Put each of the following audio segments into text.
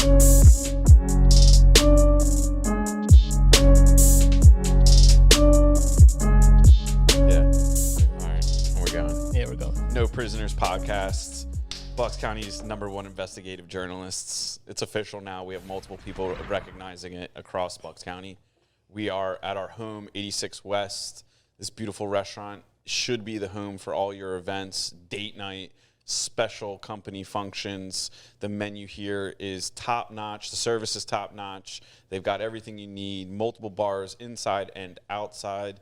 No Prisoners podcast, Bucks County's #1 investigative journalists. It's official now. We have multiple people recognizing it across Bucks County. We are at our home, 86 West. This beautiful restaurant should be the home for all your events, date night, special company functions. The menu here is top-notch. The service is top-notch. They've got everything you need, multiple bars inside and outside.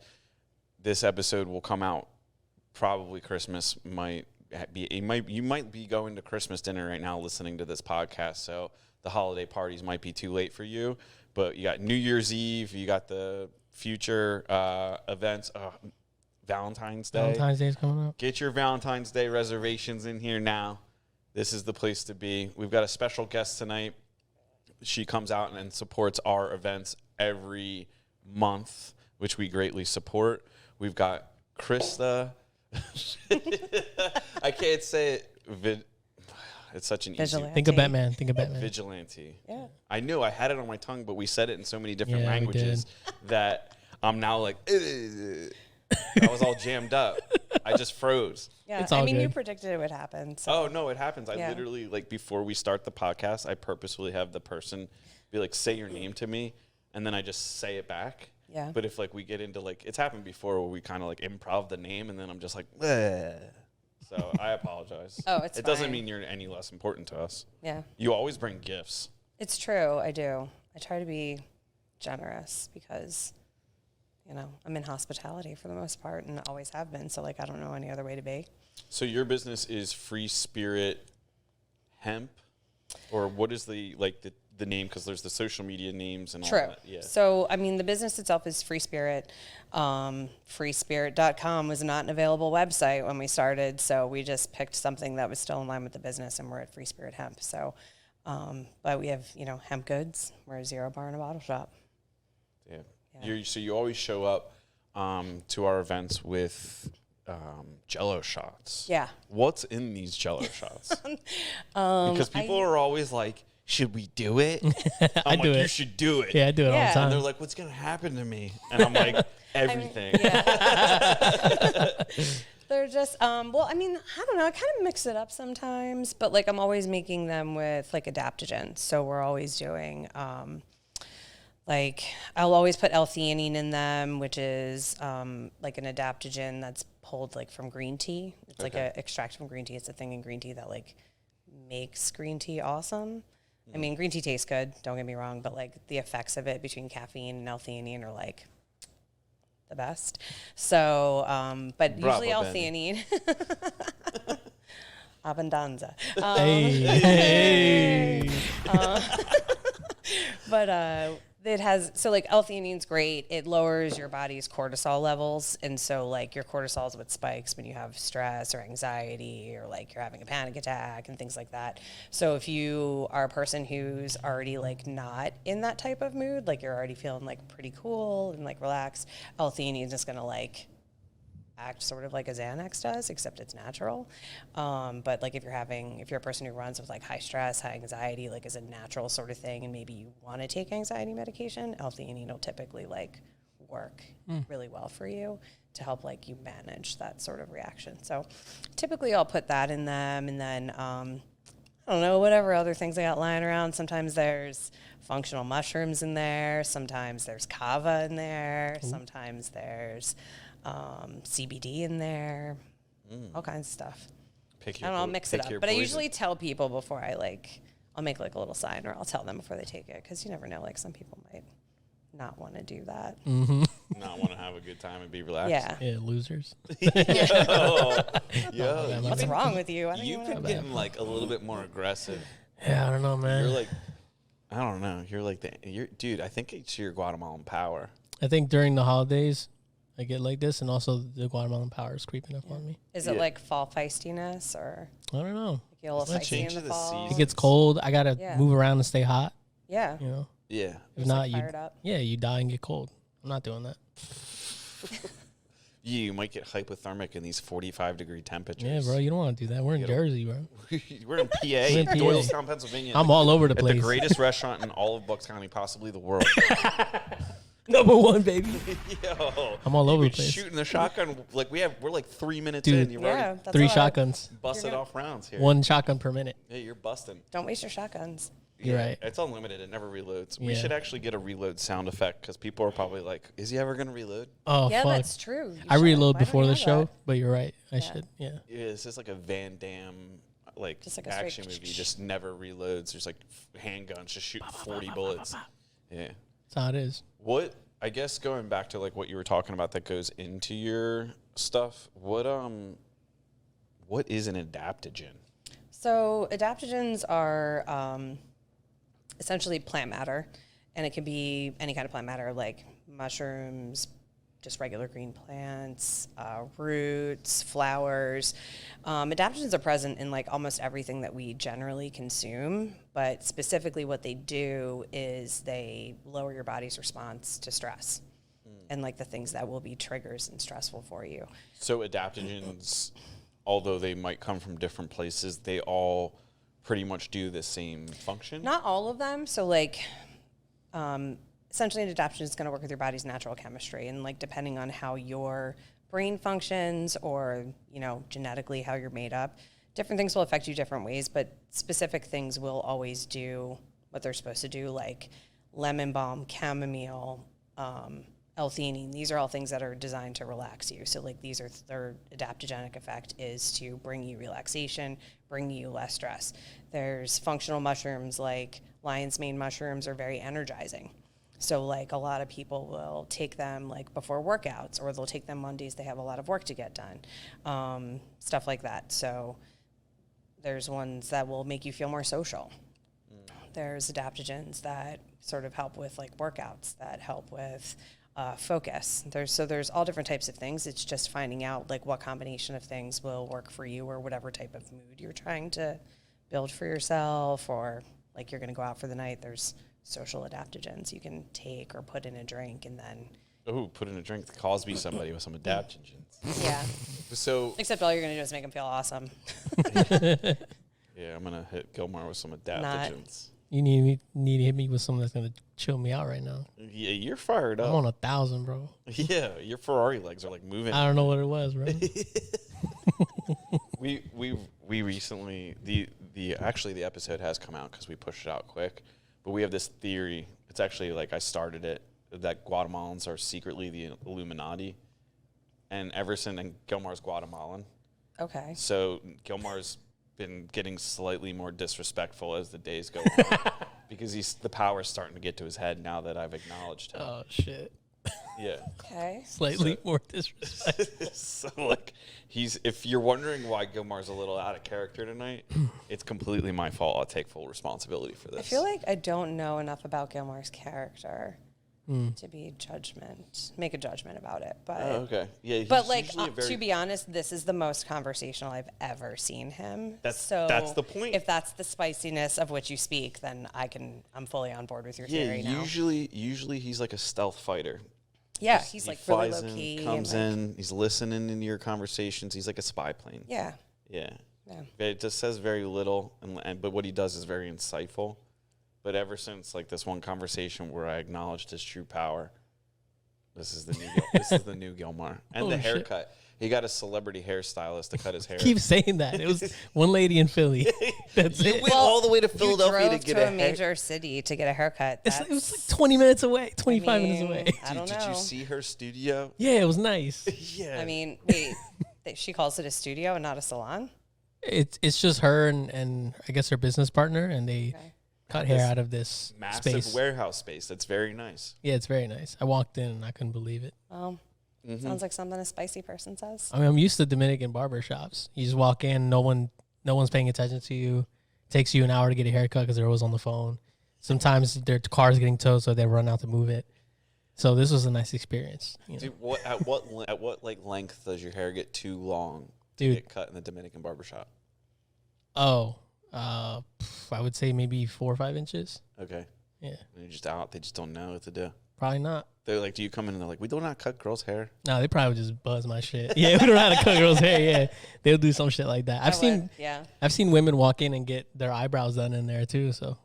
This episode will come out probably Christmas. You might be going to Christmas dinner right now listening to this podcast, so the holiday parties might be too late for you. But you got New Year's Eve, you got the future events. Valentine's Day. Valentine's Day is coming up. Get your Valentine's Day reservations in here now. This is the place to be. We've got a special guest tonight. She comes out and supports our events every month, which we greatly support. We've got Krista. I can't say it. It's such an easy. Think of Batman. Vigilante. Yeah. I knew I had it on my tongue, but we said it in so many different languages that I'm now like, I was all jammed up. I just froze. Yeah, it's all good. You predicted it would happen. So. Oh, no, it happens. I literally, before we start the podcast, I purposefully have the person be like, say your name to me, and then I just say it back. Yeah. But if we get into it's happened before where we kind of improv the name and then I'm just like, bleh. So I apologize. Oh, it's It doesn't mean you're any less important to us. Yeah. You always bring gifts. It's true. I do. I try to be generous because, I'm in hospitality for the most part and always have been. So I don't know any other way to be. So your business is Free Spirit Hemp, or what is the name? Because there's the social media names and all that. Yeah. So, the business itself is Free Spirit. Freespirit.com was not an available website when we started, so we just picked something that was still in line with the business, and we're at Free Spirit Hemp. So, but we have, hemp goods. We're a zero bar and a bottle shop. Yeah. So you always show up to our events with Jell-O shots. Yeah. What's in these Jell-O shots? Because people are always like, should we do it? I'm like, you should do it. Yeah, I do it all the time. And they're like, what's going to happen to me? And I'm like, everything. They're just, I don't know. I kind of mix it up sometimes, but I'm always making them with adaptogens. So we're always doing, I'll always put L-theanine in them, which is an adaptogen that's pulled from green tea. It's an extract from green tea. It's a thing in green tea that makes green tea awesome. Green tea tastes good, don't get me wrong, but the effects of it between caffeine and L-theanine are the best. So, but Bravo, usually L-theanine. Abendanza. Hey. But it has, L-theanine's great. It lowers your body's cortisol levels. And so your cortisol is what spikes when you have stress or anxiety or you're having a panic attack and things like that. So if you are a person who's already not in that type of mood, you're already feeling pretty cool and relaxed, L-theanine is just going to act sort of like a Xanax does, except it's natural. But if you're a person who runs with high stress, high anxiety, is a natural sort of thing, and maybe you want to take anxiety medication, L-theanine will typically work really well for you to help you manage that sort of reaction. So typically I'll put that in them, and then I don't know, whatever other things I got lying around. Sometimes there's functional mushrooms in there. Sometimes there's kava in there. Ooh. Sometimes there's CBD in there, all kinds of stuff. I'll mix it up. But I usually tell people before I'll make a little sign, or I'll tell them before they take it, because you never know, some people might not want to do that. Mm-hmm. Not want to have a good time and be relaxed. Yeah, losers. What's wrong with you? You've been getting a little bit more aggressive. Yeah, I don't know, man. You're I don't know. Dude, I think it's your Guatemalan power. I think during the holidays, I get like this, and also the Guatemalan power is creeping up on me. Is it fall feistiness, or? I don't know. You get a little feisty in the fall? It gets cold. I got to move around and stay hot. Yeah. Yeah. If not, you die and get cold. I'm not doing that. You might get hypothermic in these 45-degree temperatures. Yeah, bro, you don't want to do that. We're in Jersey, bro. We're in PA, in PA. Doylestown, Pennsylvania. I'm all over the at place. the greatest restaurant in all of Bucks County, possibly the world. Number one, baby. Yo, I'm all over the been place. shooting the shotgun. Like we're like 3 minutes Dude. in. You've Yeah, already that's 3 a lot. shotguns. busted off rounds here. 1 shotgun per minute. Yeah, you're busting. Don't waste your shotguns. You're right. It's unlimited. It never reloads. We Yeah. should actually get a reload sound effect because people are probably like, "Is he ever gonna reload?" Oh, Yeah, fuck. that's true. You I should. reload Why don't before you the have show, that? but you're right. I should. Yeah. Yeah, it's just like a Van Damme like Just like a straight action movie. Just never reloads. There's like handguns just shooting 40 bullets. Yeah. That's how it is. What I guess going back to like what you were talking about that goes into your stuff. What is an adaptogen? So adaptogens are essentially plant matter, and it can be any kind of plant matter like mushrooms, just regular green plants, roots, flowers. Adaptogens are present in like almost everything that we generally consume, but specifically what they do is they lower your body's response to stress and like the things that will be triggers and stressful for you. So adaptogens, although they might come from different places, they all pretty much do the same function? Not all of them. So like essentially an adaptogen is going to work with your body's natural chemistry, and like depending on how your brain functions or, you know, genetically how you're made up, different things will affect you different ways, but specific things will always do what they're supposed to do, like lemon balm, chamomile, L-theanine. These are all things that are designed to relax you. So like these are their adaptogenic effect is to bring you relaxation, bring you less stress. There's functional mushrooms like lion's mane mushrooms are very energizing. So like a lot of people will take them like before workouts, or they'll take them Mondays they have a lot of work to get done, stuff like that. So there's ones that will make you feel more social. There's adaptogens that sort of help with like workouts, that help with focus. There's all different types of things. It's just finding out like what combination of things will work for you, or whatever type of mood you're trying to build for yourself, or like you're going to go out for the night. There's social adaptogens you can take or put in a drink, and then Put in a drink to Cosby somebody with some adaptogens. yeah. So Except all you're going to do is make them feel awesome. yeah, I'm gonna hit Gilmar with some adaptogens. You need to hit me with something that's gonna chill me out right now. Yeah, you're fired up. I'm on 1,000, bro. Yeah, your Ferrari legs are like moving. I don't know what it was, bro. We recently the episode has come out because we pushed it out quick, but we have this theory. It's actually like I started it, that Guatemalans are secretly the Illuminati, and Gilmar's Guatemalan, Okay. so Gilmar's been getting slightly more disrespectful as the days go on because the power's starting to get to his head now that I've acknowledged him. Oh shit. Yeah. Okay. Slightly more disrespect. So like if you're wondering why Gilmar's a little out of character tonight, it's completely my fault. I'll take full responsibility for this. I feel like I don't know enough about Gilmar's character to make a judgment about it. But Oh, okay. Yeah, he's but like usually a very, to be honest, this is the most conversational I've ever seen him. That's the point. If that's the spiciness of which you speak, then I'm fully on board with your theory now. usually he's like a stealth fighter. Yeah, he's He like really flies low key. in, comes and, in, he's listening into your conversations. He's like a spy plane. Yeah. Yeah. Yeah. It just says very little, but what he does is very insightful. But ever since like this one conversation where I acknowledged his true power, this is the new Gilmar. And the Holy shit. haircut. He got a celebrity hairstylist to cut his hair. Keep saying that. It was one lady in Philly. That's it. went all the way to You Philadelphia drove to get to a hair- major city to get a haircut. It was like 20 minutes away, 25 minutes mean, away. I don't know. Did you see her studio? Yeah, it was nice. Yeah. I mean, wait, she calls it a studio and not a salon? It's just her and I guess her business partner, and they cut hair out of this massive space. warehouse space. That's very nice. Yeah, it's very nice. I walked in and I couldn't believe it. Well, sounds like something a spicy person says. I mean, I'm used to Dominican barber shops. You just walk in, no one's paying attention to you. It takes you an hour to get a haircut because they're always on the phone. Sometimes their car's getting towed, so they run out to move it. So this was a nice experience. You know? Dude, at what like length does your hair get too long to Dude. get cut in the Dominican barbershop? I would say maybe 4 or 5 inches. Okay. Yeah. They're just out. They just don't know what to do. Probably not. They're like, do you come in and they're like, we do not cut girls' hair? No, they probably just buzz my shit. Yeah, we don't know how to cut girls' hair. Yeah, they'll do some shit like that. I've seen women walk in and get their eyebrows done in there too. So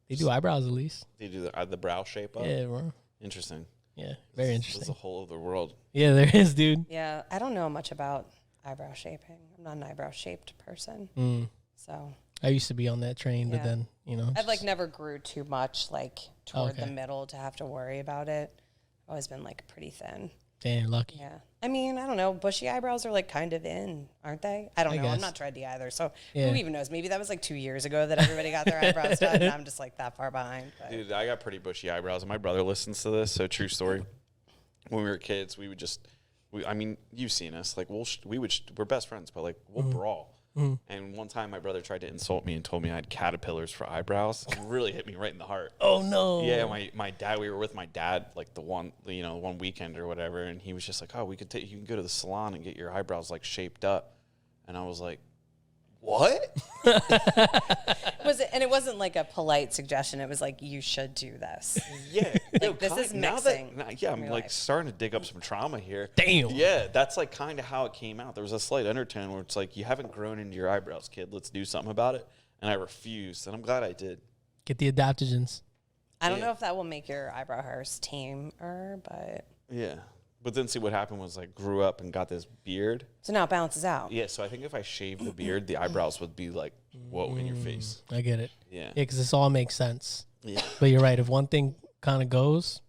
they do eyebrows at least. They do the brow shape up? Yeah, bro. Interesting. Yeah, very interesting. There's a whole other world. Yeah, there is, dude. Yeah, I don't know much about eyebrow shaping. I'm not an eyebrow shaped person. So I used to be on that train, but then, I've like never grew too much like toward the middle to have to worry about it. I've always been like pretty thin. Damn, lucky. Yeah. I mean, I don't know. Bushy eyebrows are like kind of in, aren't they? I don't know. I'm not trendy either. So who even knows? Maybe that was like 2 years ago that everybody got their eyebrows done. And I'm just like that far behind. But. Dude, I got pretty bushy eyebrows. And my brother listens to this. So true story. When we were kids, we would I mean, you've seen us. Like we're best friends, but like we'll brawl. And one time my brother tried to insult me and told me I had caterpillars for eyebrows. It really hit me right in the heart. Oh no. Yeah, my dad, we were with my dad like the one weekend or whatever, and he was just like, "Oh, you can go to the salon and get your eyebrows like shaped up." And I was like, "What?" Was it? And it wasn't like a polite suggestion. It was like, "You should do this." Yeah. Like, this is mixing. I'm like starting to dig up some trauma here. Damn. Yeah, that's like kind of how it came out. There was a slight undertone where it's like, you haven't grown into your eyebrows, kid. Let's do something about it. And I refused, and I'm glad I did. Get the adaptogens. I don't know if that will make your eyebrow hairs tamer, but yeah. But then see what happened was I grew up and got this beard. So now it balances out. Yeah, so I think if I shaved the beard, the eyebrows would be like, whoa, in your face. I get it. Yeah. Yeah, because this all makes sense. Yeah. But you're right. If one thing kind of goes,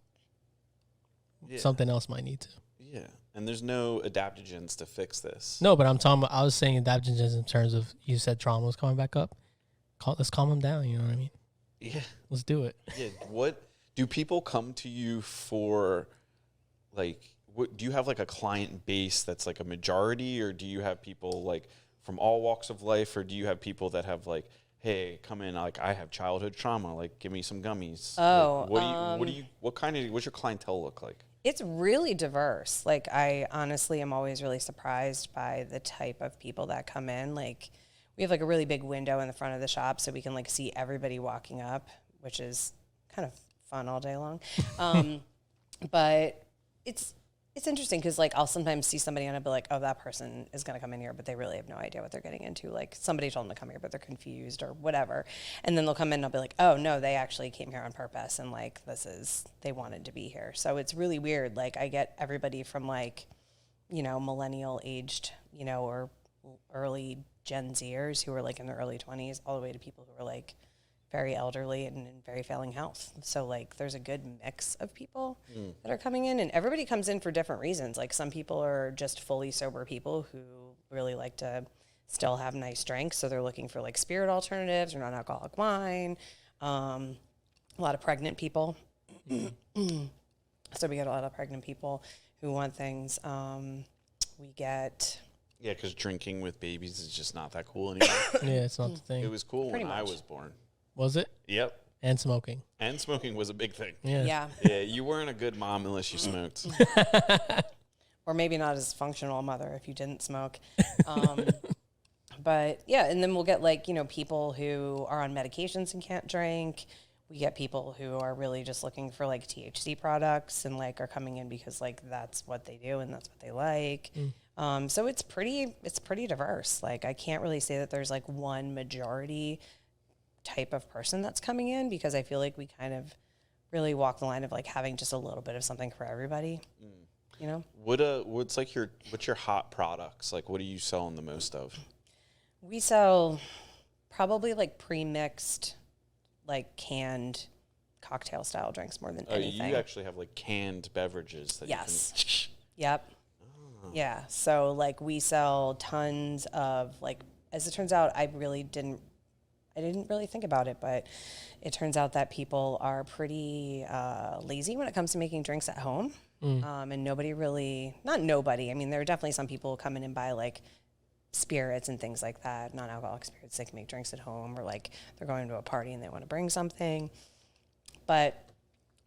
something else might need to. Yeah. And there's no adaptogens to fix this. No, but I was saying adaptogens in terms of, you said trauma was coming back up. Let's calm them down. You know what I mean? Yeah. Let's do it. Yeah. What do people come to you for? Like, do you have like a client base that's like a majority, or do you have people like from all walks of life, or do you have people that have like, hey, come in, like I have childhood trauma, like give me some gummies? Oh, like, what's your clientele look like? It's really diverse. Like, I honestly am always really surprised by the type of people that come in. Like, we have like a really big window in the front of the shop so we can like see everybody walking up, which is kind of fun all day long. But it's interesting because like I'll sometimes see somebody and I'll be like, oh, that person is going to come in here, but they really have no idea what they're getting into. Like somebody told them to come here, but they're confused or whatever. And then they'll come in and I'll be like, oh no, they actually came here on purpose. And like, they wanted to be here. So it's really weird. Like I get everybody from like, millennial aged, or early Gen Zers who are like in their early 20s all the way to people who are like very elderly and in very failing health. So like there's a good mix of people that are coming in, and everybody comes in for different reasons. Like some people are just fully sober people who really like to still have nice drinks. So they're looking for like spirit alternatives or non-alcoholic wine. A lot of pregnant people. So we get a lot of pregnant people who want things. We get... Yeah, because drinking with babies is just not that cool anymore. Yeah, it's not the thing. It was cool Pretty when I much. was born. Was it? Yep. And smoking. And smoking was a big thing. Yeah. Yeah, you weren't a good mom unless you smoked. Or maybe not as functional a mother if you didn't smoke. But yeah, and then we'll get like, people who are on medications and can't drink. We get people who are really just looking for like THC products and like are coming in because like that's what they do and that's what they like. So it's pretty diverse. Like I can't really say that there's like one majority type of person that's coming in because I feel like we kind of really walk the line of like having just a little bit of something for everybody. What's your hot products? Like what are you selling the most of? We sell probably like pre-mixed, like canned cocktail style drinks more than anything. You actually have like canned beverages that Yes. you can... Yep. Oh. Yeah. So like we sell tons of like, as it turns out, I didn't really think about it, but it turns out that people are pretty lazy when it comes to making drinks at home. And not nobody. I mean, there are definitely some people who come in and buy like spirits and things like that, non-alcoholic spirits. They can make drinks at home, or like they're going to a party and they want to bring something. But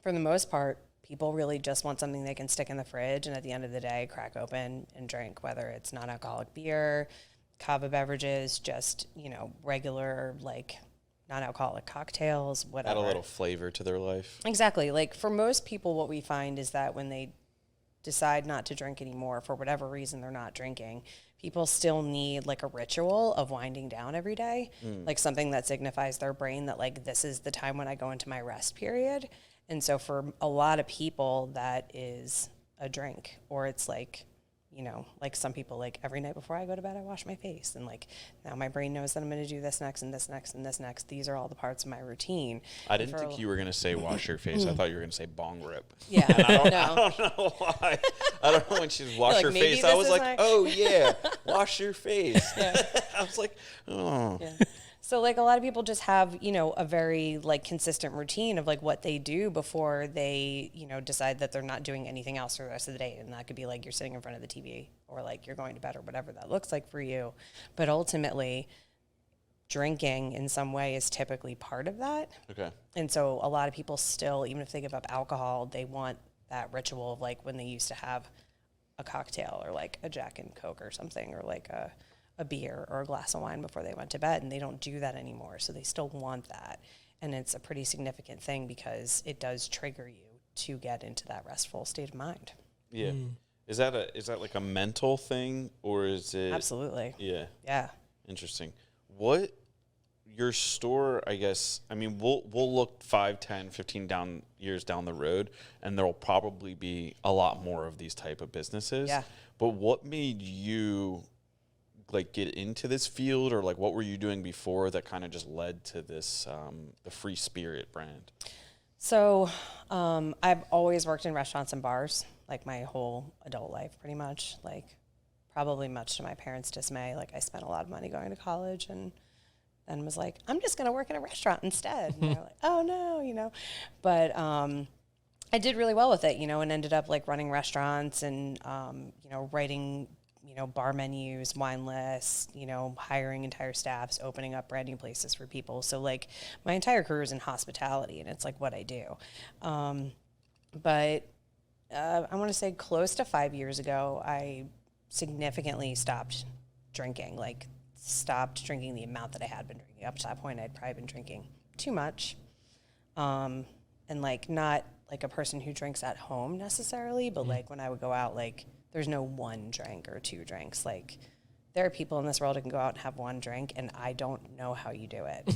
for the most part, people really just want something they can stick in the fridge and at the end of the day, crack open and drink, whether it's non-alcoholic beer, kava beverages, just, regular like non-alcoholic cocktails, whatever. Add a little flavor to their life. Exactly. Like for most people, what we find is that when they decide not to drink anymore, for whatever reason they're not drinking, people still need like a ritual of winding down every day, like something that signifies their brain that like this is the time when I go into my rest period. And so for a lot of people, that is a drink, or it's like, you know, like some people, like every night before I go to bed, I wash my face. And like, now my brain knows that I'm going to do this next and this next and this next. These are all the parts of my routine. I didn't think you were going to say wash your face. I thought you were going to say bong rip. Yeah. I don't know why. I don't know when she's wash Like, your maybe face. I this was is like, my- oh yeah, wash your face. I was like, oh. Yeah. So like a lot of people just have, you know, a very like consistent routine of like what they do before they, you know, decide that they're not doing anything else for the rest of the day. And that could be like you're sitting in front of the TV or like you're going to bed or whatever that looks like for you. But ultimately, drinking in some way is typically part of that. Okay. And so a lot of people still, even if they give up alcohol, they want that ritual of like when they used to have a cocktail or like a Jack and Coke or something, or like a beer or a glass of wine before they went to bed, and they don't do that anymore. So they still want that. And it's a pretty significant thing because it does trigger you to get into that restful state of mind. Yeah. Is that like a mental thing, or is it? Absolutely. Yeah. Yeah. Interesting. What your store, I guess, I mean, we'll look 5, 10, 15 years down the road, and there'll probably be a lot more of these type of businesses. Yeah. But what made you like get into this field, or like what were you doing before that kind of just led to this the Free Spirit brand? So I've always worked in restaurants and bars, like my whole adult life, pretty much. Like probably much to my parents' dismay. Like I spent a lot of money going to college, and then was like, I'm just gonna work in a restaurant instead. And they're like, oh no, you know. But I did really well with it, you know, and ended up like running restaurants and you know, writing, you know, bar menus, wine lists, you know, hiring entire staffs, opening up brand new places for people. So like my entire career is in hospitality, and it's like what I do. But I want to say close to 5 years ago, I significantly stopped drinking, like stopped drinking the amount that I had been drinking. Up to that point, I'd probably been drinking too much. And like not like a person who drinks at home necessarily, but like when I would go out, like there's no one drink or two drinks. Like there are people in this world who can go out and have one drink, and I don't know how you do it.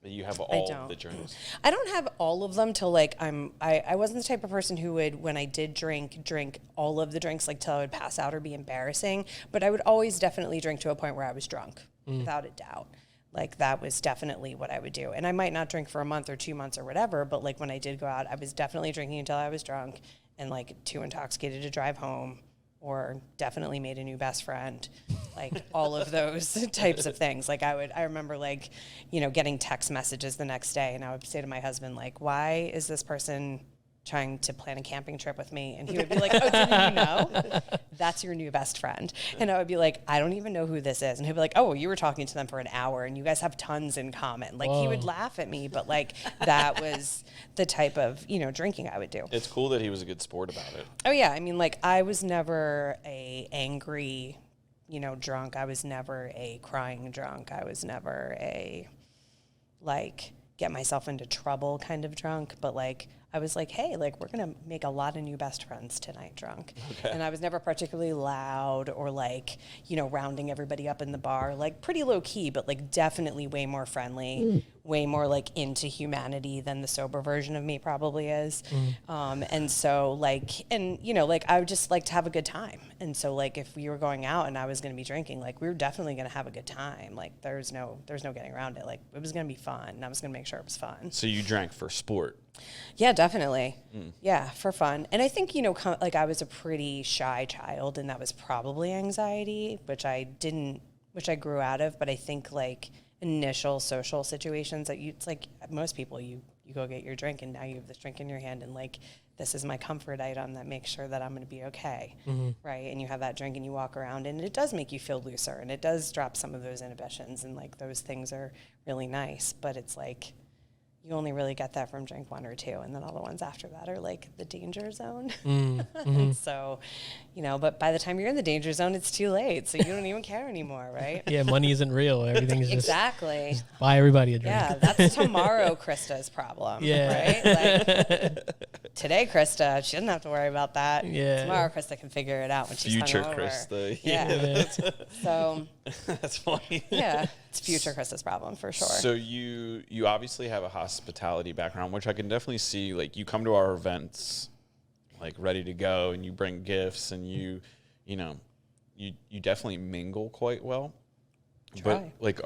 You have all of the drinks. I don't have all of them till like I wasn't the type of person who would, when I did drink all of the drinks like till I would pass out or be embarrassing, but I would always definitely drink to a point where I was drunk, without a doubt. Like that was definitely what I would do. And I might not drink for a month or 2 months or whatever, but like when I did go out, I was definitely drinking until I was drunk and like too intoxicated to drive home, or definitely made a new best friend, like all of those types of things. Like I remember like, you know, getting text messages the next day, and I would say to my husband, like, why is this person trying to plan a camping trip with me? And he would be like, oh, didn't you know? That's your new best friend. And I would be like, I don't even know who this is. And he'd be like, oh, you were talking to them for an hour and you guys have tons in common. Like he would laugh at me, but like that was the type of, you know, drinking I would do. It's cool that he was a good sport about it. Oh yeah. I mean, like I was never a angry, you know, drunk. I was never a crying drunk. I was never a like get myself into trouble kind of drunk, but like I was like, hey, like we're gonna make a lot of new best friends tonight drunk. Okay. And I was never particularly loud or like, you know, rounding everybody up in the bar, like pretty low key, but like definitely way more friendly, way more like into humanity than the sober version of me probably is. And so like, and you know, like I would just like to have a good time. And so like if we were going out and I was gonna be drinking, like we were definitely gonna have a good time. Like there's no getting around it. Like it was gonna be fun, and I was gonna make sure it was fun. So you drank for sport? Yeah, definitely. Yeah, for fun. And I think, you know, like I was a pretty shy child, and that was probably anxiety, which I grew out of. But I think like initial social situations that it's like most people, you go get your drink and now you have this drink in your hand and like, this is my comfort item that makes sure that I'm going to be okay. Right. And you have that drink and you walk around and it does make you feel looser and it does drop some of those inhibitions and like those things are really nice. But it's like, you only really get that from drink 1 or 2, and then all the ones after that are like the danger zone. So, but by the time you're in the danger zone, it's too late. So you don't even care anymore, right? Yeah, money isn't real. Everything's just Exactly. buy everybody a drink. Yeah, that's tomorrow Krista's problem. Yeah. Right? Like today, Krista, she doesn't have to worry about that. Yeah. Tomorrow, Krista can figure it out when she's Future hungover. Krista. Yeah. So That's funny. yeah, it's future Krista's problem for sure. So you obviously have a hospitality background, which I can definitely see. Like, you come to our events like ready to go, and you bring gifts, and you definitely mingle quite well. Try. But like,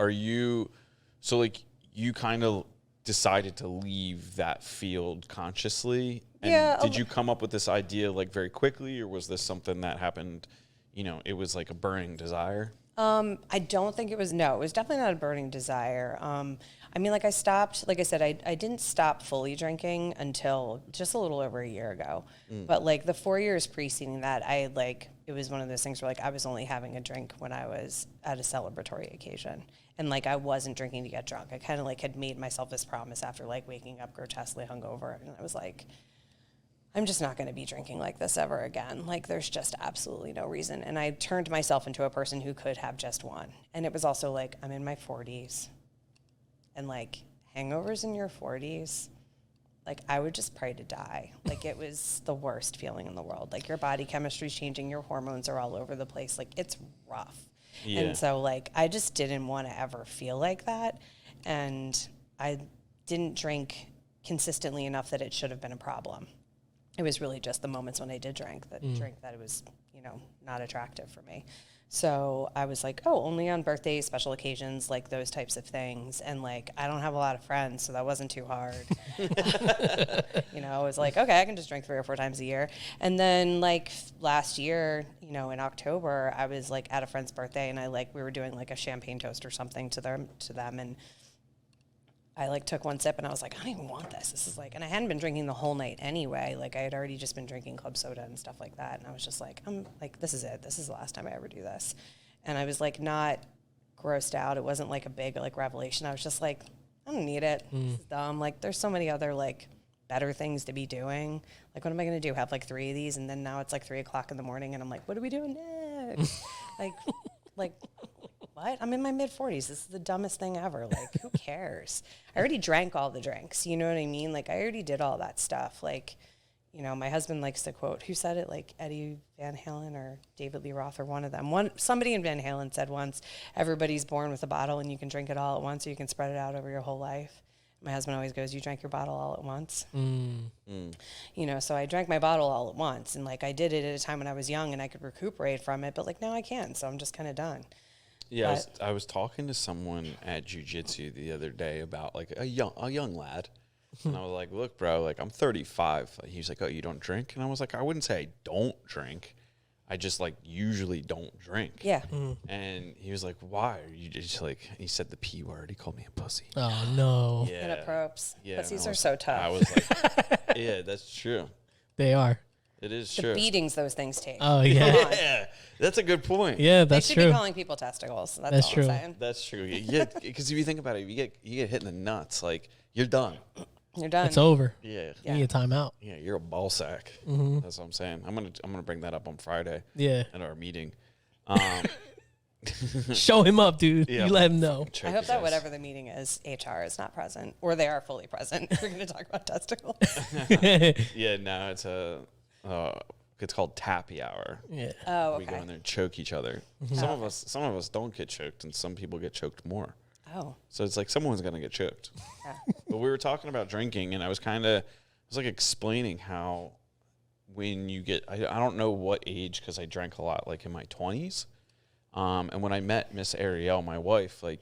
you kind of decided to leave that field consciously? And Yeah, did you come up with this idea like very quickly, or was this something that happened, it was like a burning desire? I don't think it was definitely not a burning desire. I mean, like I said, I didn't stop fully drinking until just a little over a year ago. But like the 4 years preceding that, it was one of those things where like I was only having a drink when I was at a celebratory occasion. And like I wasn't drinking to get drunk. I kind of like had made myself this promise after like waking up grotesquely hungover. And I was like, I'm just not going to be drinking like this ever again. Like, there's just absolutely no reason. And I turned myself into a person who could have just one. And it was also like, I'm in my 40s. And like, hangovers in your 40s, like, I would just pray to die. Like, it was the worst feeling in the world. Like, your body chemistry's changing, your hormones are all over the place. Like, it's rough. Yeah. And so, like, I just didn't want to ever feel like that. And I didn't drink consistently enough that it should have been a problem. It was really just the moments when I did drink that it was, not attractive for me. So I was like, only on birthdays, special occasions, like those types of things. And like, I don't have a lot of friends, so that wasn't too hard. I was like, okay, I can just drink 3 or 4 times a year. And then like last year, in October, I was like at a friend's birthday, and we were doing like a champagne toast or something to them. And I like took one sip and I was like, I don't even want this. This is like, and I hadn't been drinking the whole night anyway. Like I had already just been drinking club soda and stuff like that. And I was just like, I'm like, this is it. This is the last time I ever do this. And I was like, not grossed out. It wasn't like a big like revelation. I was just like, I don't need it. This is dumb. Like there's so many other like better things to be doing. Like, what am I going to do? Have like 3 of these? And then now it's like 3 o'clock in the morning and I'm like, what are we doing next? like, what? I'm in my mid-40s. This is the dumbest thing ever. Like, who cares? I already drank all the drinks. You know what I mean? Like, I already did all that stuff. Like, my husband likes to quote, who said it? Like Eddie Van Halen or David Lee Roth or one of them. Somebody in Van Halen said once, everybody's born with a bottle and you can drink it all at once or you can spread it out over your whole life. My husband always goes, you drank your bottle all at once. So I drank my bottle all at once. And like, I did it at a time when I was young and I could recuperate from it. But like, now I can't. So I'm just kind of done. Yeah, I was talking to someone at jiu-jitsu the other day about like a young lad, and I was like, "Look, bro, like I'm 35." He was like, "Oh, you don't drink?" And I was like, "I wouldn't say I don't drink. I just like usually don't drink." Yeah. And he was like, "Why are you just like?" He said the P word. He called me a pussy. Oh no. Yeah. Inappropriate. Yeah. Pussies are so tough. I was like, "Yeah, that's true. They are. It is the true." beatings those things take. Oh yeah. Yeah, that's a good point. Yeah, They that's should true. be calling people testicles. That's all true. I'm saying. That's true. Yeah, because if you think about it, you get hit in the nuts, like you're done. You're done. It's over. Yeah. You need a timeout. Yeah, you're a ball sack. That's what I'm saying. I'm gonna bring that up on Friday Yeah. at our meeting. Show him up, dude. Yeah, You let him know. I hope that whatever the meeting is, HR is not present, or they are fully present. If we're going to talk about testicles. Yeah, no, it's called tappy hour. Yeah. Oh, We go okay. in there and choke each other. Some of us don't get choked, and some people get choked more. Oh, So it's like someone's gonna get choked. yeah. But we were talking about drinking, and I was like explaining how when you get, I don't know what age, because I drank a lot like in my 20s. And when I met Miss Ariel, my wife, like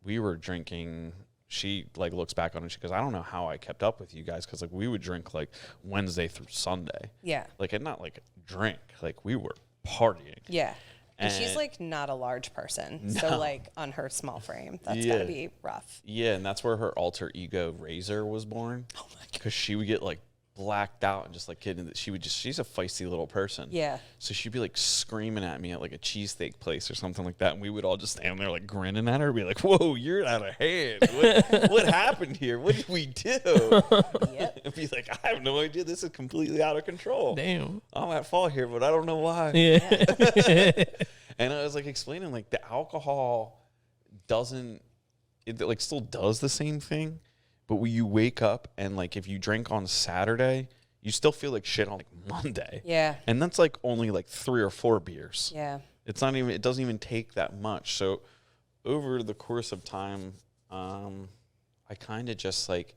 we were drinking, she like looks back on it, she goes, I don't know how I kept up with you guys, because like we would drink like Wednesday through Sunday. Yeah. Like, and not like drink, like we were partying. Yeah. And she's And- like not a large person. No. So like on her small frame, that's Yeah. gotta be rough. Yeah, and that's where her alter ego Razor was born. Oh my God. Because she would get like blacked out and just like kidding that she's a feisty little person. Yeah. So she'd be like screaming at me at like a cheesesteak place or something like that. And we would all just stand there like grinning at her, be like, whoa, you're out of hand. What happened here? What did we do? Yep. And be like, I have no idea. This is completely out of control. Damn. I'm at fault here, but I don't know why. Yeah. And I was like explaining like the alcohol it like still does the same thing, but when you wake up and like if you drink on Saturday, you still feel like shit on like Monday. Yeah. And that's like only like 3 or 4 beers. Yeah. It doesn't even take that much. So over the course of time, I kind of just like,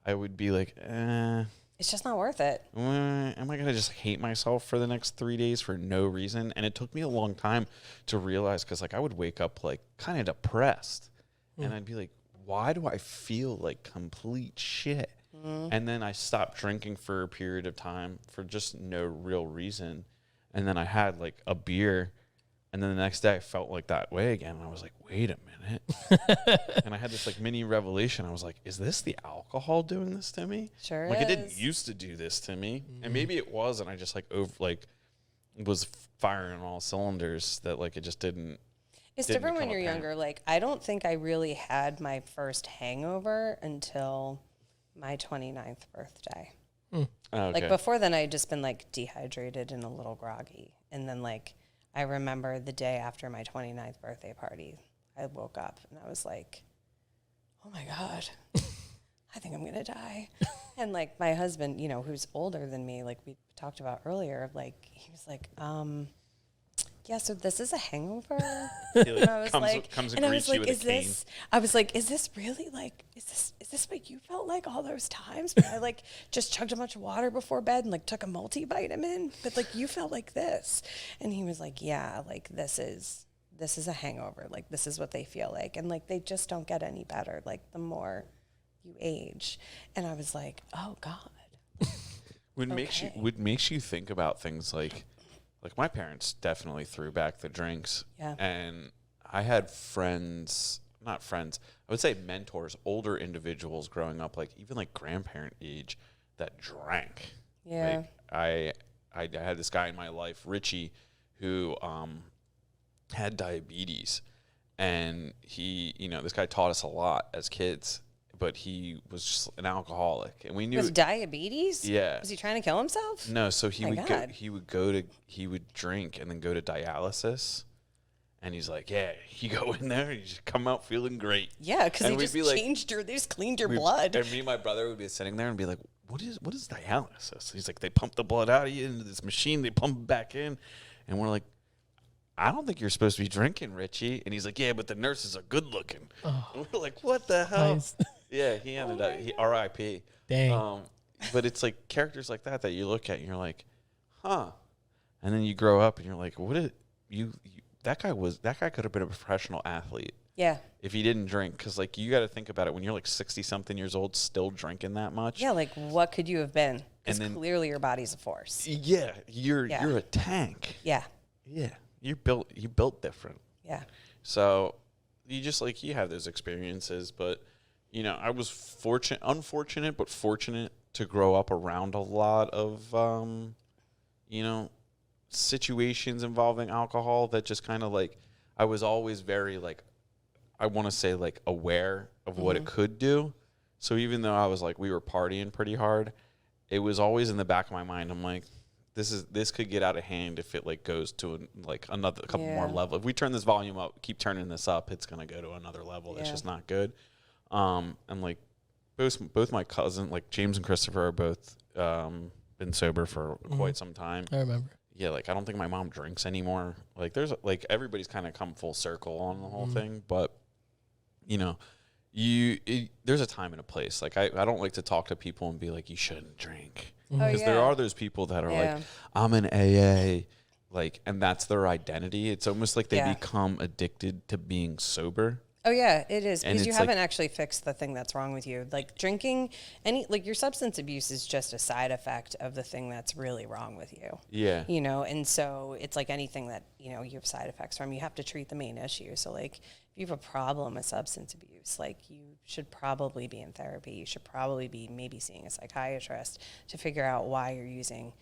I would be like, It's just not worth it. am I going to just hate myself for the next 3 days for no reason? And it took me a long time to realize, because like I would wake up like kind of depressed and I'd be like, why do I feel like complete shit? And then I stopped drinking for a period of time for just no real reason. And then I had like a beer. And then the next day I felt like that way again. And I was like, wait a minute. And I had this like mini revelation. I was like, is this the alcohol doing this to me? Sure Like is. it didn't used to do this to me. And maybe it was. And I just was firing on all cylinders that like it just didn't. It's didn't different when become you're apparent. younger. Like, I don't think I really had my first hangover until my 29th birthday. Okay. Like, before then, I had just been, like, dehydrated and a little groggy. And then, like, I remember the day after my 29th birthday party, I woke up and I was like, oh, my God, I think I'm going to die. And, like, my husband, you know, who's older than me, like we talked about earlier, like, he was like, yeah, so this is a hangover. He, And I was comes like, and and I greets was you like, with is a cane. this? I was like, is this really like, is this what you felt like all those times? But I like just chugged a bunch of water before bed and like took a multivitamin, but like you felt like this. And he was like, yeah, like this is a hangover. Like this is what they feel like, and like they just don't get any better. Like the more you age, and I was like, oh God. What makes you think about things like my parents definitely threw back the drinks. Yeah. And I had not friends, I would say mentors, older individuals growing up, like even like grandparent age, that drank. Yeah. Like I had this guy in my life, Richie, who had diabetes, and he, this guy taught us a lot as kids, but he was just an alcoholic, and we knew With diabetes? Yeah. Was he trying to kill himself? No, so he God. he would drink and then go to dialysis, and he's like, yeah, you go in there and you just come out feeling great. Yeah, because And they we'd just be like- they just cleaned your blood. And me and my brother would be sitting there and be like, what is dialysis? He's like, they pump the blood out of you into this machine, they pump it back in, and we're like, I don't think you're supposed to be drinking, Richie. And he's like, yeah, but the nurses are good looking. Oh. And we're like, what the hell? Nice. Yeah, he ended up, R.I.P. Dang. But it's like characters like that you look at and you're like, huh. And then you grow up and you're like, that guy could have been a professional athlete Yeah. if he didn't drink. Because like you got to think about it, when you're like 60 something years old, still drinking that much. Yeah, like what could you have been? Because And then- clearly your body's a force. Yeah, you're a tank. Yeah. Yeah, you built different. Yeah. So you just like, you have those experiences, but I was unfortunate, but fortunate to grow up around a lot of, situations involving alcohol that just kind of like, I was always very like, I want to say like aware of what it could do. So even though I was like, we were partying pretty hard, it was always in the back of my mind. I'm like, this could get out of hand if it like goes to another couple more level. If we turn this volume up, keep turning this up, it's gonna go to another level. That's just not good. And like both my cousin, like James and Christopher, are both been sober for quite some time. I remember. Yeah, like I don't think my mom drinks anymore. Like there's like everybody's kind of come full circle on the whole thing, but there's a time and a place. Like I don't like to talk to people and be like, you shouldn't drink. Because there are those people that are like, I'm an AA, like, and that's their identity. It's almost like they become addicted to being sober. Oh yeah, it is, And because you it's haven't like- actually fixed the thing that's wrong with you. Like drinking, like your substance abuse is just a side effect of the thing that's really wrong with you. Yeah. You know, and so it's like anything that, you know, you have side effects from, you have to treat the main issue. So like if you have a problem with substance abuse, like you should probably be in therapy. You should probably be maybe seeing a psychiatrist to figure out why you're using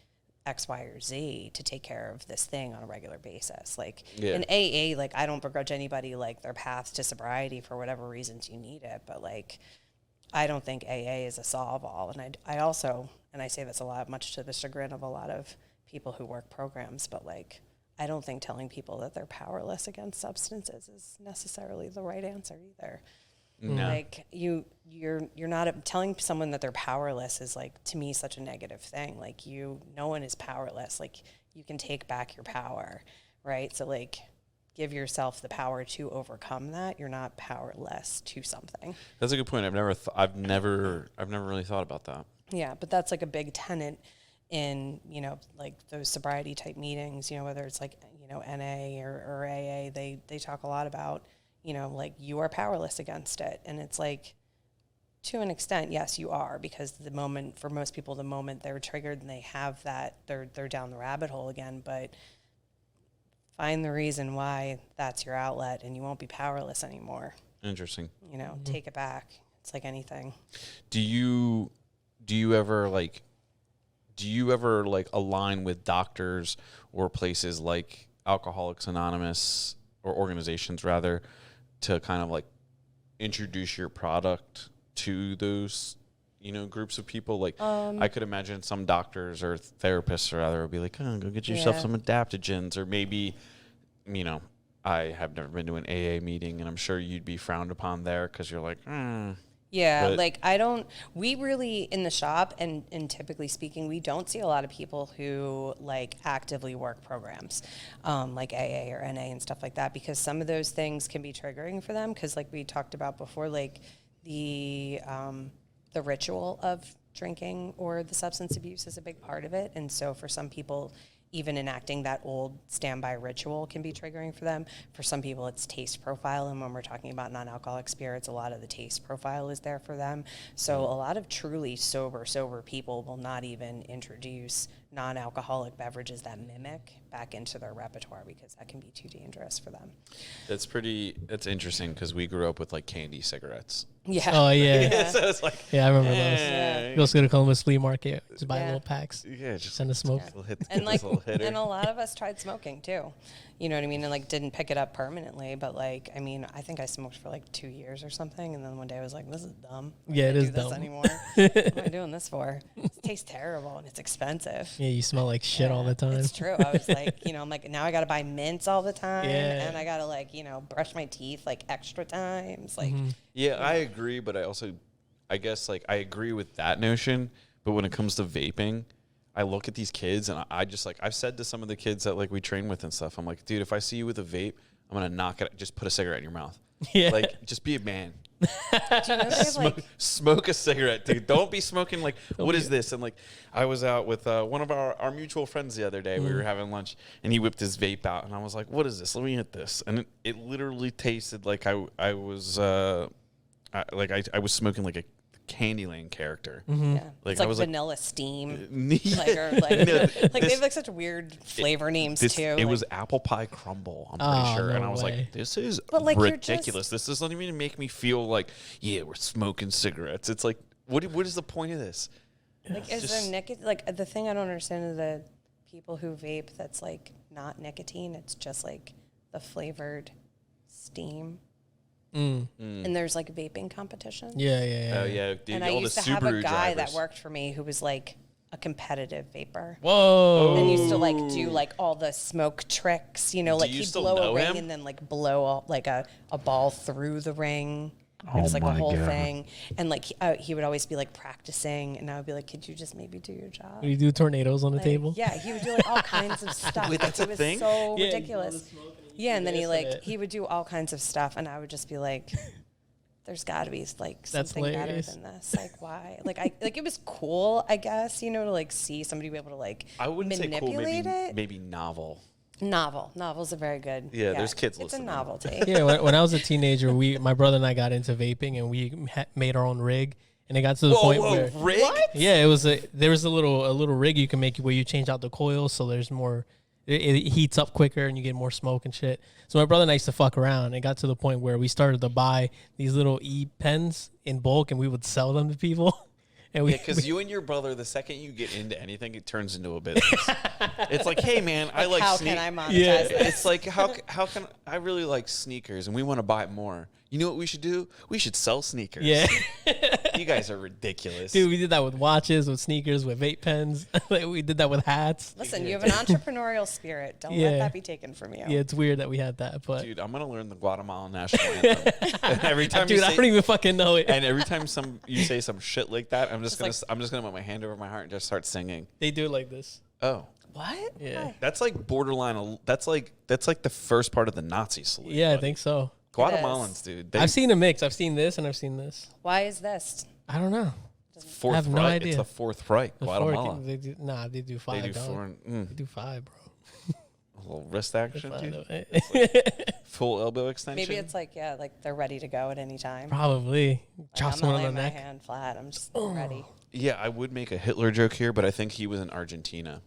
X, Y, or Z to take care of this thing on a regular basis. Like in AA, like I don't begrudge anybody like their path to sobriety for whatever reasons you need it, but like I don't think AA is a solve all. And I also, and I say this a lot, much to the chagrin of a lot of people who work programs, but like I don't think telling people that they're powerless against substances is necessarily the right answer either. No. Like you're not telling someone that they're powerless is like to me such a negative thing. Like no one is powerless. Like you can take back your power, right? So like give yourself the power to overcome that. You're not powerless to something. That's a good point. I've never really thought about that. Yeah, but that's like a big tenet in, you know, like those sobriety type meetings, you know, whether it's like, you know, NA or AA, they talk a lot about, you know, like you are powerless against it. And it's like, to an extent, yes, you are, because for most people, the moment they're triggered and they have that, they're down the rabbit hole again. But find the reason why that's your outlet and you won't be powerless anymore. Interesting. You know, take it back. It's like anything. Do you ever align with doctors or places like Alcoholics Anonymous or organizations rather to kind of like introduce your product to those, you know, groups of people? Like I could imagine some doctors or therapists or other would be like, oh, go get yourself some adaptogens, or maybe, you know, I have never been to an AA meeting and I'm sure you'd be frowned upon there because you're like, Yeah, But- like we really in the shop and typically speaking, we don't see a lot of people who like actively work programs like AA or NA and stuff like that, because some of those things can be triggering for them. Cause like we talked about before, like the ritual of drinking or the substance abuse is a big part of it. And so for some people, even enacting that old standby ritual can be triggering for them. For some people, it's taste profile. And when we're talking about non-alcoholic spirits, a lot of the taste profile is there for them. So a lot of truly sober people will not even introduce non-alcoholic beverages that mimic back into their repertoire because that can be too dangerous for them. That's interesting because we grew up with like candy cigarettes. Yeah. Oh yeah, So it's like, yeah, I remember those. Yeah. You also go to Columbus Flea Market, just buy Yeah. little packs, yeah, just send a smoke. little hit, And like, little hitter. and a lot of us tried smoking too, you know what I mean? And like didn't pick it up permanently, but like, I mean, I think I smoked for like 2 years or something. And then one day I was like, this is dumb. I Yeah, it can't is do this dumb. anymore. What am I doing this for? It tastes terrible and it's expensive. Yeah, you smell like shit all Yeah, the time. It's true. I was like, you know, I'm like, now I got to buy mints all the time. Yeah. And I got to like, you know, brush my teeth like extra times. Like, Yeah, I agree, but I guess like I agree with that notion. But when it comes to vaping, I look at these kids and I just like, I've said to some of the kids that like we train with and stuff, I'm like, dude, if I see you with a vape, I'm going to knock it, just put a cigarette in your mouth. Yeah. Like, just be a man. do you know they have like, Smoke a cigarette, dude. Don't be smoking like, what is this? And like, I was out with one of our mutual friends the other day. We were having lunch, and he whipped his vape out, and I was like, what is this? Let me hit this. And it literally tasted like I was smoking like a Candyland character. yeah. Like, It's I like was like- vanilla steam. Yeah. Like, or like, No, like they this- have like such weird flavor names too. It like, was apple pie crumble, I'm pretty Oh, sure. And no I was way. like, this is But, like, you're ridiculous. This doesn't even make me feel like, yeah, we're smoking cigarettes. It's like, what is the point of this? Like, is there nicotine? Like, the thing I don't understand is the people who vape that's like not nicotine. It's just like the flavored steam. And there's like vaping competitions. Yeah, yeah, yeah. Oh, yeah. And all I used the to have a Subaru guy drivers. that worked for me who was like a competitive vapor. Whoa. And used to like do like all the smoke tricks, you know, Do like you he'd still blow know a ring him? and then like blow like a ball through the ring. It was like a whole thing. And like he would always be like practicing, and I would be like, could you just maybe do your job? You do tornadoes on the Like, table? Yeah, he would do like all kinds of stuff. Wait, that's it a was thing? so Yeah, ridiculous. Yeah, and then he this like and it. he would do all kinds of stuff, and I would just be like, "There's got to be like something better hilarious. than this. Like, why? Like, it was cool, I guess, you know, to like see somebody be able to like I wouldn't say cool, manipulate it. maybe novel. Novels are very good. Yeah, there's kids It's listening. a novelty. Yeah, when I was a teenager, my brother and I got into vaping, and we made our own rig, and it got to the point where rig? yeah, there was a little rig you can make where you change out the coils, so there's more. It heats up quicker and you get more smoke and shit. So my brother and I used to fuck around. It got to the point where we started to buy these little e-pens in bulk, and we would sell them to people. And Because you and your brother, the second you get into anything, it turns into a business. It's like, hey man, I like how sneakers. can I monetize this? It's like how can I really like sneakers and we want to buy more. You know what we should do? We should sell sneakers. Yeah. You guys are ridiculous. Dude, we did that with watches, with sneakers, with vape pens. We did that with hats. Listen, you have an entrepreneurial spirit. Don't Yeah. let that be taken from you. Yeah, it's weird that we had that, but Dude, I'm gonna learn the Guatemalan national anthem. And every time dude, I don't even fucking know it. and every time you say some shit like that, I'm just It's gonna put my hand over my heart and just start singing. They do it like this. Oh, What? Yeah. Why? that's like borderline. That's like the first part of the Nazi salute. Yeah, I buddy. think so. Guatemalans, dude. I've seen a mix. I've seen this and I've seen this. Why is this? I don't know. Fourth I have no Reich. idea. It's the Fourth Reich. The Guatemala. four, they do five. They do dog. foreign. They do five, bro. A little wrist action, dude. Five. Full elbow extension. Maybe it's like they're ready to go at any time. Probably. Like, Chop I'm not someone on the laying my neck. hand flat. I'm just ready. Yeah, I would make a Hitler joke here, but I think he was in Argentina.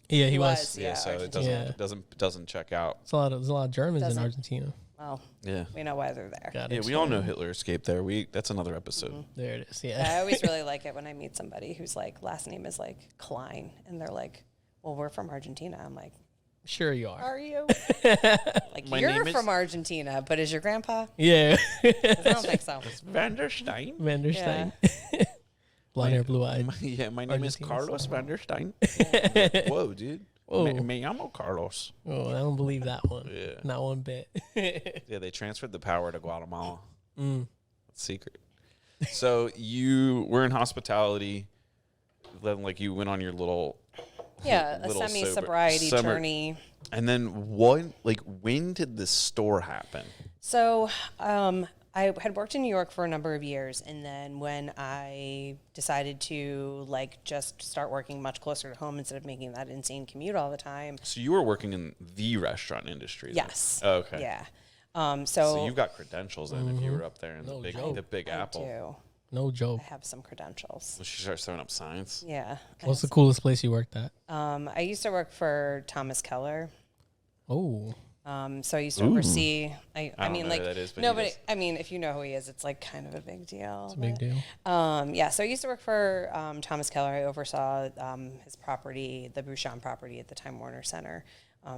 Yeah, he He was. was. Yeah, Yeah, so it Argentina. doesn't check out. There's a lot of Germans in Doesn't- Argentina. Well, Yeah. we know why they're there. Got Yeah, it. we all know Hitler escaped there. That's another episode. Mm-hmm. There it is. I Yeah. always really like it when I meet somebody whose like last name is like Klein, and they're like, "Well, we're from Argentina." I'm like, Sure you are. "Are you?" Like My you're name is- from Argentina, but is your grandpa? Yeah. 'Cause I don't think so. Van der Stein. Vanderstein. Blonde hair, blue eyes. Yeah, my name is Argentinians. Carlos Van der Stein. Whoa, dude. Whoa. Me llamo Carlos. Oh, I don't believe that one. Yeah. Not one bit. Yeah, they transferred the power to Guatemala. Mm. That's secret. So you were in hospitality. Then, like, you went on your little Yeah, a little semi-sobriety summer- journey. And then when did the store happen? So I had worked in New York for a number of years, and then when I decided to like just start working much closer to home instead of making that insane commute all the time. So you were working in the restaurant industry. then? Yes. Oh, okay. Yeah. So you got credentials then if you were up there in No the joke. Big I Apple. do. No joke. I have some credentials. So she starts throwing up signs. Yeah. What's the coolest place you worked at? I used to work for Thomas Keller. Oh. So I used to oversee. I don't mean, know like who that is, but no, he but does. I mean, if you know who he is, it's like kind of a big deal. It's a big deal. Yeah, so I used to work for Thomas Keller. I oversaw his property, the Bouchon property at the Time Warner Center.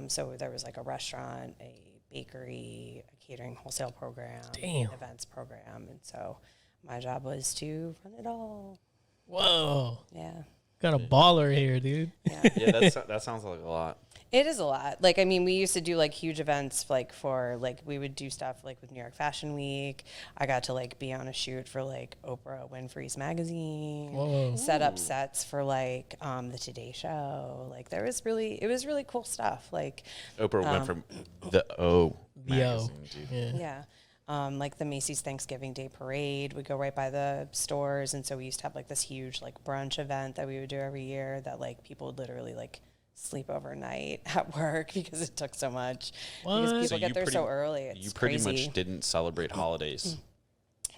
So there was like a restaurant, a bakery, a catering wholesale program, Damn. events program, and so my job was to run it all. Whoa. Yeah, Got a baller here, dude. Yeah, that sounds like a lot. it is a lot. Like, I mean, we used to do like huge events, like for like we would do stuff like with New York Fashion Week. I got to like be on a shoot for like Oprah Winfrey's magazine. Whoa. Set up sets for like the Today Show. Like it was really cool stuff. Like Oprah went from the O The O. magazine, dude. Yeah. yeah. Like the Macy's Thanksgiving Day Parade would go right by the stores, and so we used to have like this huge like brunch event that we would do every year that like people would literally like sleep overnight at work because it took so much. What? Because people So get you there pretty- so early. It's You pretty crazy. much didn't celebrate holidays.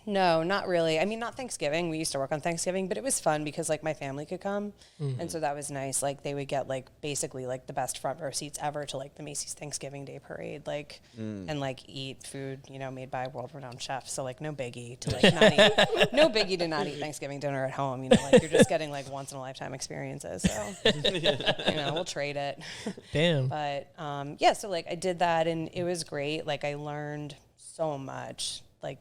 No, not really. I mean, not Thanksgiving. We used to work on Thanksgiving, but it was fun because like my family could come, and so that was nice. Like they would get like basically like the best front row seats ever to like the Macy's Thanksgiving Day Parade, like and like eat food made by world renowned chefs. So like no biggie to like not eat, no biggie to not eat Thanksgiving dinner at home. You know, like you're just getting like once in a lifetime experiences. So we'll trade it. Damn. But yeah, so like I did that and it was great. Like I learned so much. Like,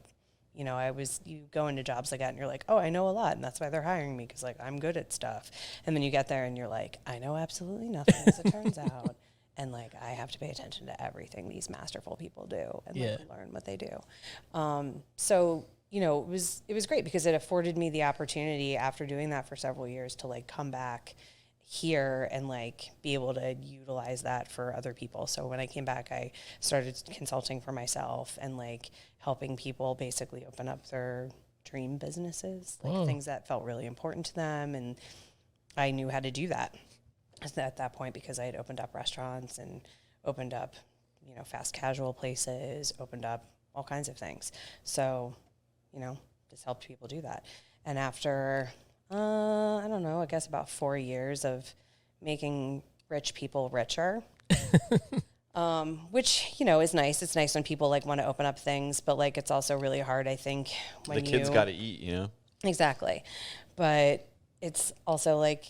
you go into jobs like that and you're like, oh, I know a lot. And that's why they're hiring me because like I'm good at stuff. And then you get there and you're like, I know absolutely nothing as it turns out. And like I have to pay attention to everything these masterful people do and like learn what they do. So it was great because it afforded me the opportunity after doing that for several years to like come back here and like be able to utilize that for other people. So when I came back, I started consulting for myself and like helping people basically open up their dream businesses, like things that felt really important to them. And I knew how to do that at that point because I had opened up restaurants and opened up, fast casual places, opened up all kinds of things. So, just helped people do that. And after, I don't know, I guess about 4 years of making rich people richer, which, is nice. It's nice when people like want to open up things, but like, it's also really hard, I think, when the kids got to eat, Exactly. But it's also like,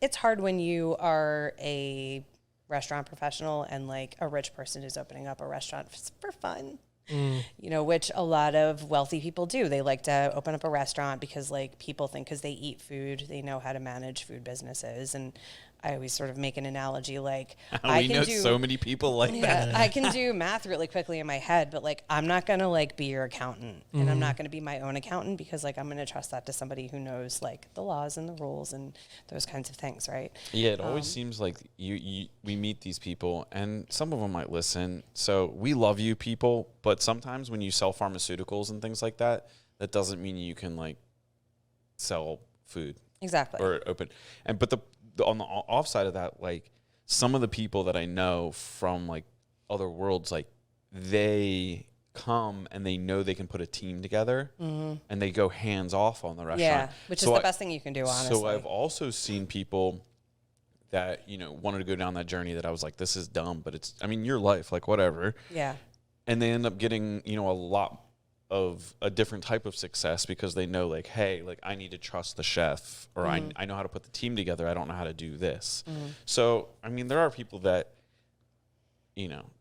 it's hard when you are a restaurant professional and like a rich person is opening up a restaurant for fun. Which a lot of wealthy people do. They like to open up a restaurant because like people think because they eat food, they know how to manage food businesses. And I always sort of make an analogy like we know so many people like that. I can do math really quickly in my head, but like I'm not gonna like be your accountant and I'm not gonna be my own accountant because like I'm gonna trust that to somebody who knows like the laws and the rules and those kinds of things, right? Yeah, it always seems like we meet these people and some of them might listen. So we love you people, but sometimes when you sell pharmaceuticals and things like that, that doesn't mean you can like sell food. Exactly. Or open. But on the off side of that, like some of the people that I know from like other worlds, like they come and they know they can put a team together and they go hands off on the restaurant. Yeah, which is the best thing you can do, honestly. So I've also seen people that, wanted to go down that journey that I was like, this is dumb, but it's, your life, like whatever. Yeah. And they end up getting, a lot of a different type of success because they know like, hey, like I need to trust the chef or I know how to put the team together. I don't know how to do this. So, there are people that,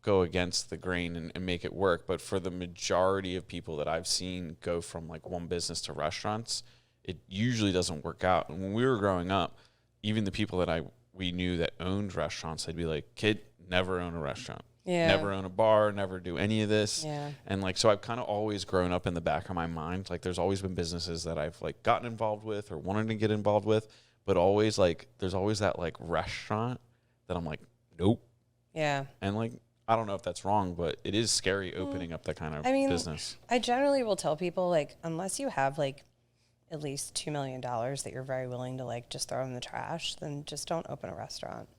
go against the grain and make it work. But for the majority of people that I've seen go from like one business to restaurants, it usually doesn't work out. And when we were growing up, even the people that we knew that owned restaurants, they'd be like, kid, never own a restaurant. Yeah. Never own a bar, never do any of this. Yeah. And like, so I've kind of always grown up in the back of my mind. Like there's always been businesses that I've like gotten involved with or wanted to get involved with, but always like, there's always that like restaurant that I'm like, nope. Yeah. And like, I don't know if that's wrong, but it is scary opening up that kind of business. I generally will tell people like, unless you have like at least $2 million that you're very willing to like just throw in the trash, then just don't open a restaurant.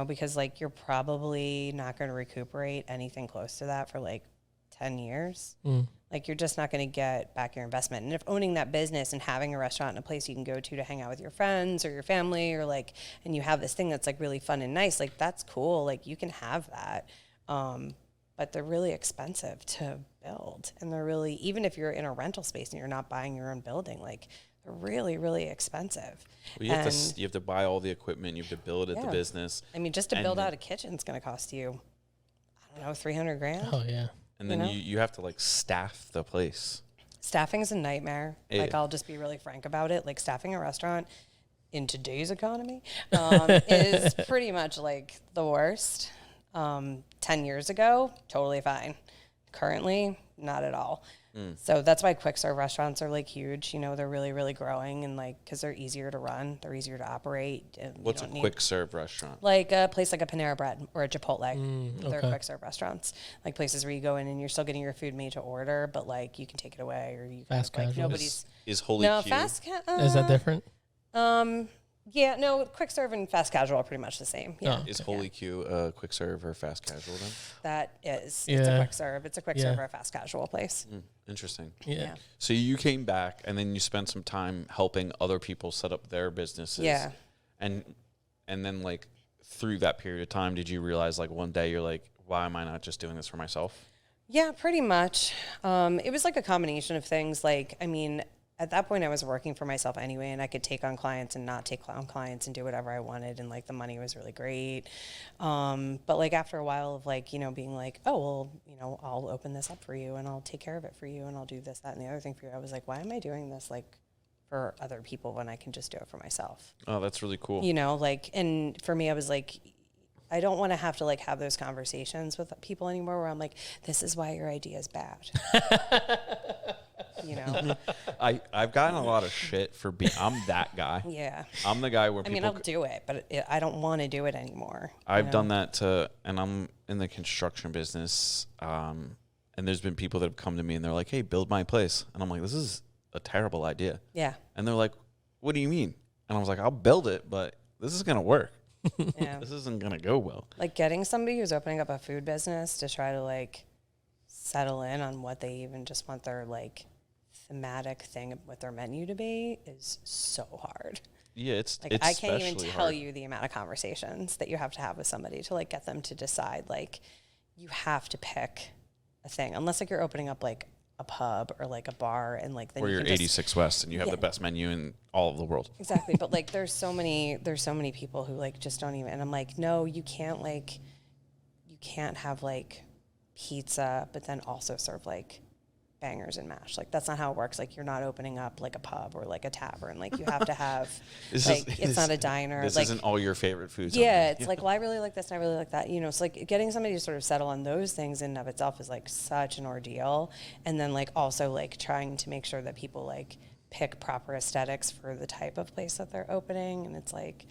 Because like you're probably not going to recuperate anything close to that for like 10 years. Like you're just not going to get back your investment. And if owning that business and having a restaurant and a place you can go to hang out with your friends or your family or like, and you have this thing that's like really fun and nice, like that's cool. Like you can have that. But they're really expensive to build. And they're really, even if you're in a rental space and you're not buying your own building, like they're really, really expensive. Well, you have to buy all the equipment. You have to build it, the business. Just to build out a kitchen is going to cost you, I don't know, $300,000. Oh yeah. And then you have to like staff the place. Staffing is a nightmare. Yeah. Like I'll just be really frank about it. Like staffing a restaurant in today's economy is pretty much like the worst. 10 years ago, totally fine. Currently, not at all. So that's why quick serve restaurants are like huge. They're really, really growing and like, cause they're easier to run. They're easier to operate. And what's a quick serve restaurant? Like a place like a Panera Bread or a Chipotle. They're Okay. quick serve restaurants. Like places where you go in and you're still getting your food made to order, but like you can take it away or you can Fast like casual. nobody's. Is Holy Q? Is that different? Yeah, no, quick serve and fast casual are pretty much the same. Yeah. Oh. Is Holy Q quick serve or fast casual then? That is. It's a Yeah. quick serve. It's a quick Yeah. serve or a fast casual place. Interesting. Yeah. So you came back and then you spent some time helping other people set up their businesses. Yeah. And then like through that period of time, did you realize like one day you're like, why am I not just doing this for myself? Yeah, pretty much. It was like a combination of things. Like, at that point I was working for myself anyway, and I could take on clients and not take on clients and do whatever I wanted. And like the money was really great. But like after a while of like, being like, oh, well, I'll open this up for you and I'll take care of it for you and I'll do this, that, and the other thing for you. I was like, why am I doing this like for other people when I can just do it for myself? Oh, that's really cool. And for me, I was like, I don't want to have to like have those conversations with people anymore where I'm like, this is why your idea is bad. I've gotten a lot of shit for being, I'm that guy. Yeah. I'm the guy where people. I'll do it, but I don't want to do it anymore. I've done that and I'm in the construction business. And there's been people that have come to me and they're like, hey, build my place. And I'm like, this is a terrible idea. Yeah. And they're like, what do you mean? And I was like, I'll build it, but this is going to work. Yeah. This isn't going to go well. Like getting somebody who's opening up a food business to try to like settle in on what they even just want their like thematic thing with their menu to be is so hard. Yeah, it's Like I can't even especially tell hard. you the amount of conversations that you have to have with somebody to like get them to decide like you have to pick a thing unless like you're opening up like a pub or like a bar and like then Or you you're can just, 86 West and you have the best menu in all of the world. exactly. But like there's so many people who like just don't even, and I'm like, no, you can't have like pizza but then also serve like bangers and mash. Like that's not how it works. Like you're not opening up like a pub or like a tavern. Like you have to have it's not a diner. This like, isn't all your favorite foods. yeah, it's like, well, I really like this and I really like that. You know, it's like getting somebody to sort of settle on those things in and of itself is like such an ordeal. And then like also like trying to make sure that people like pick proper aesthetics for the type of place that they're opening. And it's like,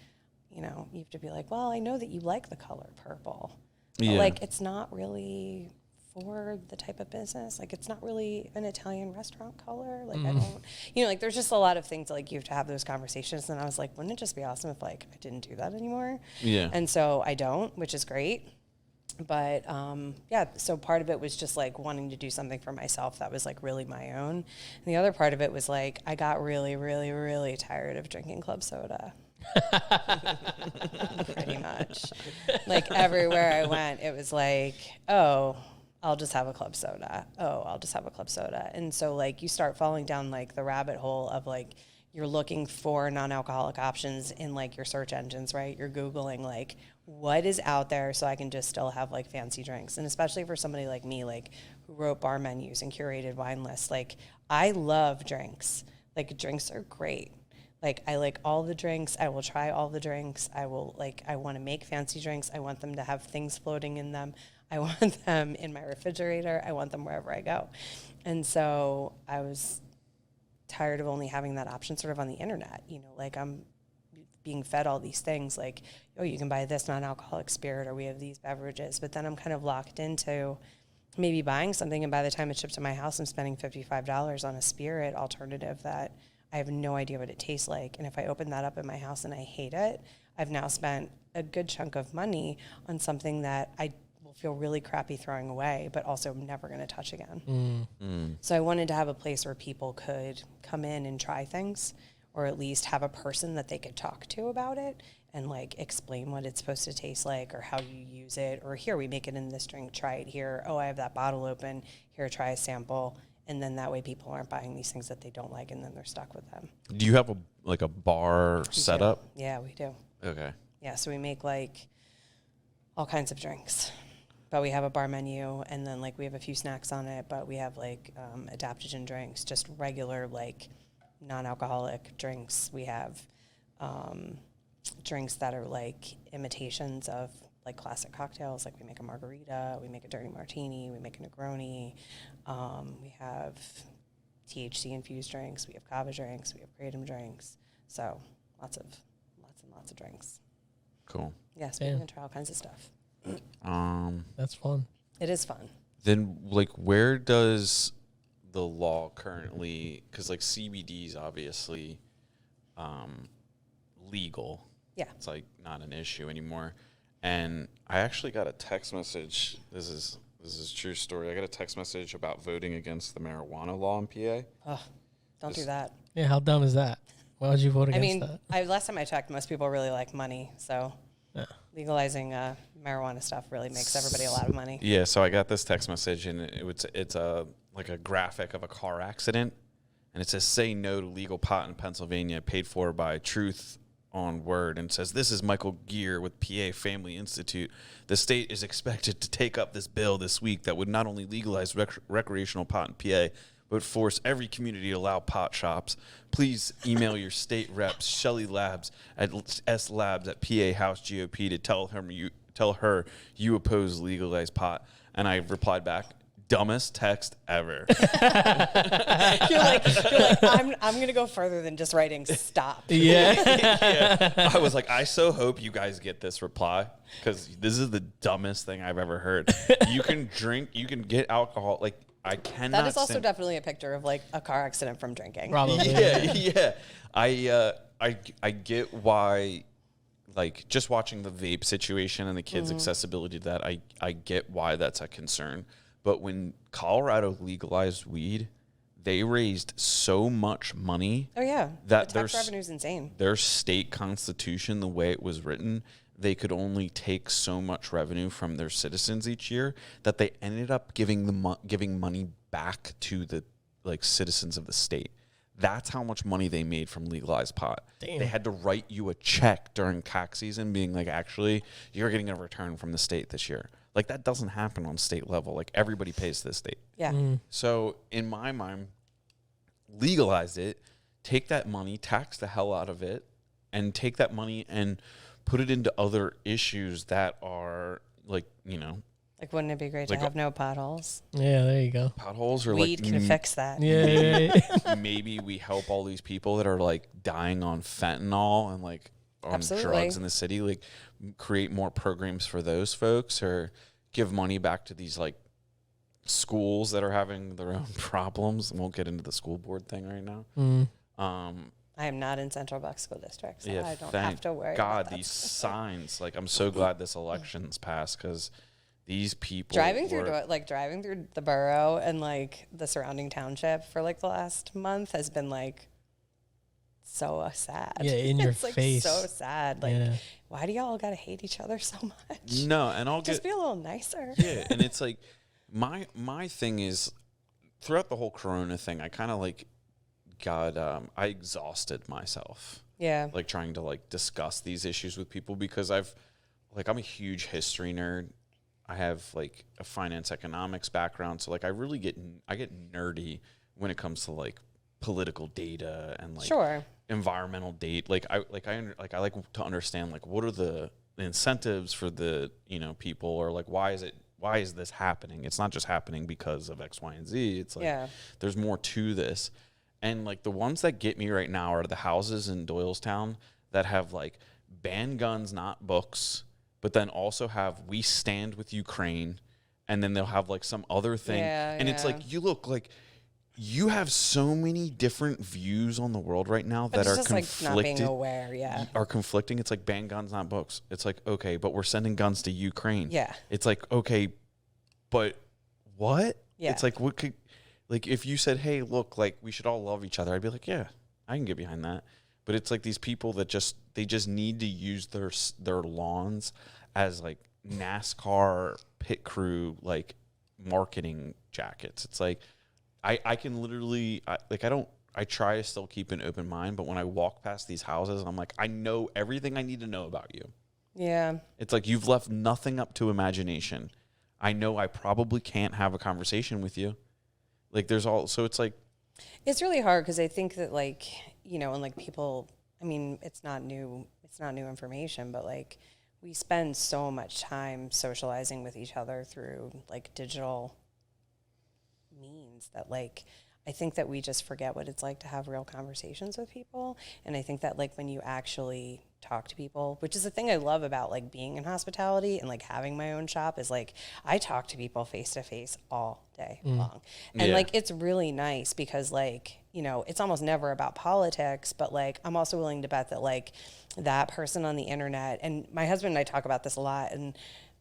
you know, you have to be like, well, I know that you like the color purple. But like it's not really for the type of business. Like it's not really an Italian restaurant color. Like I don't, you know, like there's just a lot of things that, like you have to have those conversations. And I was like, wouldn't it just be awesome if like I didn't do that anymore? Yeah. And so I don't, which is great. But yeah, so part of it was just like wanting to do something for myself that was like really my own. And the other part of it was like I got really, really, really tired of drinking club soda. Pretty much. Like everywhere I went, it was like, oh, I'll just have a club soda. Oh, I'll just have a club soda. And so like you start falling down like the rabbit hole of like you're looking for non-alcoholic options in like your search engines, right? You're Googling like what is out there so I can just still have like fancy drinks. And especially for somebody like me, like who wrote bar menus and curated wine lists, like I love drinks. Like drinks are great. Like I like all the drinks. I will try all the drinks. I want to make fancy drinks. I want them to have things floating in them. I want them in my refrigerator. I want them wherever I go. And so I was tired of only having that option sort of on the internet. You know, like I'm being fed all these things like, oh, you can buy this non-alcoholic spirit or we have these beverages. But then I'm kind of locked into maybe buying something and by the time it's shipped to my house, I'm spending $55 on a spirit alternative that I have no idea what it tastes like. And if I open that up in my house and I hate it, I've now spent a good chunk of money on something that I will feel really crappy throwing away, but also I'm never going to touch again. So I wanted to have a place where people could come in and try things, or at least have a person that they could talk to about it and like explain what it's supposed to taste like or how you use it. Or here, we make it in this drink, try it here. Oh, I have that bottle open. Here, try a sample. And then that way people aren't buying these things that they don't like and then they're stuck with them. Do you have a bar setup? Yeah, we do. Okay. Yeah, so we make like all kinds of drinks. But we have a bar menu and then like we have a few snacks on it, but we have like adaptogen drinks, just regular like non-alcoholic drinks. We have drinks that are like imitations of like classic cocktails. Like we make a margarita, we make a dirty martini, we make a Negroni. We have THC infused drinks, we have kava drinks, we have kratom drinks. So lots and lots of drinks. Cool. Yes, we can try all kinds of stuff. That's fun. It is fun. Then like where does the law currently, because like CBD is obviously legal. Yeah. It's like not an issue anymore. And I actually got a text message. This is a true story. I got a text message about voting against the marijuana law in PA. Oh, don't do that. Yeah, how dumb is that? Why would you vote against that? Last time I checked, most people really like money. So legalizing marijuana stuff really makes everybody a lot of money. Yeah, so I got this text message, and it's like a graphic of a car accident, and it says, "Say no to legal pot in Pennsylvania, paid for by Truth on Word," and says, "This is Michael Gear with PA Family Institute. The state is expected to take up this bill this week that would not only legalize recreational pot in PA, but force every community to allow pot shops. Please email your state reps, Shelley Labs at slabs at PA House GOP to tell her you oppose legalized pot." And I replied back, "Dumbest text ever." You're like, I'm going to go further than just writing stop. Yeah. I was like, I so hope you guys get this reply, because this is the dumbest thing I've ever heard. You can drink, you can get alcohol. Like, I cannot. That is also definitely a picture of like a car accident from drinking. Probably. Yeah. I get why like just watching the vape situation and the kids' accessibility to that, I get why that's a concern. But when Colorado legalized weed, they raised so much money. Oh yeah, that the tax revenue is insane. Their state constitution, the way it was written, they could only take so much revenue from their citizens each year that they ended up giving money back to the like citizens of the state. That's how much money they made from legalized pot. Damn. They had to write you a check during tax season being like, actually, you're getting a return from the state this year. Like, that doesn't happen on state level. Like, everybody pays this state. Yeah. So, in my mind, legalize it, take that money, tax the hell out of it, and take that money and put it into other issues that are, like, you know. Like, wouldn't it be great like to have no potholes? Yeah, there you go. Potholes or Weed like can fix that. Yeah. maybe we help all these people that are like dying on fentanyl and like on Absolutely. drugs in the city, like create more programs for those folks, or give money back to these like schools that are having their own problems. Won't get into the school board thing right now. I am not in Central Bucks School District, so Yeah, I don't thank have to worry God about that. these signs. Like, I'm so glad this election's passed, because these people driving through the borough and like the surrounding township for like the last month has been like so sad. Yeah, in your it's like face. so sad. Like, Yeah. why do y'all gotta hate each other so much? No, and I'll Just be a little nicer. Yeah, and it's like my thing is, throughout the whole Corona thing, I kind of like got I exhausted myself. Yeah. Like trying to like discuss these issues with people, because I'm a huge history nerd. I have like a finance economics background, so like I get nerdy when it comes to like political data and like Sure. environmental data. I like to understand like what are the incentives for the, you know, people, or like why is this happening? It's not just happening because of X, Y, and Z. It's like there's more to this. And like the ones that get me right now are the houses in Doylestown that have like ban guns, not books, but then also have "We stand with Ukraine," and then they'll have like some other thing. And it's like, you look like you have so many different views on the world right now that are just conflicted. like not being aware, Are conflicting. It's like ban guns, not books. It's like, okay, but we're sending guns to Ukraine. Yeah. It's like, okay, but what? Yeah. It's like, what could, like, if you said, hey, look, like, we should all love each other, I'd be like, yeah, I can get behind that. But it's like these people that they just need to use their lawns as like NASCAR pit crew, like marketing jackets. It's like, I can literally, I try to still keep an open mind, but when I walk past these houses, I'm like, I know everything I need to know about you. Yeah. It's like, you've left nothing up to imagination. I know I probably can't have a conversation with you. Like, so it's like, It's really hard because I think that, like, you know, and like people, I mean, it's not new information, but like we spend so much time socializing with each other through like digital means that like I think that we just forget what it's like to have real conversations with people. And I think that like when you actually talk to people, which is the thing I love about like being in hospitality and like having my own shop, is like I talk to people face to face all day long. And like it's really nice because like, you know, it's almost never about politics, but like I'm also willing to bet that like that person on the internet, and my husband and I talk about this a lot, and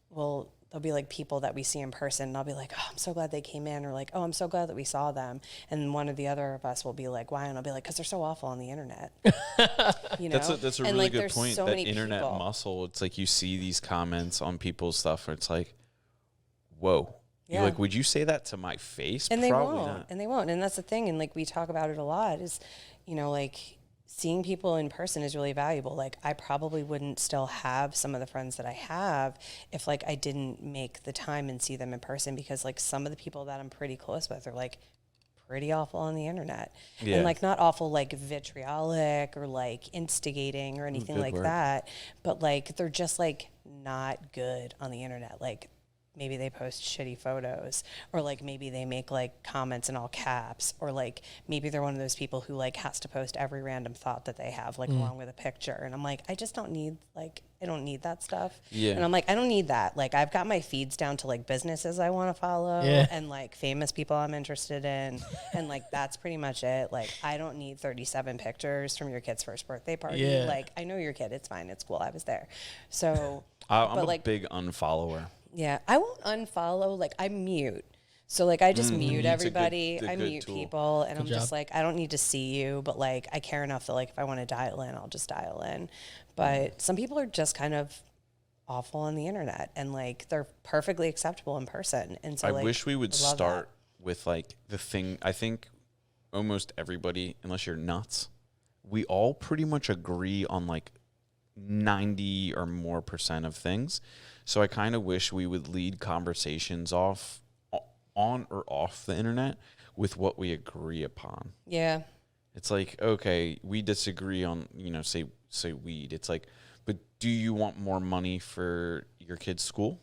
there'll be like people that we see in person and I'll be like, oh, I'm so glad they came in, or like, oh, I'm so glad that we saw them. And one or the other of us will be like, why? And I'll be like, because they're so awful on the internet. You know? That's a and really like, good there's point. so That many internet people. muscle. It's like you see these comments on people's stuff, and it's like, whoa. Yeah. You're like, would you say that to my face? And they Probably won't. not. And they won't. And that's the thing. And like we talk about it a lot is, you know, like seeing people in person is really valuable. Like I probably wouldn't still have some of the friends that I have if like I didn't make the time and see them in person, because like some of the people that I'm pretty close with are like pretty awful on the internet. Yeah. And like not awful like vitriolic or like instigating or anything good like word. that, but like they're just like not good on the internet. Like maybe they post shitty photos, or like maybe they make like comments in all caps, or like maybe they're one of those people who like has to post every random thought that they have like along with a picture. And I'm like, I just don't need I don't need that stuff. Yeah. And I'm like, I don't need that. Like, I've got my feeds down to like businesses I want to follow and like famous people I'm interested in. And like, that's pretty much it. Like, I don't need 37 pictures from your kid's first birthday party. Yeah. Like, I know your kid. It's fine. It's cool. I was there. So I'm but a big unfollower. yeah, I won't unfollow. Like, I mute. So like, I just mute Mute's a everybody. good I mute tool. people, and I'm job. just like, I don't need to see you, but like, I care enough that like, if I want to dial in, I'll just dial in. But some people are just kind of awful on the internet, and like, they're perfectly acceptable in person. And so I like, wish we would I love start with like the thing. I think almost everybody, unless you're nuts, we all pretty much agree on like 90 or more % of things. So I kind of wish we would lead conversations off on or off the internet with what we agree upon. that. Yeah. It's like, okay, we disagree on, say weed. It's like, but do you want more money for your kid's school?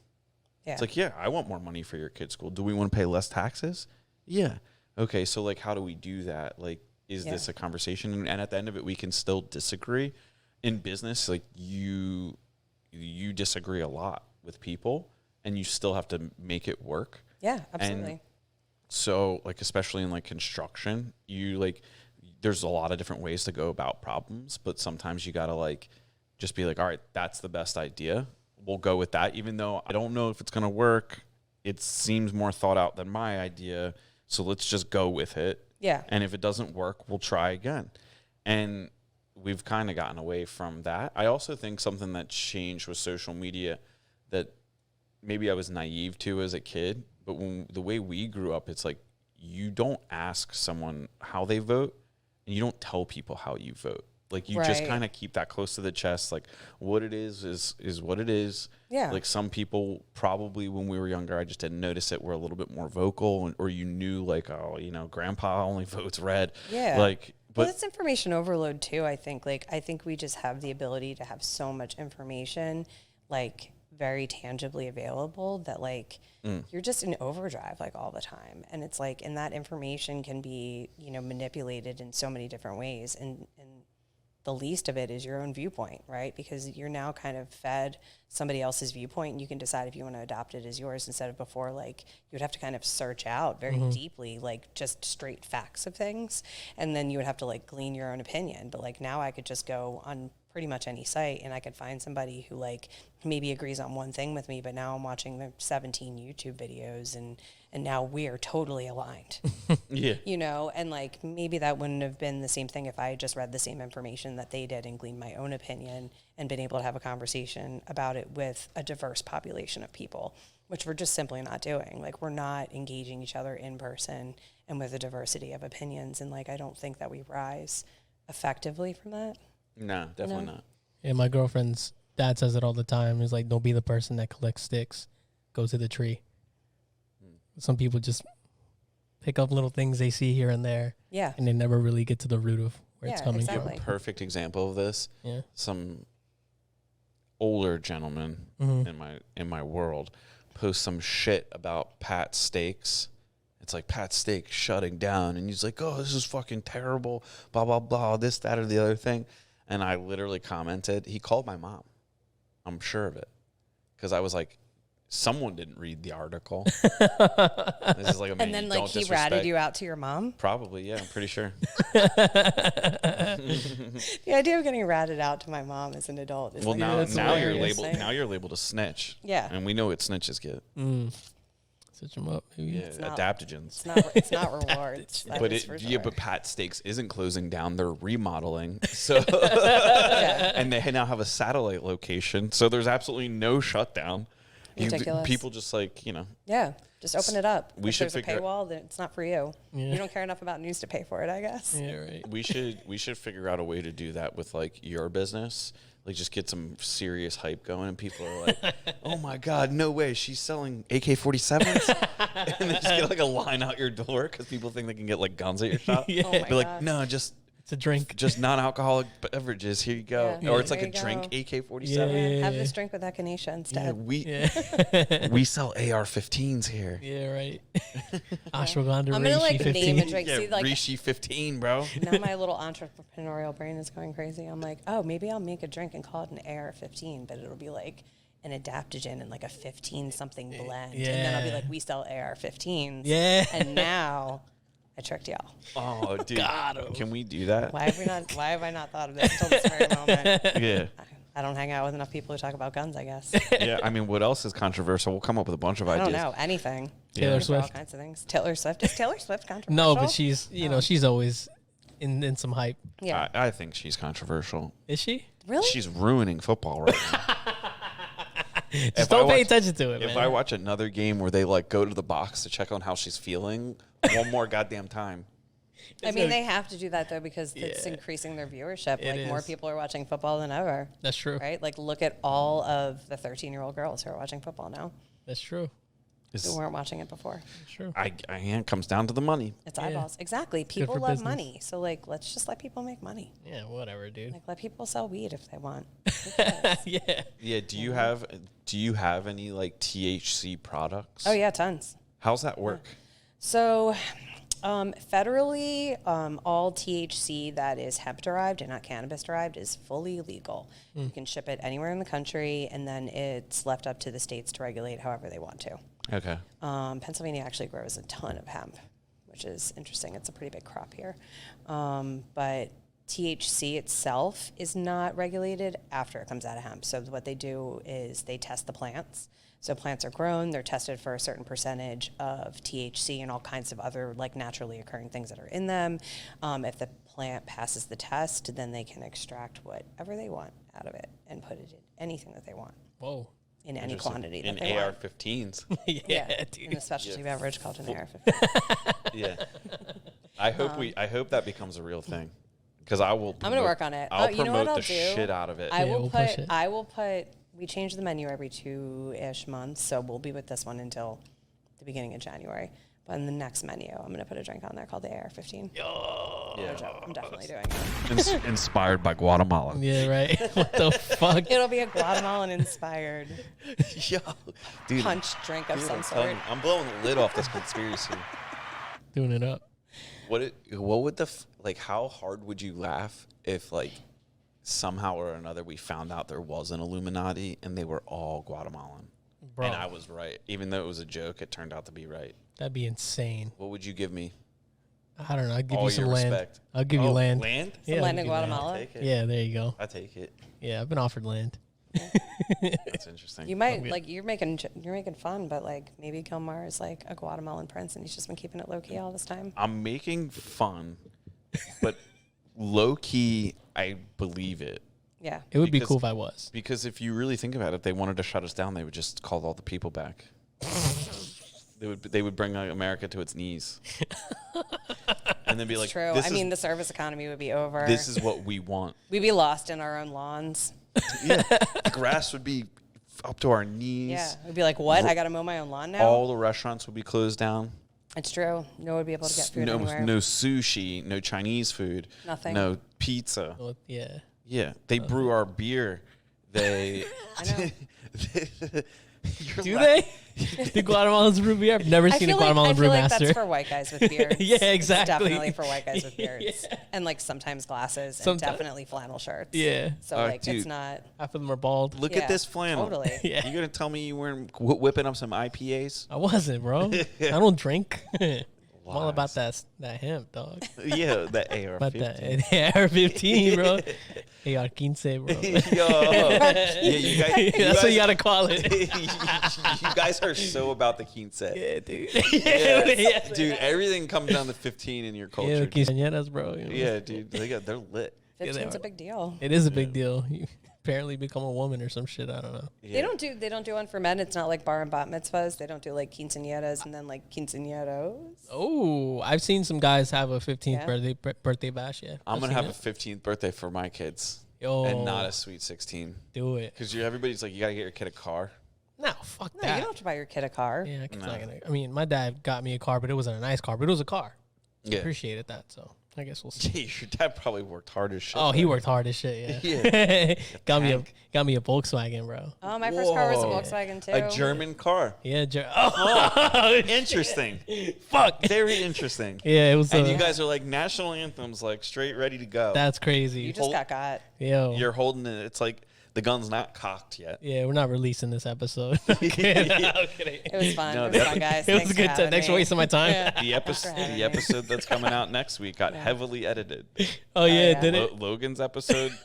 Yeah. It's like, yeah, I want more money for your kid's school. Do we want to pay less taxes? Yeah. Okay, so like, how do we do that? Like, is this a conversation? And at the end of it, we can still disagree. In business, like you disagree a lot with people, and you still have to make it work. Yeah, absolutely. And so, like, especially in like construction, there's a lot of different ways to go about problems, but sometimes you gotta like just be like, all right, that's the best idea. We'll go with that, even though I don't know if it's gonna work. It seems more thought out than my idea, so let's just go with it. Yeah. And if it doesn't work, we'll try again. And we've kind of gotten away from that. I also think something that changed with social media that maybe I was naive to as a kid, but the way we grew up, it's like you don't ask someone how they vote, and you don't tell people how you vote. Like, you just kind of keep that close to the chest. Like, what it is what it is. Yeah. Like, some people probably when we were younger, I just didn't notice it, were a little bit more vocal, or you knew like, oh, grandpa only votes red. Yeah. Like, Well, but it's information overload too, I think. Like, I think we just have the ability to have so much information, like, very tangibly available that, like, you're just in overdrive, like, all the time. And it's like, and that information can be, manipulated in so many different ways. And the least of it is your own viewpoint, right? Because you're now kind of fed somebody else's viewpoint, and you can decide if you want to adopt it as yours, instead of before, like, you would have to kind of search out very deeply, like, just straight facts of things. And then you would have to like glean your own opinion. But like, now I could just go on pretty much any site, and I could find somebody who like maybe agrees on one thing with me, but now I'm watching the 17 YouTube videos, and now we are totally aligned. yeah. And like, maybe that wouldn't have been the same thing if I had just read the same information that they did and gleaned my own opinion and been able to have a conversation about it with a diverse population of people, which we're just simply not doing. Like, we're not engaging each other in person and with a diversity of opinions. And like, I don't think that we rise effectively from that. No, definitely not. Yeah, my girlfriend's dad says it all the time. He's like, don't be the person that collects sticks. Go to the tree. Some people just pick up little things they see here and there. Yeah. And they never really get to the root of where it's coming exactly. from. Perfect example of this. Yeah. Some older gentleman in my world post some shit about Pat Steaks. It's like Pat Steak shutting down, and he's like, oh, this is fucking terrible, blah, blah, blah, this, that, or the other thing. And I literally commented, he called my mom. I'm sure of it. Because I was like, someone didn't read the article. This is like a man, And then you like, don't he disrespect. ratted you out to your mom? Probably, yeah, I'm pretty sure. The idea of getting ratted out to my mom as an adult is Well, like, now that's you're hilarious labeled. thing. Now you're labeled a snitch. Yeah. And we know what snitches get. Switch them up, maybe. Yeah, not- adaptogens. It's not rewards. That But is for sure. but Pat Steaks isn't closing down; they're remodeling. So, Yeah. and they now have a satellite location. So there's absolutely no shutdown. Ridiculous. People just like Yeah, just open it up. We If should there's a figure- paywall, then it's not for you. Yeah. You don't care enough about news to pay for it, I guess. Yeah, right. we should figure out a way to do that with like your business. Like, just get some serious hype going, and people are like, "Oh my god, no way, she's selling AK-47s!" And they just get like a line out your door because people think they can get like guns at your shop. Yeah. Oh my Be like, God. no, just It's a drink. Just non-alcoholic beverages. Here you go. Yeah. Or it's There like a you go. drink, AK-47. Yeah. Have this drink with echinacea instead. We sell AR-15s here. Yeah, right. Ashwagandha I'm gonna like reishi name a 15. drink. Yeah, See, like Rishi 15, bro. now my little entrepreneurial brain is going crazy. I'm like, oh, maybe I'll make a drink and call it an AR-15, but it'll be like an adaptogen and like a 15-something blend. And then I'll be Yeah. like, we sell AR-15s. Yeah. And now I tricked y'all. Oh, dude. Got 'em. Can we do that? Why have I not thought of this until this very moment? Yeah. I don't hang out with enough people who talk about guns, I guess. Yeah. I mean, what else is controversial? We'll come up with a bunch of I ideas. don't know. Anything. Taylor For all Swift. kinds of things. Taylor Swift. Is Taylor Swift controversial? No, but she's she's always in some hype. Yeah. I think she's controversial. Is she? Really? She's ruining football right now. Just don't pay attention to it, If man. I watch another game where they like go to the box to check on how she's feeling one more goddamn time. I mean, they have to do that though because it's Yeah. increasing their viewership. It Like more is. people are watching football than ever, That's true. right? Like look at all of the 13-year-old girls who are watching football now That's true. who weren't watching it before. That's true. It comes down to the money. It's Yeah. eyeballs. Exactly. People for love business. money. So like let's just let people make money. Yeah, whatever, dude. Like let people sell weed if they want. Yeah. Yeah. Do you have any like THC products? Oh yeah, tons. How's that work? So, federally, all THC that is hemp derived and not cannabis derived is fully legal. You can ship it anywhere in the country, and then it's left up to the states to regulate however they want to. Okay. Pennsylvania actually grows a ton of hemp, which is interesting. It's a pretty big crop here. But THC itself is not regulated after it comes out of hemp. So what they do is they test the plants. So plants are grown, they're tested for a certain percentage of THC and all kinds of other like naturally occurring things that are in them. If the plant passes the test, then they can extract whatever they want out of it and put it in anything that they want Whoa. in any quantity In that they want. AR-15s. Yeah, In dude. a specialty beverage called an AR-15. Yeah. I hope that becomes a real thing. Because I will. I'm gonna work on it. I'll You know what promote I'll the do? shit out of it. I Yeah, will we'll push put. it. I will put. We change the menu every 2-ish months, so we'll be with this one until the beginning of January. But in the next menu, I'm going to put a drink on there called the AR-15. Yeah. I'm definitely doing it. Inspired by Guatemala. Yeah, right. What the fuck? It'll be a Guatemalan-inspired Yo, dude, punch drink of dude, some I'm sort. telling you, I'm blowing the lid off this conspiracy. Doing it up. What would how hard would you laugh if like somehow or another we found out there was an Illuminati and they were all Guatemalan? Bro, And I was right. Even though it was a joke, it turned out to be right. that'd be insane. What would you give me? I don't know. I'll give All you some your land. respect. I'll give you land. Land? Yeah, I'll land give in you land. Guatemala. Take it. Yeah, there you go. I take it. Yeah, I've been offered land. That's interesting. You might like you're making fun, but like maybe Gilmar is like a Guatemalan prince, and he's just been keeping it low key all this time. I'm making fun, but low key, I believe it. Yeah. It would be Because- cool if I was. Because if you really think about it, if they wanted to shut us down, they would just call all the people back. They would bring America to its knees, and then be like, True. This I is, mean, the service economy would be over. this is what we want. We'd be lost in our own lawns. Yeah, the grass would be up to our knees. Yeah. We'd be like, what? I got to mow my own lawn now? All the restaurants would be closed down. It's true. No one would be able to get food anywhere. No sushi, no Chinese food, Nothing. no pizza. Well, yeah. Yeah, they brew our beer. They I know. You're Do la- they? Do Guatemalans brew beer? I've never seen a Guatemalan I feel like brewmaster. that's for white guys with beards. Yeah, It's exactly. definitely for white guys with beards. Yeah. And like sometimes glasses and Someti- definitely flannel shirts. Yeah. So like dude. it's not. Half of them are bald. Look Yeah, at this flannel. totally. Yeah. You gonna tell me you weren't whipping up some IPAs? I wasn't, bro. I don't drink. I'm all about Lies. that hemp, dog. Yeah, the AR-15. About that AR-15, bro. AR-15, bro. Yo, yeah, you guys. That's what you gotta call it. you guys are so about the quince. Yeah, dude. Yeah. Dude, everything comes down to 15 in your Yeah, culture. the quinceañeras, bro. you know. Yeah, dude, they're lit. Yeah, they 15's a are. big deal. It is a big deal. You apparently become a woman or some shit. I don't know. Yeah. They don't do one for men. It's not like bar and bat mitzvahs. They don't do like quinceañeras and then like quinceañeros. Oh, I've seen some guys have a 15th Yeah. birthday bash. Yeah, I'm I've gonna seen have a it. 15th birthday for my kids, Yo, and not a sweet 16. do it. Because everybody's like, you gotta get your kid a car. No, fuck No, that. you don't have to buy your kid a car. Yeah, 'cause No. like, I mean, my dad got me a car, but it wasn't a nice car, but it was a car. Yeah. Appreciated that. So I guess we'll see. Gee, your dad probably worked hard as shit. Oh, he worked hard as shit. Yeah. Yeah. got me a Volkswagen, bro. Oh, my first car was a Whoa. Volkswagen too. A German car. Yeah. Interesting. Fuck. Very interesting. Yeah, it was. And you guys are like national anthems, like straight ready to go. That's crazy. You just got. Yo. You're holding it. It's like the gun's not cocked yet. Yeah, we're not releasing this episode. I'm kidding. It was fun. No, it was fun, guys. It was a good time. Thanks for wasting my time. Yeah. The episode that's coming out next week got heavily edited. Oh yeah, yeah. did it? Logan's episode,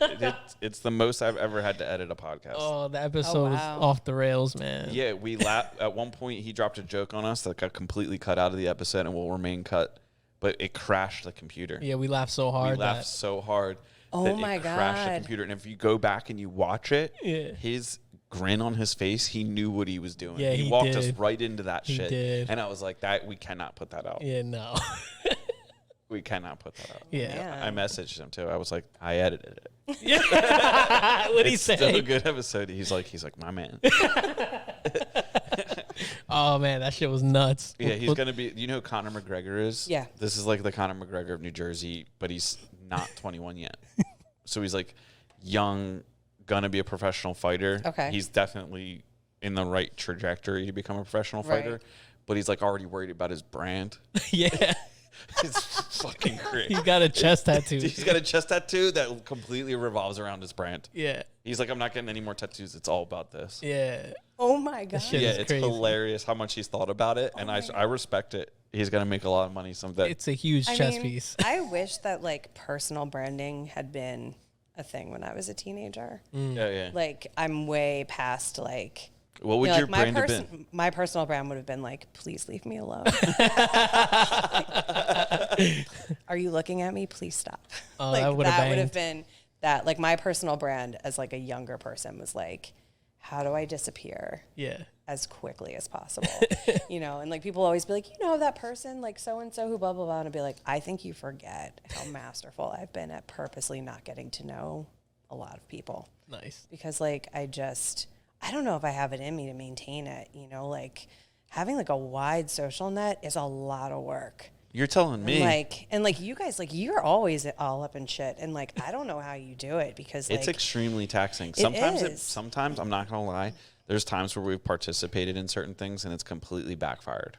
it's the most I've ever had to edit a podcast. Oh, the episode was wow. off the rails, man. Yeah, we laughed. At one point, he dropped a joke on us that got completely cut out of the episode and will remain cut, but it crashed the computer. Yeah, we laughed so We hard. laughed so hard Oh that my it crashed the God. computer. And if you go back and you watch it, Yeah. his grin on his face, he knew what he was doing. Yeah, he he walked us did. right into that He shit. did. And I was like, that we cannot put that out. Yeah, no. We cannot put that out. Yeah. Man. I messaged him too. I was like, I edited it. What'd he It's still a say? good episode. He's like, my man. Oh man, that shit was nuts. Yeah, he's gonna be. You know who Conor McGregor is? Yeah. This is like the Conor McGregor of New Jersey, but he's not 21 yet. So he's like young, gonna be a professional fighter. Okay. He's definitely in the right trajectory to become a professional Right. fighter, but he's like already worried about his brand. Yeah, It's fucking great. he's got a chest tattoo. He's got a chest tattoo that completely revolves around his brand. Yeah, He's like, I'm not getting any more tattoos. It's all about this. yeah. Oh my god. shit Yeah, is it's crazy. hilarious how much he's thought about it, and I respect it. He's gonna make a lot of money someday. It's a huge I chest mean, piece. I wish that like personal branding had been a thing when I was a teenager. Yeah. Like I'm way past like. What would you know, your like, brand have been? My personal brand would have been like, please leave me alone. Are you looking at me? Please stop. Oh, like that would've would banged. have been that. Like my personal brand as like a younger person was like, how do I disappear Yeah, as quickly as possible? You know, and like people always be like, you know, that person like so and so who blah blah blah, and I'd be like, I think you forget how masterful I've been at purposely not getting to know a lot of people nice. because like I don't know if I have it in me to maintain it, you know, like having like a wide social net is a lot of work. You're telling me. And like you guys, like you're always all up in shit. And like, I don't know how you do it because like, it's extremely taxing. It Sometimes is. sometimes I'm not gonna lie. There's times where we've participated in certain things and it's completely backfired.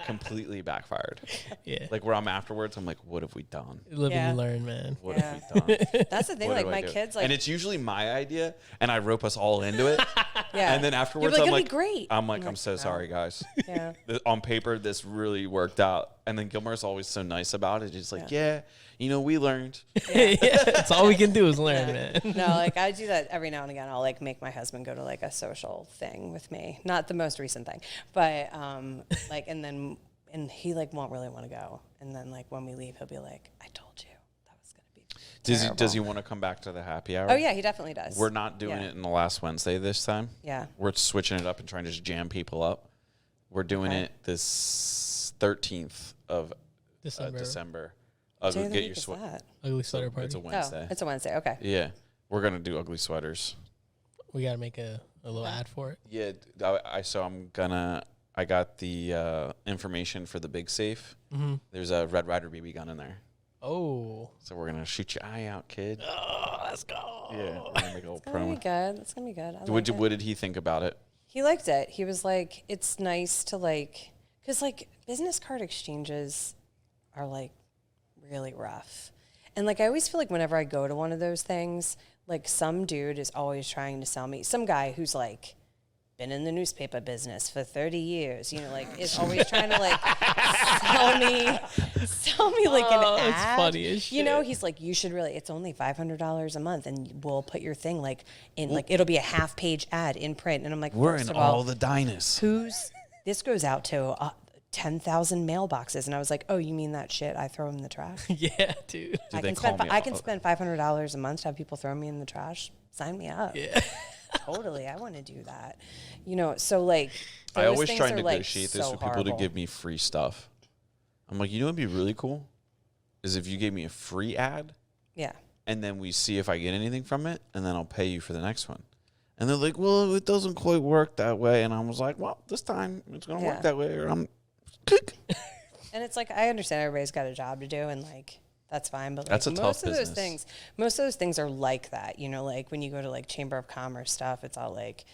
Completely backfired. Yeah, Like where I'm afterwards, I'm like, what have we done? live Yeah. and you learn, man. What Yeah. have we done? that's the thing. What Like do I my do? kids, like, and it's usually my idea, and I rope us all into it. yeah. And then afterwards, You're I'm like, like, it'll be great. I'm like, I'm I'm like, so no. sorry, guys. Yeah. On paper, this really worked out. And then Gilmore's always so nice about it. He's like, yeah, you know, we learned. Yeah, that's all we can do is learn, man. No, like I do that every now and again. I'll like make my husband go to like a social thing with me. Not the most recent thing, but like, and he like won't really want to go. And then like when we leave, he'll be like, I told you that was going to be terrible. Does he want to come back to the happy hour? Oh yeah, he definitely does. We're not doing Yeah. it in the last Wednesday this time. Yeah. We're switching it up and trying to just jam people up. We're doing Okay. it this 13th of December. What day Ugly, of the get week your is sweat. that? Ugly sweater It's party. a Wednesday. Oh, it's a Wednesday. Okay. Yeah, we're gonna do ugly sweaters. We gotta make a little ad for it. Yeah, I got the information for the big safe. Mm-hmm. There's a Red Ryder BB gun in there, Oh, so we're gonna shoot your eye out, kid. let's go. Yeah, we're gonna make a little It's gonna be promo. good. It's gonna be good. I like What it. did he think about it? He liked it. He was like, it's nice to like, because like business card exchanges are like really rough. And like, I always feel like whenever I go to one of those things, like some dude is always trying to sell me, some guy who's like been in the newspaper business for 30 years, you know, like is always trying to like sell me like an Oh, ad. it's funny as You know, shit. he's like, you should really, it's only $500 a month and we'll put your thing like in, like it'll be a half page ad in print. And I'm like, We're first in of all, all the diners. this goes out to 10,000 mailboxes. And I was like, oh, you mean that shit I throw in the trash? Yeah, dude. Did they I call me can out? spend $500 a month to have people throw me in the trash. Sign me up. Yeah. Totally. I want to do that. You know, so like, I those always things try and are, like, negotiate this so with people horrible. to give me free stuff. I'm like, you know what'd be really cool? Is if you gave me a free ad Yeah. and then we see if I get anything from it and then I'll pay you for the next one. And they're like, well, it doesn't quite work that way. And I was like, well, this time it's going to Yeah. work that way or I'm And it's like, I understand everybody's got a job to do, and like, that's fine. But like, That's a tough most of those things are like that. You know, like when you go to like Chamber of Commerce stuff, it's all like,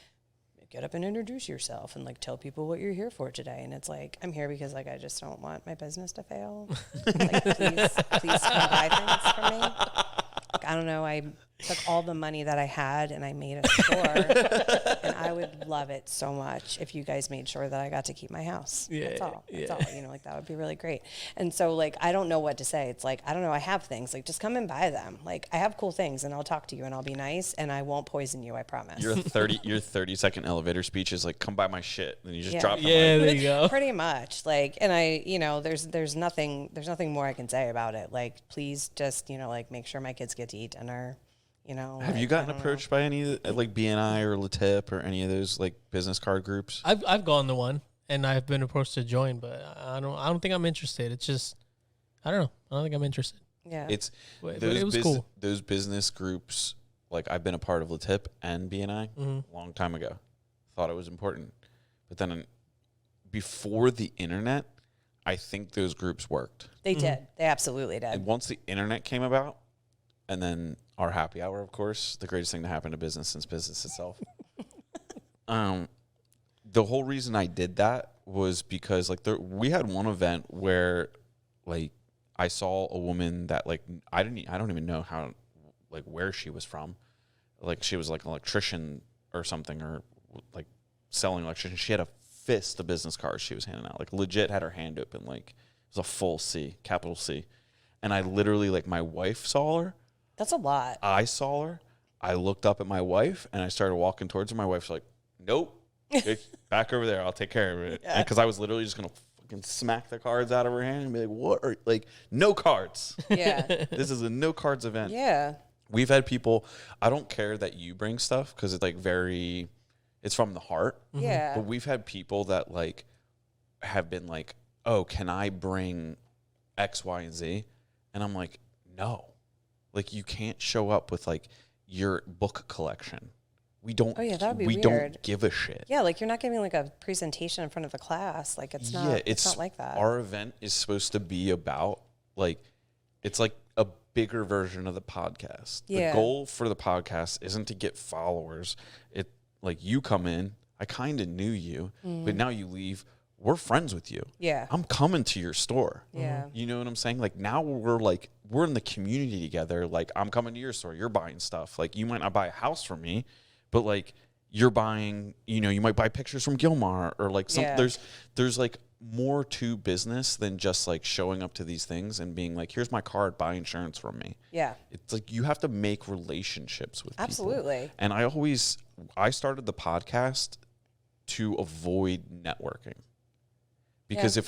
get up and introduce yourself and like tell people what you're here for today. And it's like, I'm here because like, I just don't want my business to fail. Like, please come buy things from me. Like, I don't know. I took all the money that I had and I made a store, and I would love it so much if you guys made sure that I got to keep my house. That's all. That's all. You know, like that would be really great. And so like, I don't know what to say. It's like, I don't know. I have things, like, just come and buy them. Like, I have cool things, and I'll talk to you and I'll be nice and I won't poison you. I promise. Your 30-second elevator speech is like, come buy my shit. And you just drop the mic. There you go. Pretty much. Like, and I, you know, there's nothing more I can say about it. Like, please just, you know, like, make sure my kids get to eat dinner. You know, Have you gotten approached by any of the, like BNI or LaTip or any of those like business card groups? I've gone to one and I've been approached to join, but I don't think I'm interested. It's just, I don't know. I don't think I'm interested. Yeah. It's But it was cool. Those business groups, like I've been a part of LaTip and BNI a long time ago. Thought it was important. But then before the internet, I think those groups worked. They did. They absolutely did. And once the internet came about, and then our happy hour, of course, the greatest thing to happen to business since business itself. The whole reason I did that was because like we had one event where like I saw a woman that like I don't even know how like where she was from. Like she was like an electrician or something, or like selling electrician. She had a fist of business cards she was handing out. Like legit had her hand open, like it was a full C, capital C. And I literally, like, my wife saw her. That's a lot. I saw her. I looked up at my wife, and I started walking towards her. My wife's like, nope. Back over there. I'll take care of it. Because I was literally just going to fucking smack the cards out of her hand and be like, what? Like, no cards. Yeah. This is a no cards event. Yeah. We've had people, I don't care that you bring stuff because it's, like, it's from the heart. Yeah. But we've had people that, like, have been like, oh, can I bring X, Y, and Z? And I'm like, no. Like, you can't show up with, like, your book collection. We don't. Oh, yeah, that would be weird. Don't give a shit. Yeah, like, you're not giving, like, a presentation in front of the class. Like, it's not, it's not like that. Our event is supposed to be about, like, it's like a bigger version of the podcast. Yeah. The goal for the podcast isn't to get followers. Like, you come in, I kind of knew you, but now you leave, we're friends with you. Yeah. I'm coming to your store. Yeah. You know what I'm saying? Like, now we're in the community together. Like, I'm coming to your store. You're buying stuff. Like, you might not buy a house from me, but, like, you're buying, you know, you might buy pictures from Gilmar or, like, some. Yeah. There's, like, more to business than just, like, showing up to these things and being like, here's my card, buy insurance from me. Yeah. It's like you have to make relationships with people. Absolutely. And I started the podcast to avoid networking. Because Yeah,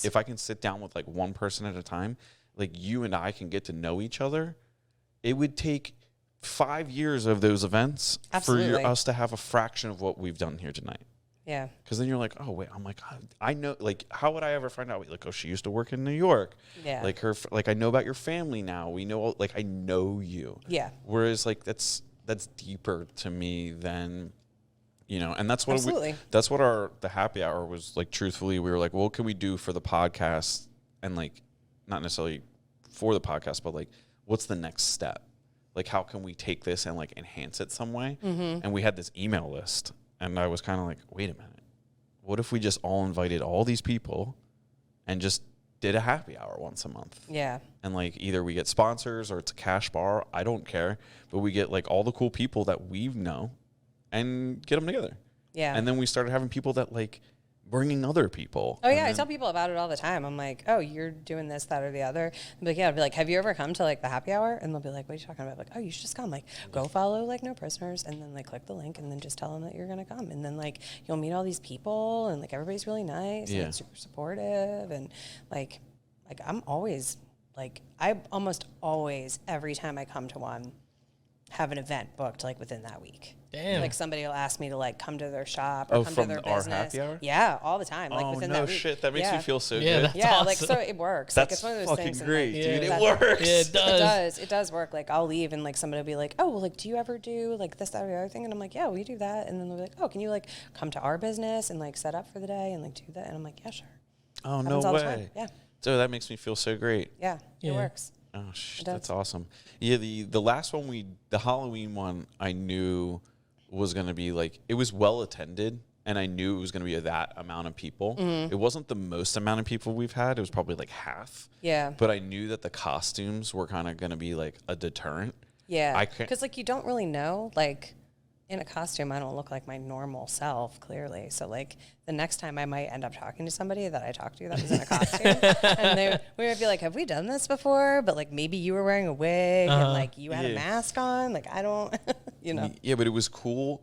if I can sit down with like one person at a time, like you and I can get to know each other, it would take 5 years of those events Absolutely. for us to have a fraction of what we've done here tonight. Yeah. Because then you're like, oh wait, I'm like, I know, like, how would I ever find out? Like, oh, she used to work in New York. Yeah. Like like I know about your family now. We know, like, I know you. Yeah. Whereas like that's deeper to me than, you know, and that's what Absolutely. that's what the happy hour was like. Truthfully, we were like, well, what can we do for the podcast? And like, not necessarily for the podcast, but like, what's the next step? Like, how can we take this and like enhance it some way? Mm-hmm. And we had this email list, and I was kind of like, wait a minute, what if we just all invited all these people and just did a happy hour once a month? Yeah. And like, either we get sponsors or it's a cash bar, I don't care, but we get like all the cool people that we know and get them together. Yeah. And then we started having people that like bringing other people. Oh, yeah. I tell people about it all the time. I'm like, oh, you're doing this, that, or the other. I'm like, yeah. I'd be like, have you ever come to like the happy hour? And they'll be like, what are you talking about? Like, oh, you should just come. Like, go follow like No Prisoners, and then like click the link, and then just tell them that you're going to come. And then like, you'll meet all these people, and like, everybody's really nice and like, super supportive. And like I'm always like, I almost always, every time I come to one, have an event booked like within that week. Damn. Like somebody will ask me to like come to their shop or come to from their our business. happy hour? Yeah, all the time. Like Oh, within no that week. shit. That makes me feel so Yeah, good. that's Yeah, like awesome. so it works. That's like it's one of those fucking things. great, and, dude. like, It works. Yeah, it does. It does work. Like I'll leave and like somebody will be like, oh, well, like, do you ever do like this, that, or the other thing? And I'm like, yeah, we do that. And then they'll be like, oh, can you like come to our business and like set up for the day and like do that? And I'm like, yeah, sure. Oh, no Happens all the time. way. Yeah. So that makes me feel so great. Yeah, it Yeah. works. Oh, does. that's awesome. Yeah, the last one the Halloween one, I knew was going to be like, it was well attended, and I knew it was going to be that amount of people. Mm-hmm. It wasn't the most amount of people we've had. It was probably like half. Yeah. But I knew that the costumes were kind of going to be like a deterrent. Yeah. I can't- Because, like, you don't really know. Like, in a costume, I don't look like my normal self, clearly. So, like, the next time I might end up talking to somebody that I talked to that was in a costume, and we might be like, have we done this before? But, like, maybe you were wearing a wig and, like, you had a mask on. Like, I don't, you know. Yeah, but it was cool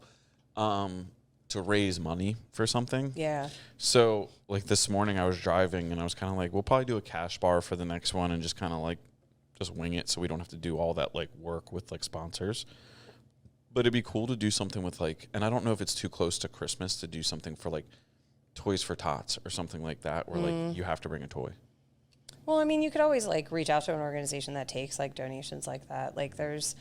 to raise money for something. Yeah. So, like, this morning I was driving, and I was kind of like, we'll probably do a cash bar for the next one and just kind of, like, just wing it so we don't have to do all that, like, work with, like, sponsors. But it'd be cool to do something with, like, and I don't know if it's too close to Christmas to do something for, like, Toys for Tots or something like that, where, like, you have to bring a toy. Well, I mean, you could always, like, reach out to an organization that takes, like, donations like that. Like, there's,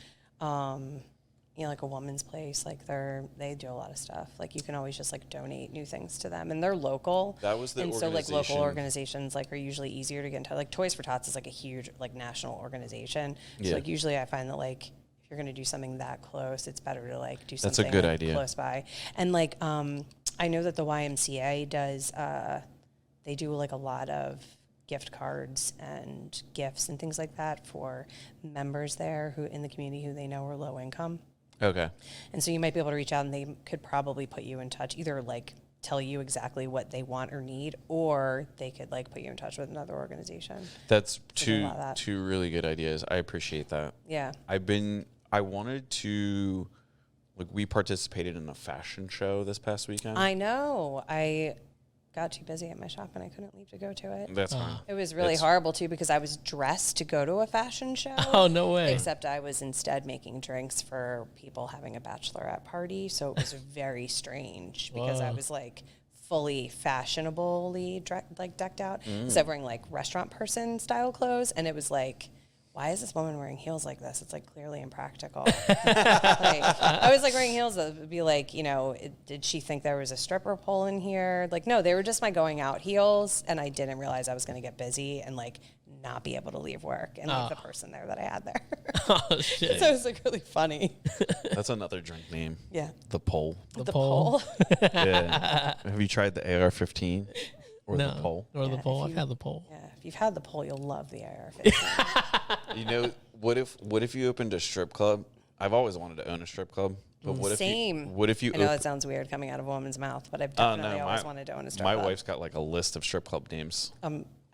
you know, like a woman's place. Like, they do a lot of stuff. Like, you can always just, like, donate new things to them. And they're local. That was the And so, like, local organization- organizations, like, are usually easier to get in touch. Like, Toys for Tots is, like, a huge, like, national organization. So, Yeah. like, usually I find that, like, if you're going to do something that close, it's better to, like, do That's something a good like, idea. close by. And, like, I know that the YMCA does, they do, like, a lot of gift cards and gifts and things like that for members there who in the community who they know are low income. Okay. And so you might be able to reach out and they could probably put you in touch, either like tell you exactly what they want or need, or they could like put you in touch with another organization. That's do a lot of that. two really good ideas. I appreciate that. Yeah. I wanted to, like, we participated in a fashion show this past weekend. I know. I got too busy at my shop and I couldn't leave to go to it. That's fine. It was really horrible too because I was dressed to go to a fashion show. Oh, no way. Except I was instead making drinks for people having a bachelorette party. So it was very strange because I was like fully fashionably decked out. So I'm wearing like restaurant person style clothes. And it was like, why is this woman wearing heels like this? It's like clearly impractical. I was like wearing heels that would be like, you know, did she think there was a stripper pole in here? Like, no, they were just my going out heels. And I didn't realize I was going to get busy and like not be able to leave work and like the person there that I had there. Oh, shit. So it was like really funny. That's another drink name. Yeah. The Pole. The The pole. pole. Yeah. Have you tried the AR-15 or No. the Pole? Or the Yeah, pole. if I've you- had the pole. Yeah. If you've had the pole, you'll love the AR. You know, what if you opened a strip club? I've always wanted to own a strip club. But what Same. if you I know that sounds weird coming out of a woman's mouth, but I've definitely always wanted to own a strip my club. wife's got like a list of strip club names.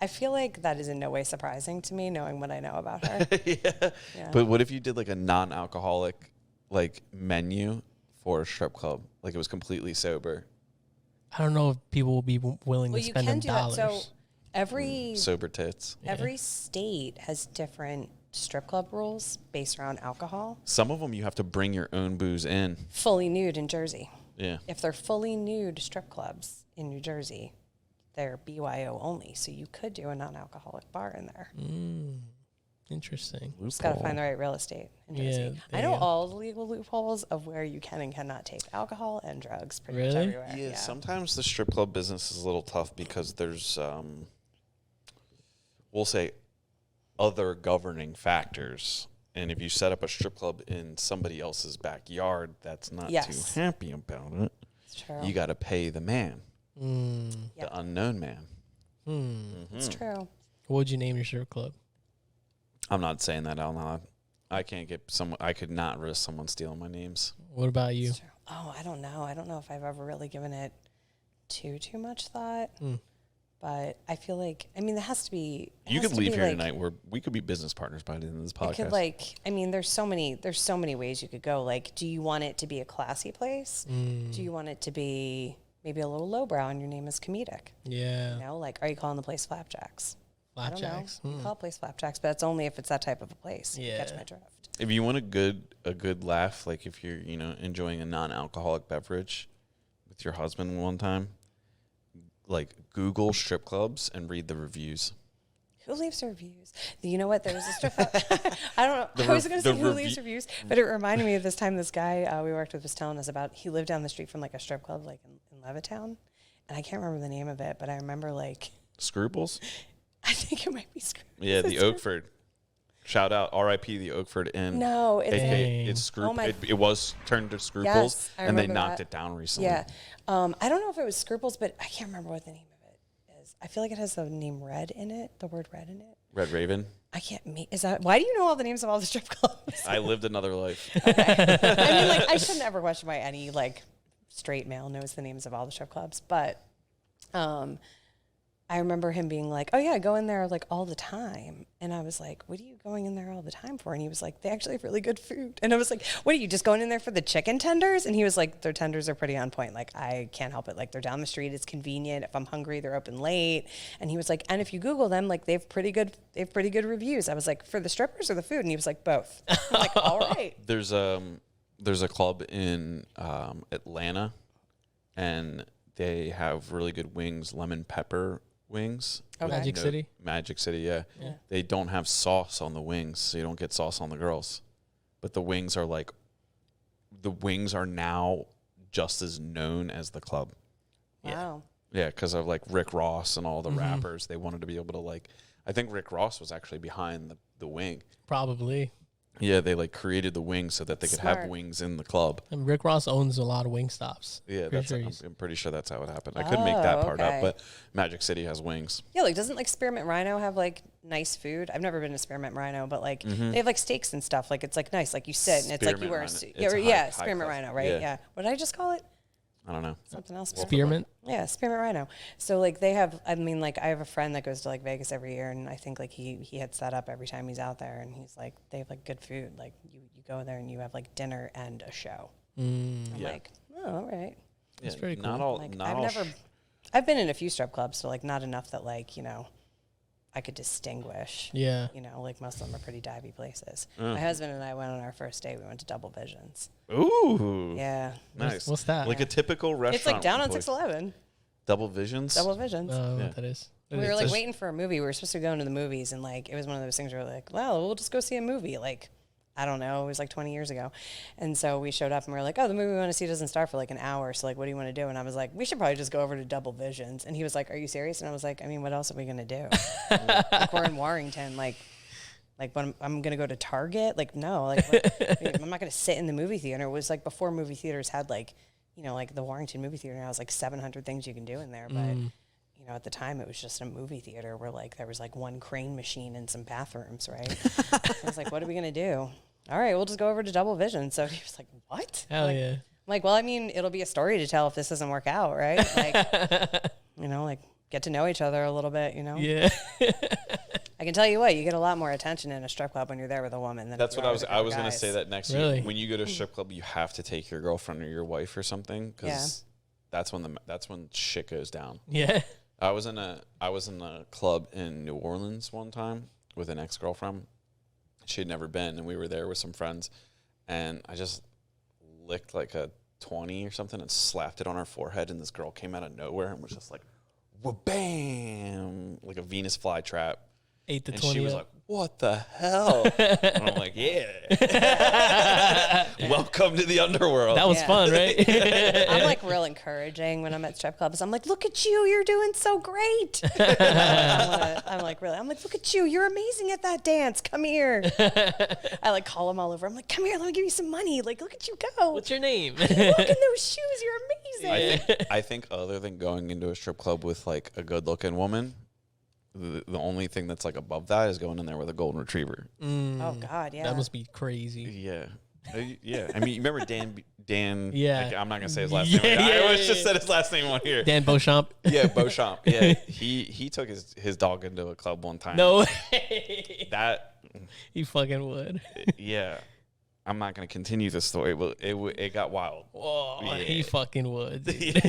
I feel like that is in no way surprising to me, knowing what I know about her. Yeah. But what if you did like a non-alcoholic like menu for a strip club? Like it was completely sober. I don't know if people will be willing Well, to you spend can them do dollars. that. So every Sober tits. every state has different strip club rules based around alcohol. Some of them you have to bring your own booze in. Fully nude in Jersey. Yeah. If they're fully nude strip clubs in New Jersey, they're BYO only. So you could do a non-alcoholic bar in there. Interesting. Just got to find the right real estate in Jersey. Yeah, I there know you go. all the legal loopholes of where you can and cannot take alcohol and drugs pretty much Really? everywhere. Yeah, sometimes the strip club business is a little tough because there's, we'll say, other governing factors. And if you set up a strip club in somebody else's backyard that's not Yes. too happy about it, It's true. you got to pay the man, Mm. Yep. the unknown man. It's true. What would you name your strip club? I'm not saying that out loud. I can't get someone. I could not risk someone stealing my names. What about you? It's true. Oh, I don't know. I don't know if I've ever really given it too much thought. But I feel like, I mean, there has to be. it You has could to leave be here like- tonight. We could be business partners by the end of this It podcast. could like, I mean, there's so many ways you could go. Like, do you want it to be a classy place? Do you want it to be maybe a little lowbrow and your name is comedic? Yeah. You know, like, are you calling the place Flapjacks? Flapjacks. I don't know. You call a place Flapjacks, but that's only if it's that type of a place. You catch Yeah. my drift. If you want a good laugh, like if you're enjoying a non-alcoholic beverage with your husband one time, like Google strip clubs and read the reviews. Who leaves reviews? You know what? There was a strip club. I don't know. I was going to say who leaves reviews, but it reminded me of this time this guy we worked with was telling us about. He lived down the street from like a strip club, like in Levittown, and I can't remember the name of it, but I remember like Scruples. I think it might be Scrooge. Yeah, the Oakford. Shout out, R.I.P. the Oakford Inn. No, it's It's it was turned to Scruples, Yes, I and they remember knocked that. it down recently. Yeah. I don't know if it was Scruples, but I can't remember what the name of it is. I feel like it has the name Red in it, the word Red in it. Red Raven. I can't is that, why do you know all the names of all the strip clubs? I lived another life. Okay. I mean, like, I shouldn't ever question why any, like, straight male knows the names of all the strip clubs, but I remember him being like, oh, yeah, I go in there, like, all the time. And I was like, what are you going in there all the time for? And he was like, they actually have really good food. And I was like, what are you just going in there for the chicken tenders? And he was like, their tenders are pretty on point. Like, I can't help it. Like, they're down the street. It's convenient. If I'm hungry, they're open late. And he was like, and if you Google them, like, they have pretty good reviews. I was like, for the strippers or the food? And he was like, both. I'm like, all right. There's a club in Atlanta, and they have really good wings, lemon pepper wings. Okay. Magic City? Yeah. They don't have sauce on the wings, so you don't get sauce on the girls. But the wings are now just as known as the club. Wow. Yeah, because of like Rick Ross and all the rappers. They wanted to be able to like, I think Rick Ross was actually behind the wing. Probably. Yeah, they like created the wings so that they could have wings in the club. And Rick Ross owns a lot of wing stops. Yeah, Pretty I'm pretty sure that's how it happened. I couldn't make that part up, okay. but Magic City has wings. Yeah, like doesn't like Spearmint Rhino have like nice food? I've never been to Spearmint Rhino, but like they have like steaks and stuff. Like it's like nice. Like you sit and it's like you wear a suit. Yeah, Spearmint Rhino, right? Yeah. What did I just call it? I don't know. Something else. Spearmint? Yeah, Spearmint Rhino. So like they have, I mean, like I have a friend that goes to like Vegas every year, and I think like he hits that up every time he's out there, and he's like, they have like good food. Like you go there and you have like dinner and a show. I'm like, oh, all right. That's pretty cool. Not all. Like Not all. I've been in a few strip clubs, so like not enough that like, you know, I could distinguish. Yeah. You know, like most of them are pretty divey places. My husband and I went on our first date. We went to Double Visions. Ooh. Yeah. Nice. What's that? Like a typical restaurant. It's like down on place. 611. Double Visions. Double Visions. What that is. We were like waiting for a movie. We were supposed to go into the movies, and like it was one of those things where we're like, well, we'll just go see a movie. Like, I don't know. It was like 20 years ago. And so we showed up and we were like, oh, the movie we want to see doesn't start for like an hour. So like, what do you want to do? And I was like, we should probably just go over to Double Visions. And he was like, are you serious? And I was like, I mean, what else are we going to do? Like we're in Warrington. Like when I'm going to go to Target? Like, no, like I'm not going to sit in the movie theater. It was like before movie theaters had like, you know, like the Warrington movie theater now has like 700 things you can do in there. But you know, at the time it was just a movie theater where like there was like one crane machine and some bathrooms, right? I was like, what are we going to do? All right, we'll just go over to Double Vision. So he was like, what? Hell yeah. I'm like, well, I mean, it'll be a story to tell if this doesn't work out, right? Like, you know, like get to know each other a little bit, you know? Yeah. I can tell you what, you get a lot more attention in a strip club when you're there with a woman than That's if what you're I was with going to guys. say that next Really? year. When you go to a strip club, you have to take your girlfriend or your wife or something because that's when shit goes down. Yeah. I was in a club in New Orleans one time with an ex-girlfriend. She'd never been, and we were there with some friends, and I just licked like a 20 or something and slapped it on her forehead, and this girl came out of nowhere and was just like, wha-bam, like a Venus flytrap. 8 to And 20. she was like, what the hell? And I'm like, yeah. Welcome to the underworld. That was Yeah. fun, right? I'm like real encouraging when I'm at strip clubs. I'm like, look at you, you're doing so great. I'm like, look at you, you're amazing at that dance. Come here. I like call them all over. I'm like, come here, let me give you some money. Like, look at you go. What's your name? Walk in those shoes, you're amazing. I think other than going into a strip club with like a good looking woman, the only thing that's like above that is going in there with a golden retriever. Oh God, yeah. That must be crazy. Yeah. Yeah. I mean, you remember Dan? Yeah. Like, I'm not going to say his last name. I always just said his last name on here. Dan Beauchamp. Yeah, Beauchamp. Yeah. He took his dog into a club one time. No way. That, He fucking would. yeah. I'm not going to continue the story, but it got wild. Whoa, Yeah. he fucking would. Dude.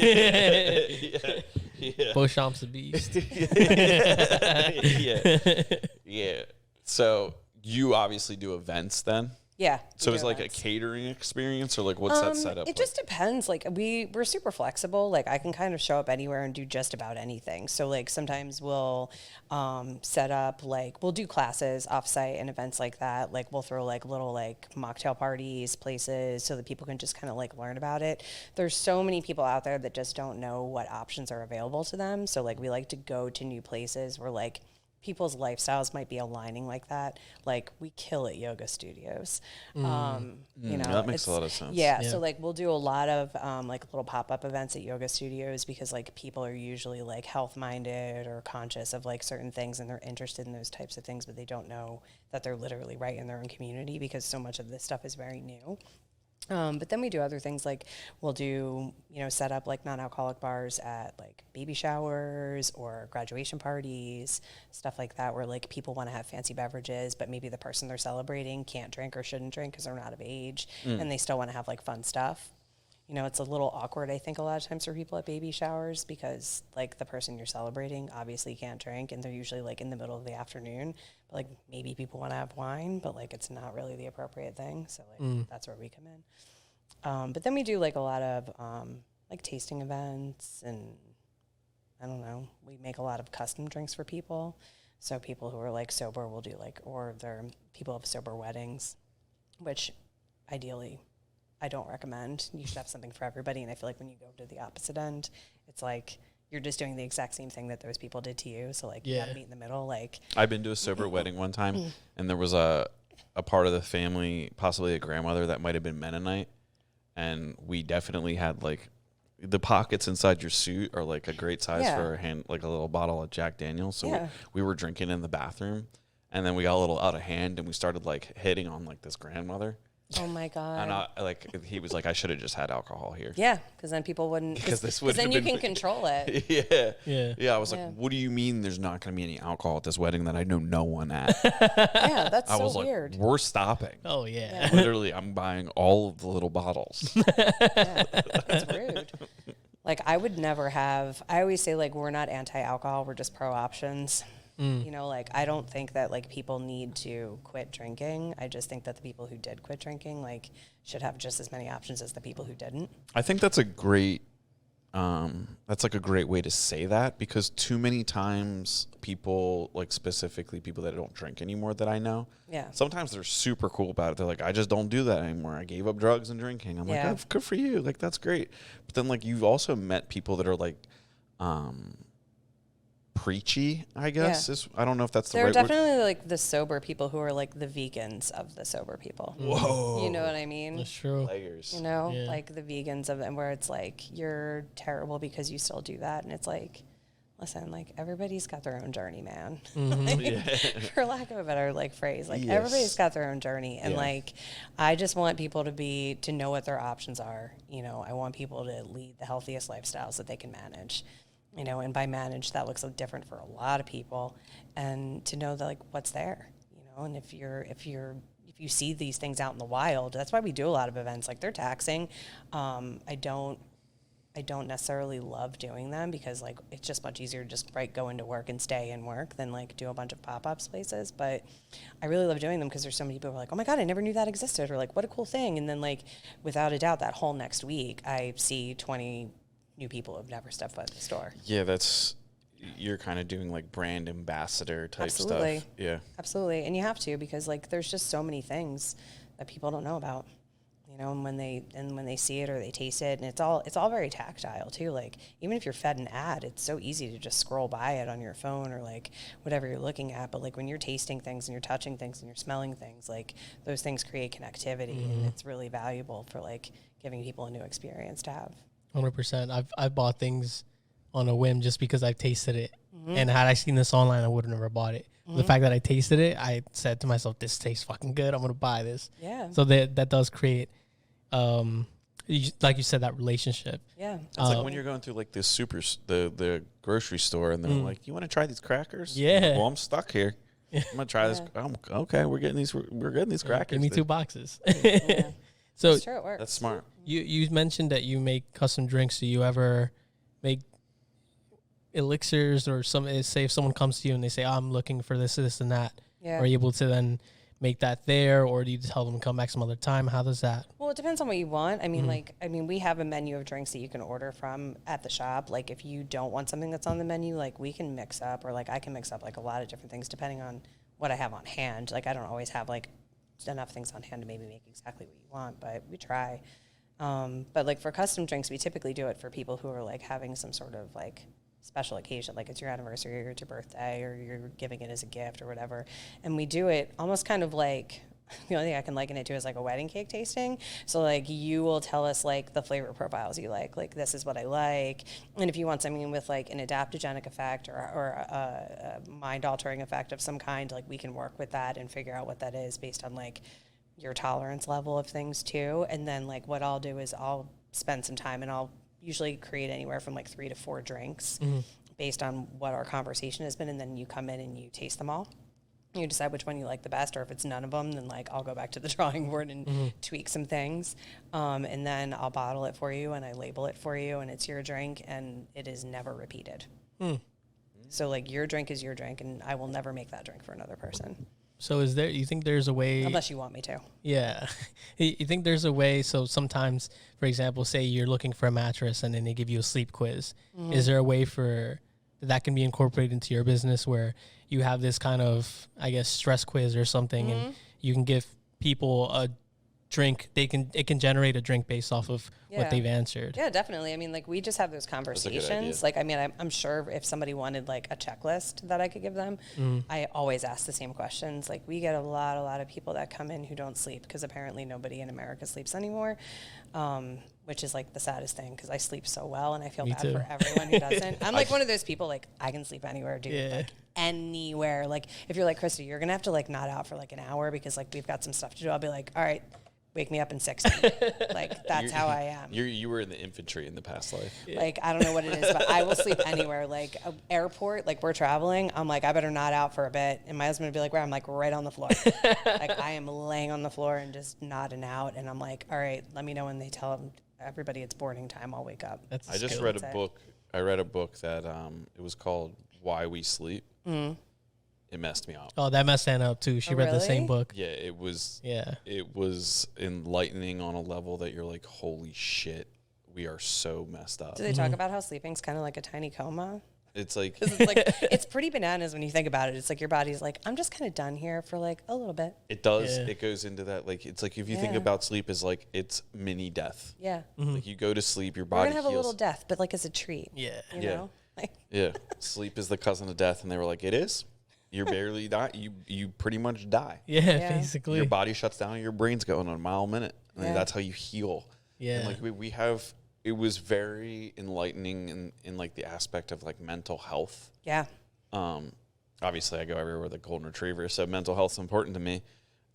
Yeah. Beauchamp's a beast. Yeah. So you obviously do events then? Yeah. So we it's do like events. a catering experience, or like what's that set up? It just depends. Like we're super flexible. Like I can kind of show up anywhere and do just about anything. So like sometimes we'll set up like we'll do classes offsite and events like that. Like we'll throw like little like mocktail parties places so that people can just kind of like learn about it. There's so many people out there that just don't know what options are available to them. So like we like to go to new places where like people's lifestyles might be aligning like that. Like we kill at yoga studios. You know, that makes a lot of sense. Yeah, so like we'll do a lot of like little pop-up events at yoga studios because like people are usually like health minded or conscious of like certain things and they're interested in those types of things, but they don't know that they're literally right in their own community because so much of this stuff is very new. But then we do other things like we'll do, you know, set up like non-alcoholic bars at like baby showers or graduation parties, stuff like that, where like people want to have fancy beverages, but maybe the person they're celebrating can't drink or shouldn't drink because they're not of age and they still want to have like fun stuff. You know, it's a little awkward, I think, a lot of times for people at baby showers because, like, the person you're celebrating obviously can't drink, and they're usually, like, in the middle of the afternoon. But, like, maybe people want to have wine, but, like, it's not really the appropriate thing. So, like, that's where we come in. But then we do, like, a lot of, like, tasting events, and, I don't know, we make a lot of custom drinks for people. So people who are, like, sober will do, like, or they're people have sober weddings, which, ideally, I don't recommend. You should have something for everybody. And I feel like when you go to the opposite end, it's like you're just doing the exact same thing that those people did to you. So like you gotta meet in the middle. Like I've been to a sober wedding one time, and there was a part of the family, possibly a grandmother, that might have been Mennonite, and we definitely had like the pockets inside your suit are like a great size for a hand, like a little bottle of Jack Daniels. So we were drinking in the bathroom, and then we got a little out of hand, and we started like hitting on like this grandmother. Oh my God. And he was like, I should have just had alcohol here. Yeah, because then people wouldn't. Because this would then you can control it. Yeah. I was like, what do you mean there's not going to be any alcohol at this wedding that I know no one at? Yeah, that's I so was weird. like, we're stopping. Oh, yeah. Literally, I'm buying all of the little bottles. Yeah, that's rude. Like I would never have. I always say like we're not anti-alcohol. We're just pro options. You know, like I don't think that like people need to quit drinking. I just think that the people who did quit drinking like should have just as many options as the people who didn't. I think that's a great way to say that, because too many times people, like specifically people that don't drink anymore that I know, sometimes they're super cool about it. They're like, I just don't do that anymore. I gave up drugs and drinking. I'm like, oh, good for you. Like, that's great. But then like you've also met people that are like, preachy, I guess. I don't know if that's the right word. They're definitely like the sober people who are like the vegans of the sober people. Whoa. You know what I mean? That's true. Layers. You know, like the vegans of it, where it's like, you're terrible because you still do that. And it's like, listen, like everybody's got their own journey, man. For lack of a better like phrase, like everybody's got their own journey. And like, I just want people to know what their options are. You know, I want people to lead the healthiest lifestyles that they can manage. You know, and by manage, that looks different for a lot of people, and to know that like what's there, you know, and if you see these things out in the wild, that's why we do a lot of events. Like they're taxing. I don't necessarily love doing them because like it's just much easier to just go into work and stay in work than like do a bunch of pop-ups places. But I really love doing them because there's so many people who are like, oh my God, I never knew that existed, or like what a cool thing. And then like without a doubt, that whole next week I see 20 new people who've never stepped foot in the store. Yeah, you're kind of doing like brand ambassador type Absolutely. stuff. Yeah. Absolutely. And you have to, because like there's just so many things that people don't know about. You know, and when they see it or they taste it, and it's all very tactile too. Like even if you're fed an ad, it's so easy to just scroll by it on your phone or like whatever you're looking at. But like when you're tasting things and you're touching things and you're smelling things, like those things create connectivity, and it's really valuable for like giving people a new experience to have. 100%. I've bought things on a whim just because I've tasted it. And had I seen this online, I would have never bought it. The fact that I tasted it, I said to myself, this tastes fucking good. I'm going to buy this. Yeah. So that does create, like you said, that relationship. Yeah. It's like when you're going through like the grocery store, and they're like, you want to try these crackers? Yeah. Well, I'm stuck here. I'm going to try this. Okay, we're getting these crackers. Give me 2 boxes. Yeah. So Sure, it works. That's smart. You mentioned that you make custom drinks. Do you ever make elixirs, or say if someone comes to you and they say, oh, I'm looking for this, and that, are you able to then make that there, or do you tell them to come back some other time? How does that? Well, it depends on what you want. I mean, we have a menu of drinks that you can order from at the shop. Like if you don't want something that's on the menu, like we can mix up, or like I can mix up like a lot of different things depending on what I have on hand. Like I don't always have like enough things on hand to maybe make exactly what you want, but we try. But like for custom drinks, we typically do it for people who are like having some sort of like special occasion, like it's your anniversary or it's your birthday or you're giving it as a gift or whatever. And we do it almost kind of like, the only thing I can liken it to is like a wedding cake tasting. So like you will tell us like the flavor profiles you like this is what I like. And if you want something with like an adaptogenic effect or a mind altering effect of some kind, like we can work with that and figure out what that is based on like your tolerance level of things too. And then like what I'll do is I'll spend some time and I'll usually create anywhere from like 3 to 4 drinks based on what our conversation has been. And then you come in and you taste them all. You decide which one you like the best, or if it's none of them, then like I'll go back to the drawing board and tweak some things. And then I'll bottle it for you and I label it for you and it's your drink and it is never repeated. So like your drink is your drink and I will never make that drink for another person. So you think there's a way? Unless you want me to. Yeah. You think there's a way? So sometimes, for example, say you're looking for a mattress and then they give you a sleep quiz. Is there a way for that can be incorporated into your business where you have this kind of, I guess, stress quiz or something and you can give people a drink, it can generate a drink based off of what they've answered. Yeah, definitely. I mean, like we just have those conversations. Like, I mean, I'm sure if somebody wanted like a checklist that I could give them, I always ask the same questions. Like we get a lot of people that come in who don't sleep because apparently nobody in America sleeps anymore, which is like the saddest thing because I sleep so well and I feel bad for everyone who doesn't. I'm like one of those people, like I can sleep anywhere, dude. Like anywhere. Like if you're like, Krista, you're going to have to like nod out for like an hour because like we've got some stuff to do. I'll be like, all right, wake me up in 60. Like that's how I am. You were in the infantry in the past life. Like I don't know what it is, but I will sleep anywhere. Like airport, like we're traveling, I'm like I better nod out for a bit, and my husband would be like, "Where?" I'm like right on the floor. Like I am laying on the floor and just nodding out, and I'm like, "All right, let me know when they tell everybody it's boarding time. I'll wake up." I just read a book. I read a book that it was called "Why We Sleep." It messed me up. Oh, that messed Anna up too. She read the same book. Yeah, it was. Yeah, it was enlightening on a level that you're like, holy shit, we are so messed up. Do they talk about how sleeping's kind of like a tiny coma? It's like it's pretty bananas when you think about it. It's like your body's like, I'm just kind of done here for like a little bit. It does. Yeah. It goes into that. Like it's like if you think about sleep as like it's mini death. Yeah. Like you go to sleep, your body. We're gonna have a little death, but like as a treat. Yeah. You know? Like yeah. Sleep is the cousin of death, and they were like, it is. You're barely die. You pretty much die. Yeah, basically. Your body shuts down and your brain's going on a mile a minute. And that's how you heal. Yeah. And like we have, it was very enlightening in like the aspect of like mental health. Yeah. Obviously I go everywhere with a golden retriever, so mental health's important to me.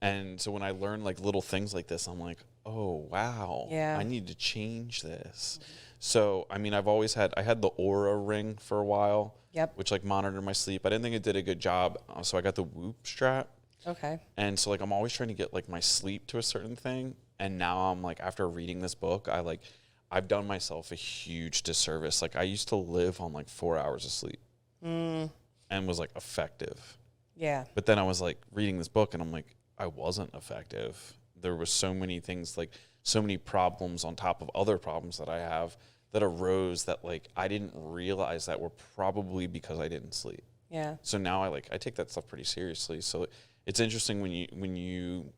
And so when I learn like little things like this, I'm like, oh wow, I need to change this. So, I mean, I had the Aura ring for a while. Yep. Which like monitored my sleep. I didn't think it did a good job. So I got the Whoop strap. Okay. And so like I'm always trying to get like my sleep to a certain thing. And now I'm like, after reading this book, I've done myself a huge disservice. Like I used to live on like 4 hours of sleep and was like effective. Yeah. But then I was like reading this book and I'm like, I wasn't effective. There was so many things, like so many problems on top of other problems that I have that arose that like I didn't realize that were probably because I didn't sleep. Yeah. So now I take that stuff pretty seriously. So it's interesting when you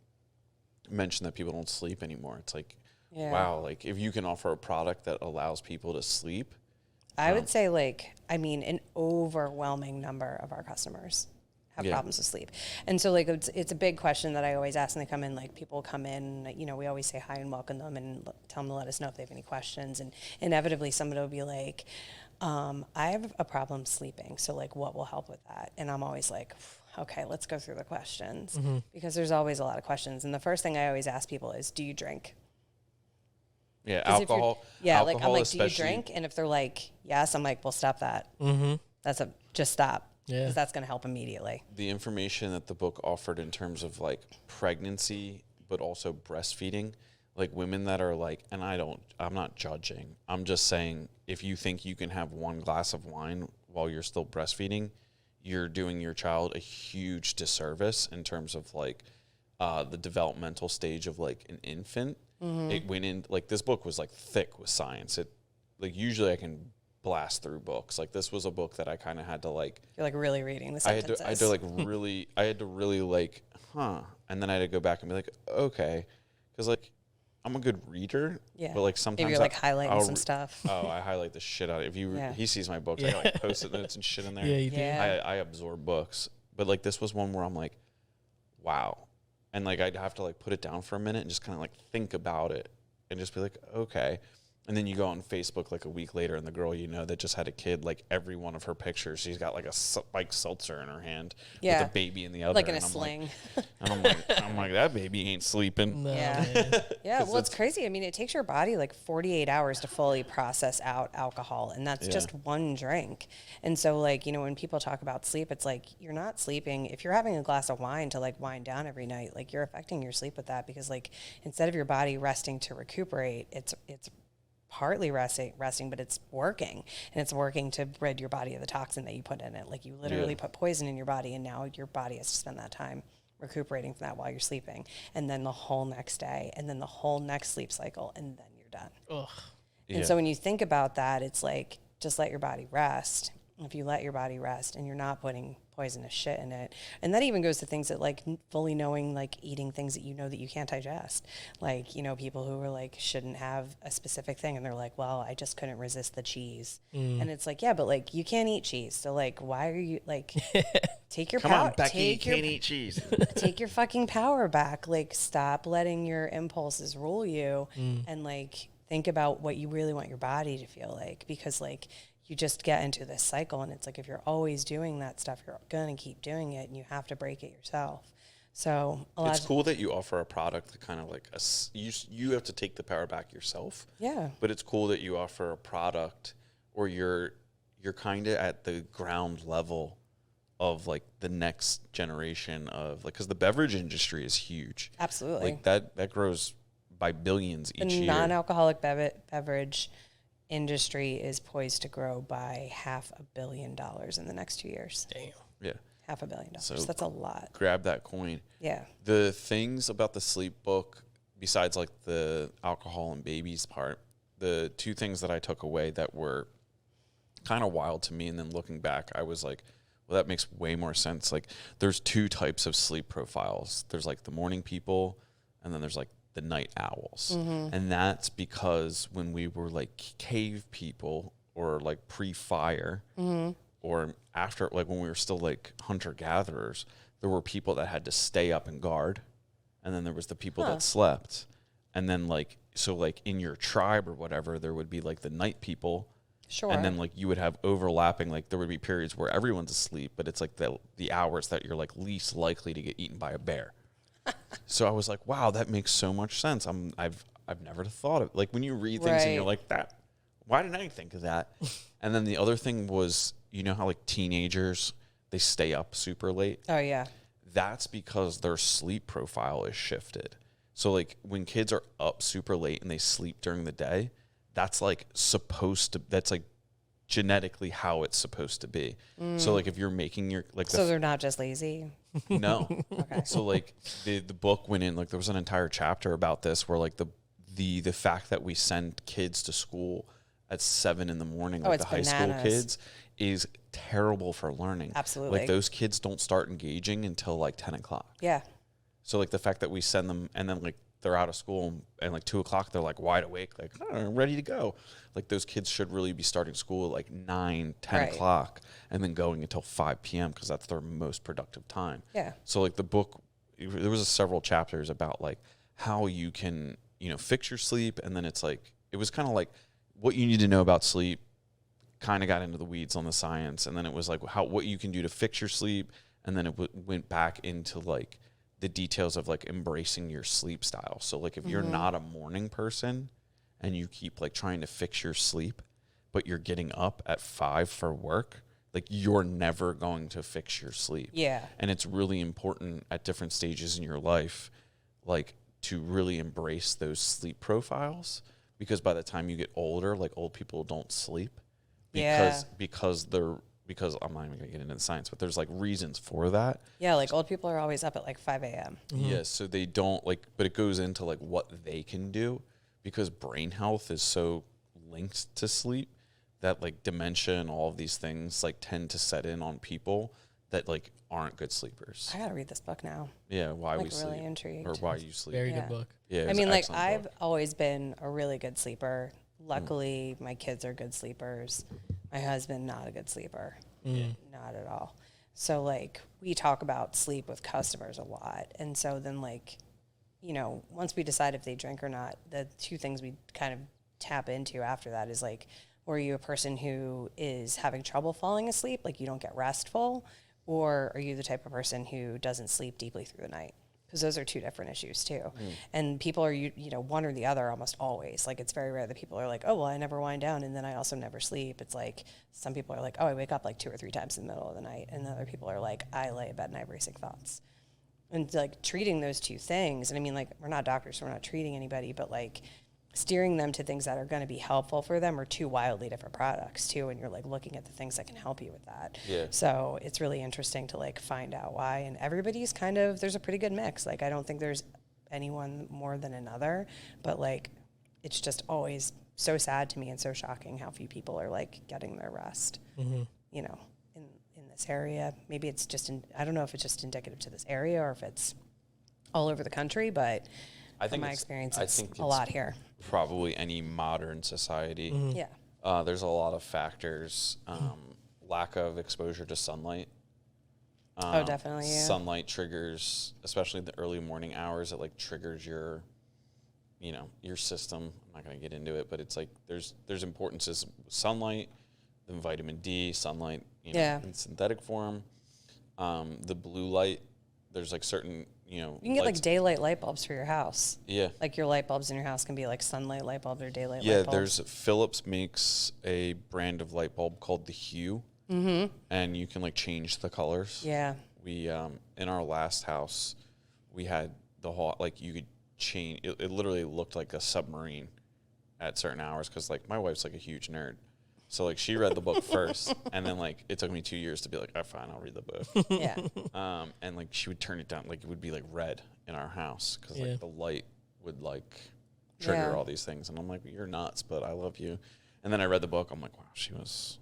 mention that people don't sleep anymore. It's like, wow, like if you can offer a product that allows people to sleep. I would say like, I mean, an overwhelming number of our customers have problems with sleep. And so like it's a big question that I always ask when they come in. Like people come in, you know, we always say hi and welcome them and tell them to let us know if they have any questions. And inevitably somebody will be like, I have a problem sleeping. So like what will help with that? And I'm always like, okay, let's go through the questions because there's always a lot of questions. And the first thing I always ask people is, do you drink? Yeah, alcohol. Like I'm like, do you drink? And if they're like, yes, I'm like, well, stop that. Just stop. Yeah, because that's going to help immediately. The information that the book offered in terms of like pregnancy, but also breastfeeding, like women that are like, and I'm not judging. I'm just saying if you think you can have one glass of wine while you're still breastfeeding, you're doing your child a huge disservice in terms of like the developmental stage of like an infant. It went in, like this book was like thick with science. It like usually I can blast through books. Like this was a book that I kind of had to like. You're like really reading the sentences. I had to really like, and then I had to go back and be like, okay, because like I'm a good reader. Yeah. But like sometimes Maybe you're like highlighting I'll some stuff. Oh, I highlight the shit out of it. If you Yeah. he sees my books, I got like post-it notes and shit in there. Yeah, you do. Yeah. I absorb books. But like this was one where I'm like, wow. And like I'd have to like put it down for a minute and just kind of like think about it and just be like, okay. And then you go on Facebook like a week later, and the girl you know that just had a kid, like every one of her pictures, she's got like a spiked seltzer in her hand Yeah. with a baby in the other. Like in a and I'm sling. And I'm like, that baby ain't sleeping. No, Yeah. man. Yeah, well, it's crazy. I mean, it takes your body like 48 hours to fully process out alcohol, and that's just one drink. And so, like, you know, when people talk about sleep, it's like you're not sleeping. If you're having a glass of wine to like wind down every night, like you're affecting your sleep with that, because like instead of your body resting to recuperate, it's partly resting, but it's working, and it's working to rid your body of the toxin that you put in it. Like you literally put poison in your body, and now your body has to spend that time recuperating from that while you're sleeping, and then the whole next day, and then the whole next sleep cycle, and then you're done. Ugh. And so when you think about that, it's like, just let your body rest. If you let your body rest and you're not putting poisonous shit in it, and that even goes to things that like fully knowing, like eating things that you know that you can't digest. Like, you know, people who are like, shouldn't have a specific thing, and they're like, well, I just couldn't resist the cheese. And it's like, yeah, but like you can't eat cheese. So like, why are you like, take your Come power, on, Becky, you take your, can't eat cheese. take your fucking power back. Like, stop letting your impulses rule you, and like think about what you really want your body to feel like, because like you just get into this cycle, and it's like if you're always doing that stuff, you're gonna keep doing it, and you have to break it yourself. So It's cool that you offer a product that kind of like you have to take the power back yourself. Yeah. But it's cool that you offer a product, or you're kind of at the ground level of like the next generation of like, because the beverage industry is huge. Absolutely. Like that grows by billions each The year. non-alcoholic beverage industry is poised to grow by $500 million in the next 2 years. Damn. Yeah. $500 million. So That's a lot. Grab that coin. Yeah. The things about the sleep book, besides like the alcohol and babies part, the two things that I took away that were kind of wild to me, and then looking back, I was like, well, that makes way more sense. Like, there's two types of sleep profiles. There's like the morning people, and then there's like the night owls. And that's because when we were like cave people, or like pre-fire, or after, like when we were still like hunter-gatherers, there were people that had to stay up and guard, and then there was the people that slept. And then like, so like in your tribe or whatever, there would be like the night people. Sure. And then like you would have overlapping, like there would be periods where everyone's asleep, but it's like the hours that you're like least likely to get eaten by a bear. So I was like, wow, that makes so much sense. I've never thought of, like when you read things and you're Right. like, that, why didn't I think of that? And then the other thing was, you know how like teenagers, they stay up super late? Oh, yeah. That's because their sleep profile is shifted. So like when kids are up super late and they sleep during the day, that's like supposed to, that's like genetically how it's supposed to be. So like if you're making your, like, So they're not just lazy. no. So like the book went in, like there was an entire chapter about this where like the fact that we send kids to school at 7 a.m, like it's the high school bananas. kids, is terrible for learning. Absolutely. Like those kids don't start engaging until like 10 o'clock. Yeah. So like the fact that we send them and then like they're out of school and like 2 o'clock, they're like wide awake, like, oh, ready to go. Like those kids should really be starting school at like 9, 10 Right. o'clock and then going until 5 p.m. because that's their most productive time. Yeah. So like the book, there was several chapters about like how you can, you know, fix your sleep. And then it's like, it was kind of like what you need to know about sleep, kind of got into the weeds on the science. And then it was like what you can do to fix your sleep. And then it went back into like the details of like embracing your sleep style. So like if you're not a morning person and you keep like trying to fix your sleep, but you're getting up at 5 for work, like you're never going to fix your sleep. Yeah. And it's really important at different stages in your life, like to really embrace those sleep profiles, because by the time you get older, like old people don't sleep because I'm not even gonna get into the science, but there's like reasons for that. Yeah, like old people are always up at like 5 a.m. Yes, so they don't like, but it goes into like what they can do, because brain health is so linked to sleep that like dementia and all of these things like tend to set in on people that like aren't good sleepers. I gotta read this book now. Yeah, why I'm we sleep, really intrigued. or why you sleep. Very Yeah. good book. Yeah, I it's mean, an like excellent I've book. always been a really good sleeper. Luckily, my kids are good sleepers. My husband, not a good sleeper, not at all. So like we talk about sleep with customers a lot, and so then like, you know, once we decide if they drink or not, the two things we kind of tap into after that is like, were you a person who is having trouble falling asleep, like you don't get restful, or are you the type of person who doesn't sleep deeply through the night? Because those are two different issues too. And people are, you know, one or the other almost always. Like it's very rare that people are like, oh, well, I never wind down and then I also never sleep. It's like some people are like, oh, I wake up like 2 or 3 times in the middle of the night. And other people are like, I lay in bed and I have racing thoughts. And like treating those two things, and I mean, like, we're not doctors, so we're not treating anybody, but like steering them to things that are going to be helpful for them are two wildly different products too. And you're like looking at the things that can help you with that. Yeah. So it's really interesting to like find out why. And everybody's kind of, there's a pretty good mix. Like, I don't think there's anyone more than another, but like, it's just always so sad to me and so shocking how few people are like getting their rest, you know, in this area. Maybe it's just, I don't know if it's just indicative to this area or if it's all over the country, but I think from my it's- experience, I it's think a it's lot here. Probably any modern society. Yeah. There's a lot of factors. Lack of exposure to sunlight. Oh, definitely, yeah. Sunlight triggers, especially the early morning hours, it like triggers your, you know, your system. I'm not going to get into it, but it's like there's importances: sunlight, then vitamin D, sunlight, you know, in synthetic form, the blue light. There's like certain, you know, You can get like daylight light bulbs for your house. Yeah. Like your light bulbs in your house can be like sunlight light bulbs or daylight Yeah, light bulbs. there's Philips makes a brand of light bulb called the Hue, and you can like change the colors. Yeah. We in our last house, we had the whole like you could change. It literally looked like a submarine at certain hours because like my wife's like a huge nerd, so like she read the book first, and then like it took me 2 years to be like, oh, fine, I'll read the book. Yeah. And like she would turn it down, like it would be like red in our house because like the light would like trigger all these things, and I'm like, you're nuts, but I love you. And then I read the book, I'm like, wow, she's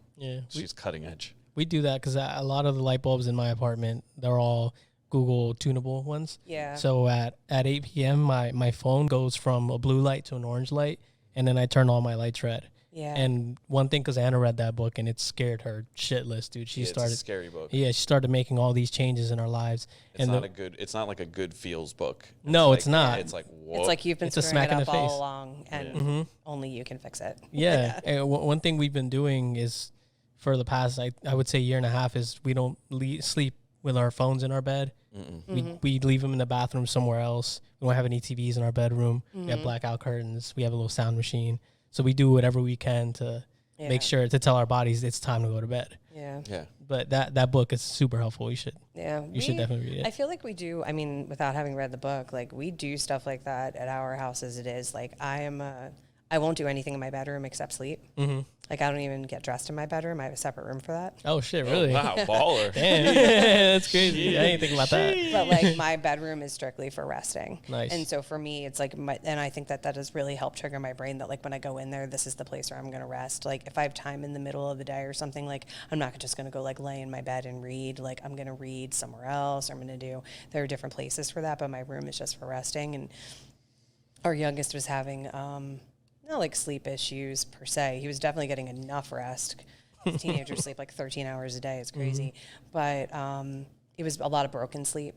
cutting edge. We do that because a lot of the light bulbs in my apartment, they're all Google tunable ones. Yeah. So at 8 p.m., my phone goes from a blue light to an orange light, and then I turn all my lights red. Yeah. And one thing, because Anna read that book, and it scared her shitless, dude. She started, it's a scary book. Yeah, she started making all these changes in our lives. It's not it's not like a good feels book. No, like, it's not. It's like, whoa. It's like you've been It's a screwing smack it in up the face. all along, and only you can fix it. Yeah. And one thing we've been doing is, for the past, I would say, year and a half, is we don't sleep with our phones in our bed. We leave them in the bathroom somewhere else. We don't have any TVs in our bedroom. We have blackout curtains. We have a little sound machine. So we do whatever we can to make sure to tell our bodies it's time to go to bed. Yeah. Yeah. But that book is super helpful. You should should definitely read it. I feel like we do. I mean, without having read the book, like we do stuff like that at our house as it is. Like I won't do anything in my bedroom except sleep. Like I don't even get dressed in my bedroom. I have a separate room for that. Oh shit! Really? Wow, baller. Damn, that's crazy. I didn't think about that. But like my bedroom is strictly for resting. Nice. And so for me, it's like and I think that does really help trigger my brain that like when I go in there, this is the place where I'm going to rest. Like if I have time in the middle of the day or something, like I'm not just going to go like lay in my bed and read. Like I'm going to read somewhere else, or I'm going to there are different places for that, but my room is just for resting. And our youngest was having, not like sleep issues per se. He was definitely getting enough rest. Teenagers sleep like 13 hours a day. It's crazy. But it was a lot of broken sleep.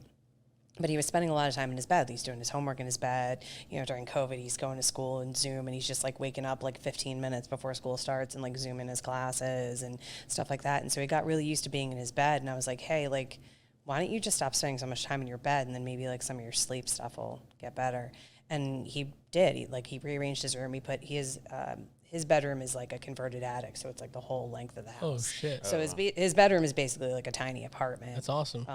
But he was spending a lot of time in his bed. He's doing his homework in his bed. You know, during COVID, he's going to school and Zoom, and he's just like waking up like 15 minutes before school starts and like Zoom in his classes and stuff like that. And so he got really used to being in his bed. And I was like, hey, like, why don't you just stop spending so much time in your bed, and then maybe like some of your sleep stuff will get better. And he did. He rearranged his room. He put his bedroom is like a converted attic, so it's like the whole length of the house. Oh shit! So his bedroom is basically like a tiny apartment. That's awesome.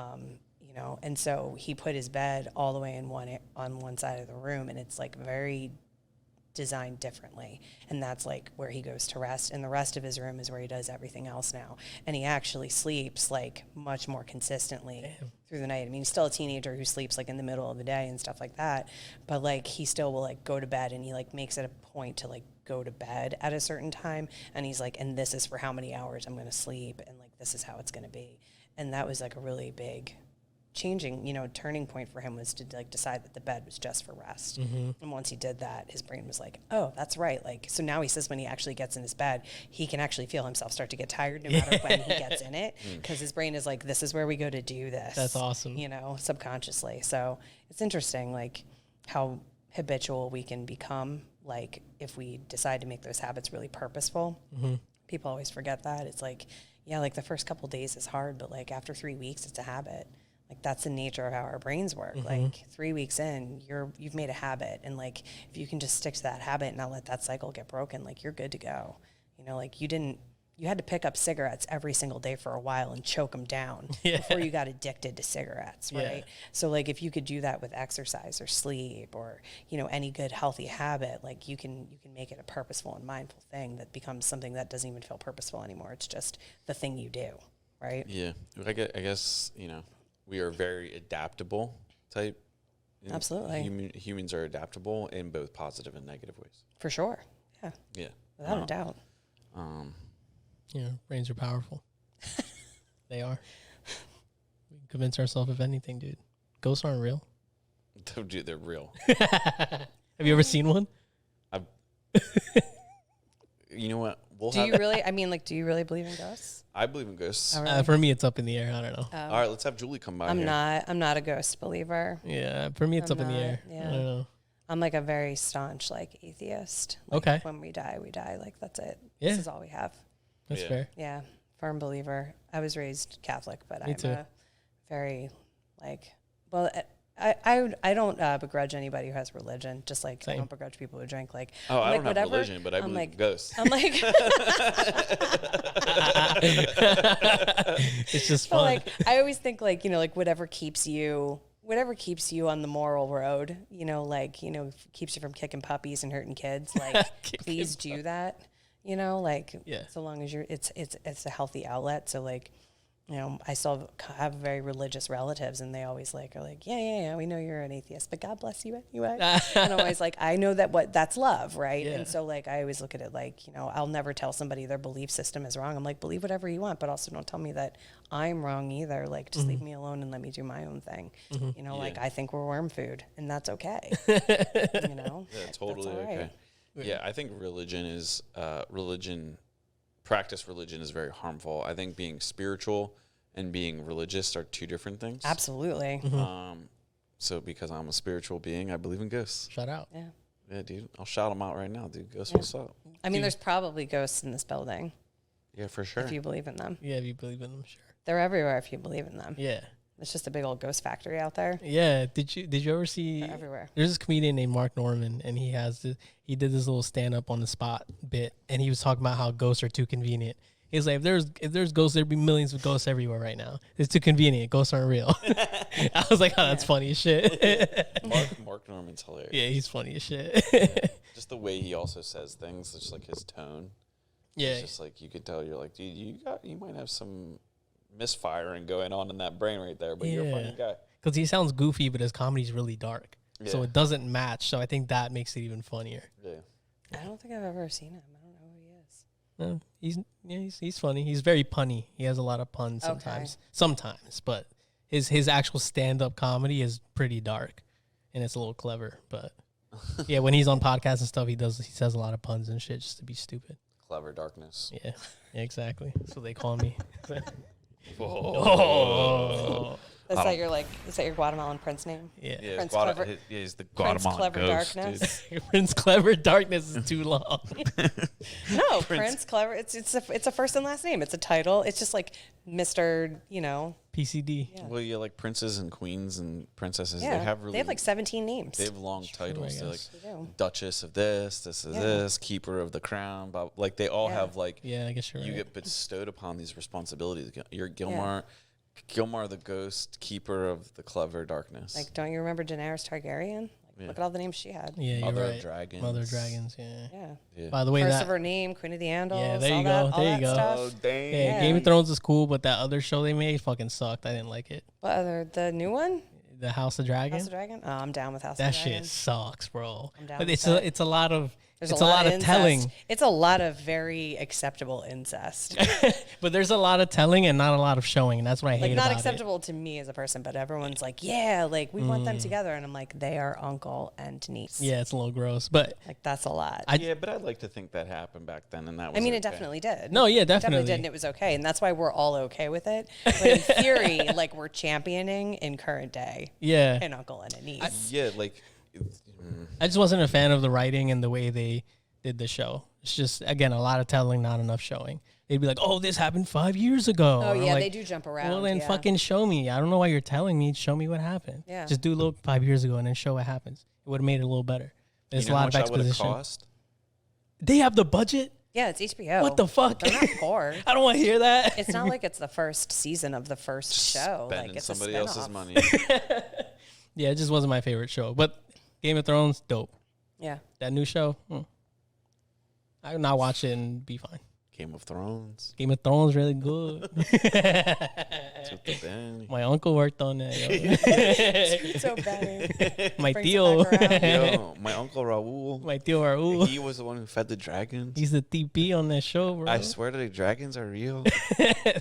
You know, and so he put his bed all the way on one side of the room, and it's like very designed differently, and that's like where he goes to rest, and the rest of his room is where he does everything else now, and he actually sleeps like much more consistently through the night. I mean, he's still a teenager who sleeps like in the middle of the day and stuff like that, but like he still will like go to bed, and he like makes it a point to like go to bed at a certain time, and he's like, and this is for how many hours I'm going to sleep, and like this is how it's going to be. And that was like a really big changing, turning point for him, was to like decide that the bed was just for rest. And once he did that, his brain was like, oh, that's right. Like, so now he says when he actually gets in his bed, he can actually feel himself start to get tired no matter when he gets in it, because his brain is like, this is where we go to do this. That's awesome. Subconsciously. So it's interesting, like how habitual we can become, like if we decide to make those habits really purposeful. People always forget that. It's like, yeah, like the first couple days is hard, but like after 3 weeks, it's a habit. Like that's the nature of how our brains work. Like 3 weeks in, you've made a habit, and like if you can just stick to that habit and not let that cycle get broken, like you're good to go. Like you had to pick up cigarettes every single day for a while and choke them down before you got addicted to cigarettes, right? So like if you could do that with exercise or sleep or any good healthy habit, like you can make it a purposeful and mindful thing that becomes something that doesn't even feel purposeful anymore. It's just the thing you do, right? Yeah, I guess we are very adaptable type. Absolutely. Humans are adaptable in both positive and negative ways. For sure. Yeah. Yeah. Without a doubt. Yeah, brains are powerful. They are. We can convince ourselves of anything, dude. Ghosts aren't real. Dude, they're real. Have you ever seen one? You know what? Do you really believe in ghosts? I believe in ghosts. Oh, really? For me, it's up in the air. I don't know. All right, let's have Julie come by. I'm not a ghost believer. Yeah, for me, it's up in the air. Yeah. I don't know. I'm like a very staunch atheist. Like, Okay. When we die, we die. Like that's it. Yeah. This is all we have. That's Yeah. fair. Yeah. Firm believer. I was raised Catholic, but Me I'm too. a very I don't begrudge anybody who has religion. Just like Same. I don't begrudge people who drink. Like Oh, I don't have whatever. religion, but I believe in ghosts. I'm like, It's just but fun. like I always think like whatever keeps you on the moral road, keeps you from kicking puppies and hurting kids, like please do that. Yeah. So long as it's a healthy outlet. So like, I still have very religious relatives, and they always are like, yeah, we know you're an atheist, but God bless you anyway. And I'm always like, I know that's love, right? Yeah. And so like, I always look at it like, I'll never tell somebody their belief system is wrong. I'm like, believe whatever you want, but also don't tell me that I'm wrong either. Like, just leave me alone and let me do my own thing. Like I think we're worm food, and that's okay. Yeah, totally all right. okay. Yeah, I think religion is practice religion is very harmful. I think being spiritual and being religious are two different things. Absolutely. So because I'm a spiritual being, I believe in ghosts. Shout out. Yeah. Yeah, dude. I'll shout them out right now, dude. Ghosts, what's up? I mean, there's probably ghosts in this building Yeah, for sure. if you believe in them. Yeah, if you believe in them, sure. They're everywhere if you believe in them. Yeah. It's just a big old ghost factory out there. Yeah. Did you ever see? They're everywhere. There's this comedian named Mark Norman, and he did this little stand up on the spot bit, and he was talking about how ghosts are too convenient. He's like, if there's ghosts, there'd be millions of ghosts everywhere right now. It's too convenient. Ghosts aren't real. I was like, oh, that's funny as shit. Mark Norman's hilarious. Yeah, he's funny as shit. Just the way he also says things, just like his tone. Yeah. It's just like you could tell you're like, dude, you might have some misfiring going on in that brain right there, but you're a funny guy. Because he sounds goofy, but his comedy's really dark. So Yeah. it doesn't match. So I think that makes it even funnier. Yeah. I don't think I've ever seen him. I don't know who he is. He's funny. He's very punny. He has a lot of puns sometimes. Sometimes, but his actual stand up comedy is pretty dark, and it's a little clever. But yeah, when he's on podcasts and stuff, he says a lot of puns and shit just to be stupid. Clever darkness. Yeah, exactly. That's what they call me. Whoa. Is that your Guatemalan prince name? Yeah. Yeah, Prince he's the Prince Guatemalan Clever ghost, Darkness. dude. Prince Clever Darkness is too long. No, Prince Clever. It's a first and last name. It's a title. It's just like Mr. PCD. Yeah. Well, yeah, like princes and queens and princesses. Yeah. They have like 17 names. They have long titles. I They're like guess. They do. Duchess of this is this, Keeper of the Crown. But like they all have like Yeah, I guess you're you right. get bestowed upon these responsibilities. You're Gilmar the Ghost, Keeper of the Clever Darkness. Like, don't you remember Daenerys Targaryen? Yeah. Look at all the names she had. Yeah, you're Mother of right. Dragons. Mother of Dragons, yeah. Yeah. Yeah. By the way, First that of her name, Queen of the Andals. Yeah, there you all go. That, all There you that go. Stuff. Oh dang! yeah, Game of Thrones is cool, but that other show they made fucking sucked. I didn't like it. What other? The new one? The House of Dragon. House of Dragon? Oh, I'm down with House That of Dragon. shit sucks, bro. I'm down But with it's that. it's a lot of There's It's a lot of incest. telling. It's a lot of very acceptable incest. But there's a lot of telling and not a lot of showing, and that's what I hate Like, about not it. acceptable to me as a person, but everyone's like, yeah, like, we want them together. And I'm like, they are uncle and niece. Yeah, it's a little gross, but Like, that's a lot. Yeah, but I'd like to think that happened back then, and that was I mean, it okay. definitely did. No, yeah, It definitely definitely. did, and it was okay. And that's why we're all okay with it. But in theory, like, we're championing in current day yeah, an uncle and a niece. Yeah, like I just wasn't a fan of the writing and the way they did the show. It's just, again, a lot of telling, not enough showing. They'd be like, "Oh, this happened 5 years ago." Oh, And I'm yeah, like, they do jump around. Well, then yeah. fucking show me. I don't know why you're telling me. Show me what happened. Yeah. Just do a little 5 years ago and then show what happens. It would have made it a little better. There's you know a how lot much of that would have exposition. cost? They have the budget. Yeah, it's HBO. What the fuck? They're not poor. I don't want to hear that. It's not like it's the first season of the first show. Spending Like, it's somebody a else's spinoff. money. Yeah, it just wasn't my favorite show. But Game of Thrones, dope. Yeah. That new show, I would not watch it and be fine. Game of Thrones. Game of Thrones really good. It's with the band. My uncle worked on that. Yo. So bad. My Brings it tío. back around. Yo, my uncle Raul. My tío Raul. He was the one who fed the dragons. He's the TP on that show, bro. I swear to the dragons are real.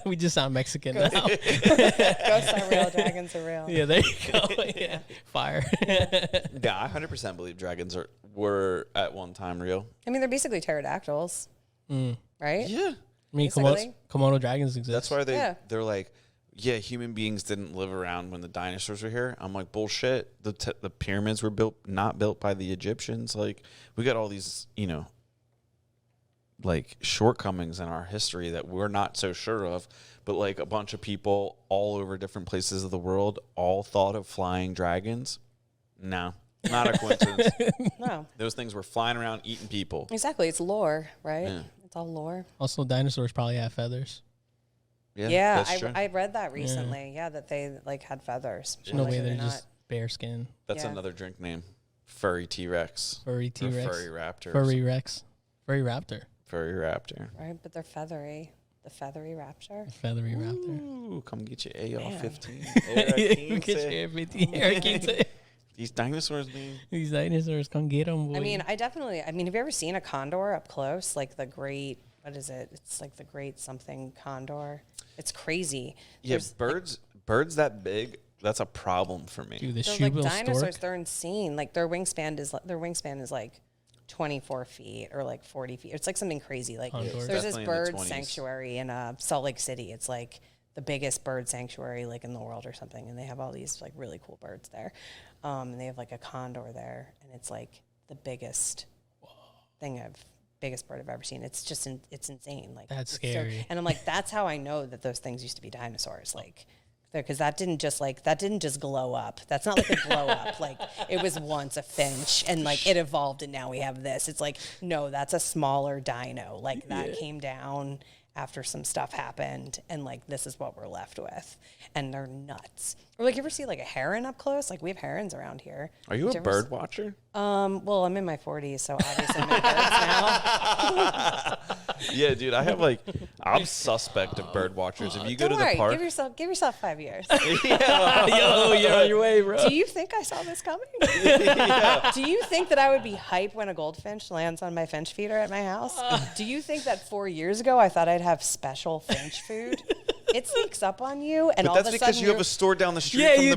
We just sound Mexican now. Ghosts are real. Dragons are real. Yeah, there you go. Yeah. Fire. Yeah, I 100% believe dragons were at one time real. I mean, they're basically pterodactyls, right? Yeah. I mean, Basically. Komodo dragons exist. That's why Yeah. they're like, yeah, human beings didn't live around when the dinosaurs were here. I'm like, bullshit. The pyramids were not built by the Egyptians. Like, we got all these, like shortcomings in our history that we're not so sure of. But like a bunch of people all over different places of the world all thought of flying dragons. No, not a coincidence. No. Those things were flying around eating people. Exactly. It's lore, right? Yeah. It's all lore. Also, dinosaurs probably have feathers. Yeah, that's true. I read that recently. Yeah, that they like had feathers. There's no Like, way they're not- just bare skin. That's Yeah. another drink name. Furry T-Rex. Furry Or T-Rex. Furry Raptor. Furry Rex. Furry Raptor. Furry Raptor. right, but they're feathery. The feathery raptor. Feathery Raptor. Ooh, come get your AR-15. Get your everything. Hurricane. These dinosaurs, man. These dinosaurs, come get them, boy. I mean, have you ever seen a condor up close? Like the great, what is it? It's like the great something condor. It's crazy. Yeah, There's- birds that big, that's a problem for me. Dude, the They're like shoebill dinosaurs. stork. They're insane. Like their wingspan is like 24 feet or like 40 feet. It's like something crazy. Like Condors. there's this Definitely in the bird 20s. sanctuary in Salt Lake City. It's like the biggest bird sanctuary like in the world or something. And they have all these like really cool birds there. And they have like a condor there, and it's like the biggest biggest bird I've ever seen. It's just it's insane. Like That's it's so- scary. and I'm like, that's how I know that those things used to be dinosaurs. Like. Because that didn't just glow up. That's not like a glow up. Like it was once a finch and like it evolved and now we have this. It's like, no, that's a smaller dino. Like that came down after some stuff happened and like this is what we're left with. And they're nuts. Or like you ever see like a heron up close? Like we have herons around here. Are you Did a ever bird watcher? Well, I'm in my 40s, so obviously I'm in birds now. Yeah, dude. I have like, I'm suspect of bird watchers. If you go Don't to worry, the park, give yourself 5 years. Yo, you're on your way, bro. Do you think I saw this coming? Do you think that I would be hype when a goldfinch lands on my finch feeder at my house? Do you think that 4 years ago I thought I'd have special finch food? It sneaks up on you, and but all that's of a because sudden you have a store down the street Yeah, from you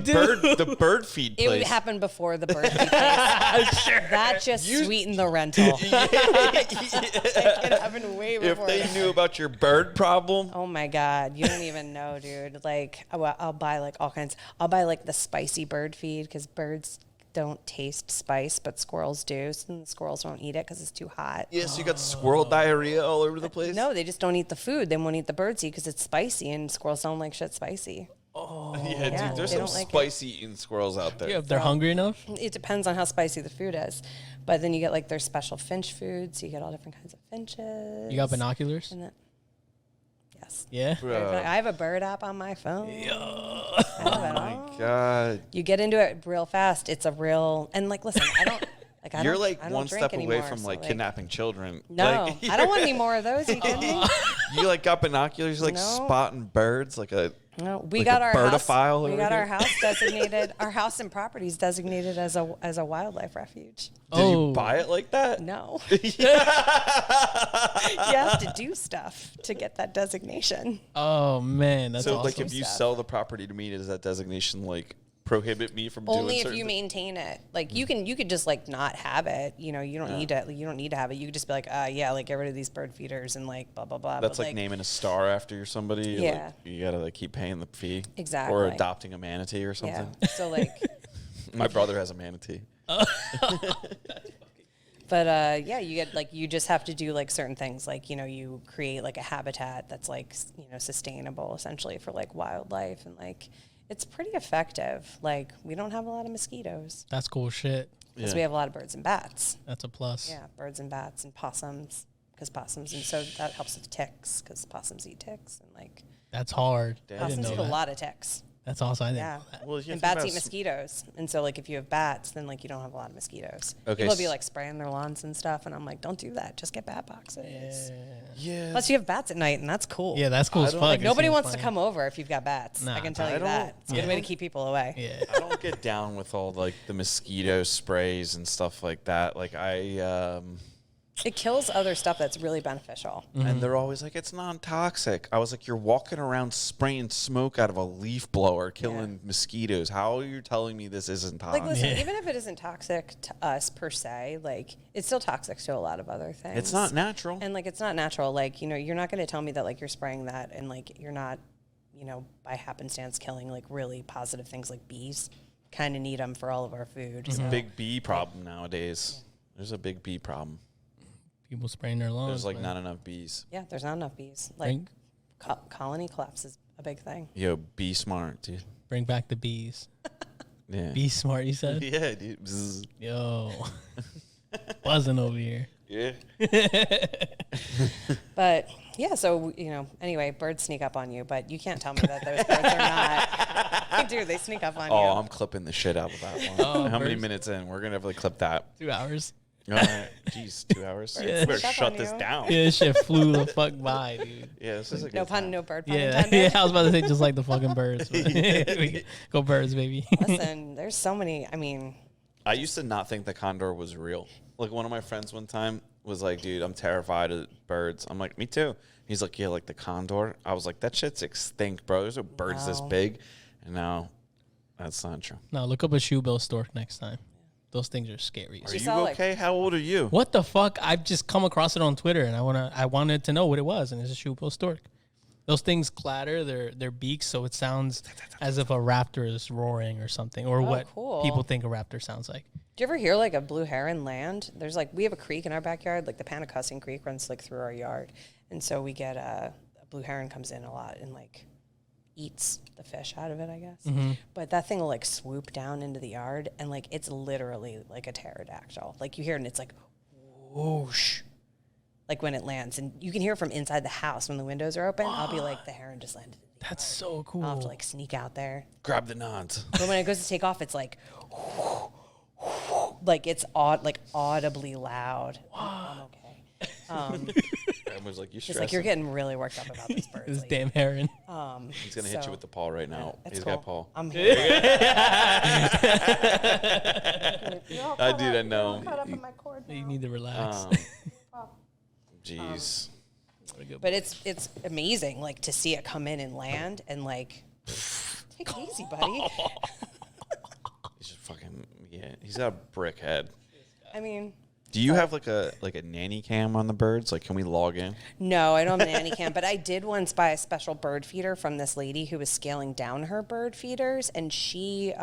the bird feed it place. happened before the bird feed place. That just sweetened the rental. It could happen way If before. they that. knew about your bird problem, Oh my God, you don't even know, dude. Like, I'll buy like all kinds. I'll buy like the spicy bird feed because birds don't taste spice, but squirrels do. So the squirrels won't eat it because it's too hot. yes, you got squirrel diarrhea all over the place. No, they just don't eat the food. They won't eat the birdseed because it's spicy, and squirrels don't like shit spicy. Yeah, Yeah, dude, there's they some don't like it. spicy eating squirrels out there. Yeah, if they're hungry enough. It depends on how spicy the food is. But then you get like their special finch food, so you get all different kinds of finches. You got binoculars? And yes. Yeah. Bro. I have a bird app on my phone. Oh my god. You get into it real fast. It's a real and like listen, I don't like I You're don't, like I don't one drink step away anymore, from so, like kidnapping children. No, Like, I don't want any more of those. Are you kidding me? You like got binoculars, like No. spotting birds, like a No, we Like got a our house. birdophile We over got our here? house designated. Our house and properties designated as a wildlife refuge. Did you buy it like that? No, you have to do stuff to get that designation. Oh man, that's So awesome. like if you Stuff. sell the property to me, does that designation like prohibit me from doing Only if certain you things? maintain it. Like you could just like not have it. You know, you don't need to have it. You could just be like, yeah, like get rid of these bird feeders and like blah blah blah. That's But, like naming a star after you're somebody. Yeah. Like, you gotta like keep paying the fee. Exactly. Or adopting a manatee or something. Yeah. So like, My brother has a manatee. but yeah, you get like you just have to do like certain things. Like you create like a habitat that's like sustainable essentially for like wildlife and like. It's pretty effective. Like, we don't have a lot of mosquitoes That's cool shit. because we have a lot of birds and bats. That's a plus. Yeah, birds and bats and possums because possums. And so that helps with ticks because possums eat ticks. And, like, That's hard. I didn't possums know eat a that. lot of ticks. That's awesome. I didn't Yeah. know that. Well, you have And to think bats about eat mosquitoes. And so, like, if you have bats, then, like, you don't have a lot of mosquitoes. Okay, People will be, like, spraying their lawns and stuff. And I'm like, don't do that. Just get bat boxes. Yeah. Plus, you have bats at night, and that's cool. Yeah, that's cool as don't- fuck. Like, It Nobody seems wants funny. to come over if you've got bats. Nah. I can tell I you don't- that. It's a good way to keep people away. Yeah. I don't get down with all like the mosquito sprays and stuff like that. Like It kills other stuff that's really beneficial. and they're always like, it's non-toxic. I was like, you're walking around spraying smoke out of a leaf blower, killing mosquitoes. How are you telling me this isn't toxic? Like, listen, even if it isn't toxic to us per se, like, it's still toxic to a lot of other things. It's not natural. And, like, it's not natural. Like, you're not going to tell me that, like, you're spraying that and, like, you're not, by happenstance killing, like, really positive things like bees. Kind of need them for all of our food. So. Big bee problem nowadays. There's a big bee problem. People spraying their lawns. There's like man. not enough bees. Yeah, there's not enough bees. Like, colony collapse is a big thing. Yo, be smart, dude. Bring back the bees. Yeah. Be smart, you said? Yeah, dude. Bzzz. Yo. Buzzing over here. Yeah. But yeah, so anyway, birds sneak up on you, but you can't tell me that those birds are not. They do. They sneak up on you. Oh, I'm clipping the shit out of that one. Oh, How many birds. minutes in? We're gonna have to clip that. 2 hours. All right. Jeez, 2 hours. Birds Better sneak up shut on this you. down. Yeah, this shit flew the fuck by, dude. Yeah, this is a good No pun, time. no bird pun Yeah, intended. yeah, I was about to say just like the fucking birds. Go birds, baby. Listen, there's so many. I mean, I used to not think the condor was real. Like one of my friends one time was like, dude, I'm terrified of birds. I'm like, me too. He's like, yeah, like the condor. I was like, that shit's extinct, bro. There's no birds this No. big. And now that's not true. No, look up a shoebill stork next time. Those things are scary. Are You you saw, like- okay? How old are you? What the fuck? I've just come across it on Twitter, and I wanted to know what it was, and it's a shoebill stork. Those things clatter their beaks, so it sounds as if a raptor is roaring or something, or what cool. people think a raptor sounds like. do you ever hear like a blue heron land? There's like we have a creek in our backyard, like the Panacussing Creek runs like through our yard, and so we get a blue heron comes in a lot and like eats the fish out of it, I guess. But that thing will like swoop down into the yard and like it's literally like a pterodactyl. Like you hear it and it's like whoosh. Like when it lands, and you can hear it from inside the house when the windows are open. I'll be like, the heron just landed. That's so cool. I'll have to like sneak out there. Grab the nods. But when it goes to take off, it's like it's audibly loud. I'm okay. I was like, you Just stressing. like you're getting really worked up about these birds. This like, damn heron. He's going to hit so- you with the paw right now. it's He's cool. got paw. I'm here. I know. You need to relax. Jeez. But it's amazing, like to see it come in and land and like take it easy, buddy. He's just fucking, yeah. He's got a brick head. I mean, Do you have like a nanny cam on the birds? Like, can we log in? no, I don't have a nanny cam, but I did once buy a special bird feeder from this lady who was scaling down her bird feeders, and she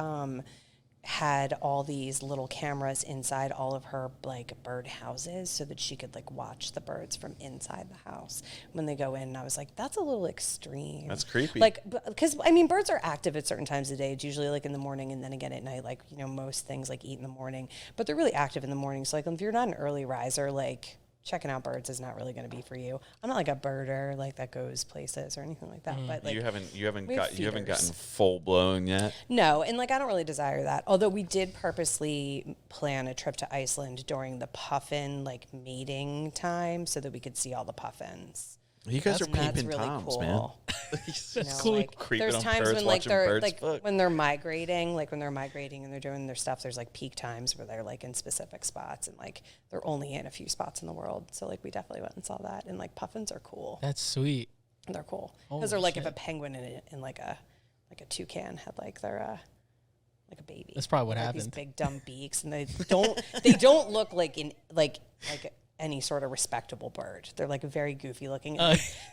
had all these little cameras inside all of her like bird houses so that she could like watch the birds from inside the house when they go in. And I was like, that's a little extreme. That's creepy. Like, because I mean, birds are active at certain times of day. It's usually like in the morning and then again at night. Like, most things like eat in the morning, but they're really active in the morning. So like, if you're not an early riser, like checking out birds is not really going to be for you. I'm not like a birder like that goes places or anything like that. But like, you haven't we have gotten feeders. full blown yet. no, and like I don't really desire that. Although we did purposely plan a trip to Iceland during the puffin like mating time so that we could see all the puffins. You guys are And that's peeping really toms, cool. man. That's cool. Like, Creeping there's on times birds, when like watching they're birds like fuck. when they're migrating, and they're doing their stuff. There's like peak times where they're like in specific spots, and like they're only in a few spots in the world. So like we definitely went and saw that. And like puffins are cool. That's sweet. They're cool Holy because they're like shit. if a penguin and like a toucan had like their like a baby. That's probably what Like happened. These big dumb beaks, and they don't look like in like any sort of respectable bird. They're like very goofy looking.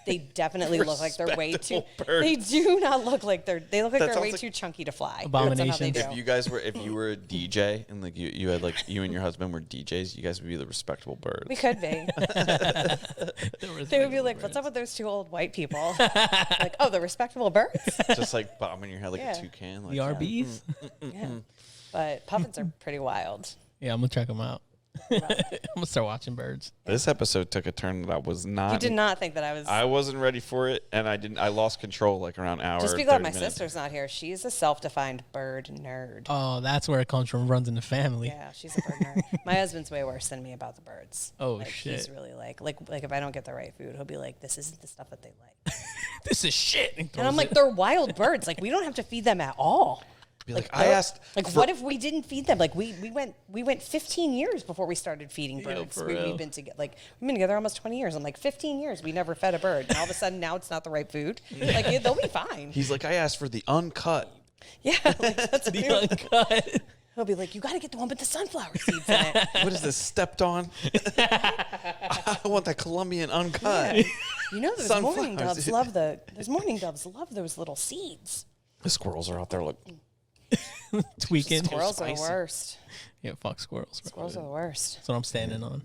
They definitely look like they're way too. Respectable birds. They do not look like they look like they're sounds way like too chunky to fly. Abominations. That's how they If do. if you were a DJ and like you had like you and your husband were DJs, you guys would be the respectable birds. We could be. They would be like, "What's up with those two old white people?" Like, "Oh, the respectable birds." Just like bombing your head like Yeah. a toucan. Like, The RBs? Yeah, but puffins are pretty wild. Yeah, I'm gonna check them out. I'm gonna start watching birds. This episode took a turn that I was not. You did not think that I was. I wasn't ready for it, and I lost control like around an hour. Just be glad 30 my minutes. sister's not here. She's a self-defined bird nerd. Oh, that's where it comes from. Runs in the family. Yeah, she's a bird nerd. My husband's way worse than me about the birds. Oh, like, shit. He's really like if I don't get the right food, he'll be like, "This isn't the stuff that they like." This is shit. And I'm like, "They're wild birds. Like we don't have to feed them at all." Be like, I asked. Like, what if we didn't feed them? Like, we went 15 years before we started feeding birds. for We've real. been together. Like, we've been together almost 20 years. I'm like, 15 years, we never fed a bird, and all of a sudden now it's not the right food. Like, they'll be fine. He's like, I asked for the uncut. Yeah, like, that's the uncut. He'll be like, you got to get the one with the sunflower seeds in it. What is this stepped on? I want that Colombian uncut. You know, those Sunflowers. mourning doves love those little seeds. The squirrels are out there like. Tweaking. Squirrels are the spicy. worst. Yeah, fuck squirrels. Bro. Squirrels are the worst. That's what I'm standing on.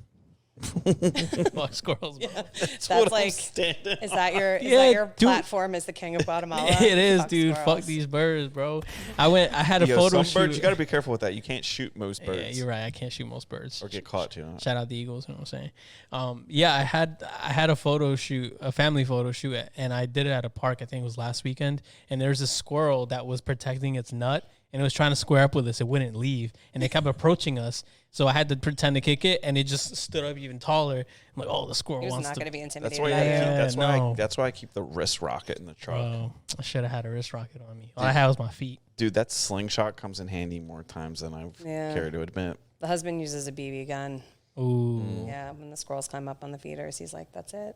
Fuck squirrels, bro. That's what I'm like, standing is that your Yeah, dude. platform as the king of Guatemala? It is, Fuck dude. squirrels. Fuck these birds, bro. I had a photo some shoot. birds, you got to be careful with that. You can't shoot most birds. Yeah, you're right. I can't shoot most birds. Or get caught too. Shout out the Eagles, you know what I'm saying? Yeah, I had a photo shoot, a family photo shoot, and I did it at a park. I think it was last weekend. And there's a squirrel that was protecting its nut, and it was trying to square up with us. It wouldn't leave, and it kept approaching us. So I had to pretend to kick it, and it just stood up even taller. I'm like, oh, the squirrel He was wants not to. going to be intimidated That's why. by you. Yeah. That's why I keep the wrist rocket in the truck. Oh, I should have had a wrist rocket on me. All I had was my feet. Dude, that slingshot comes in handy more times than I care to admit. The husband uses a BB gun. Ooh, Yeah, when the squirrels climb up on the feeders, he's like, "That's it."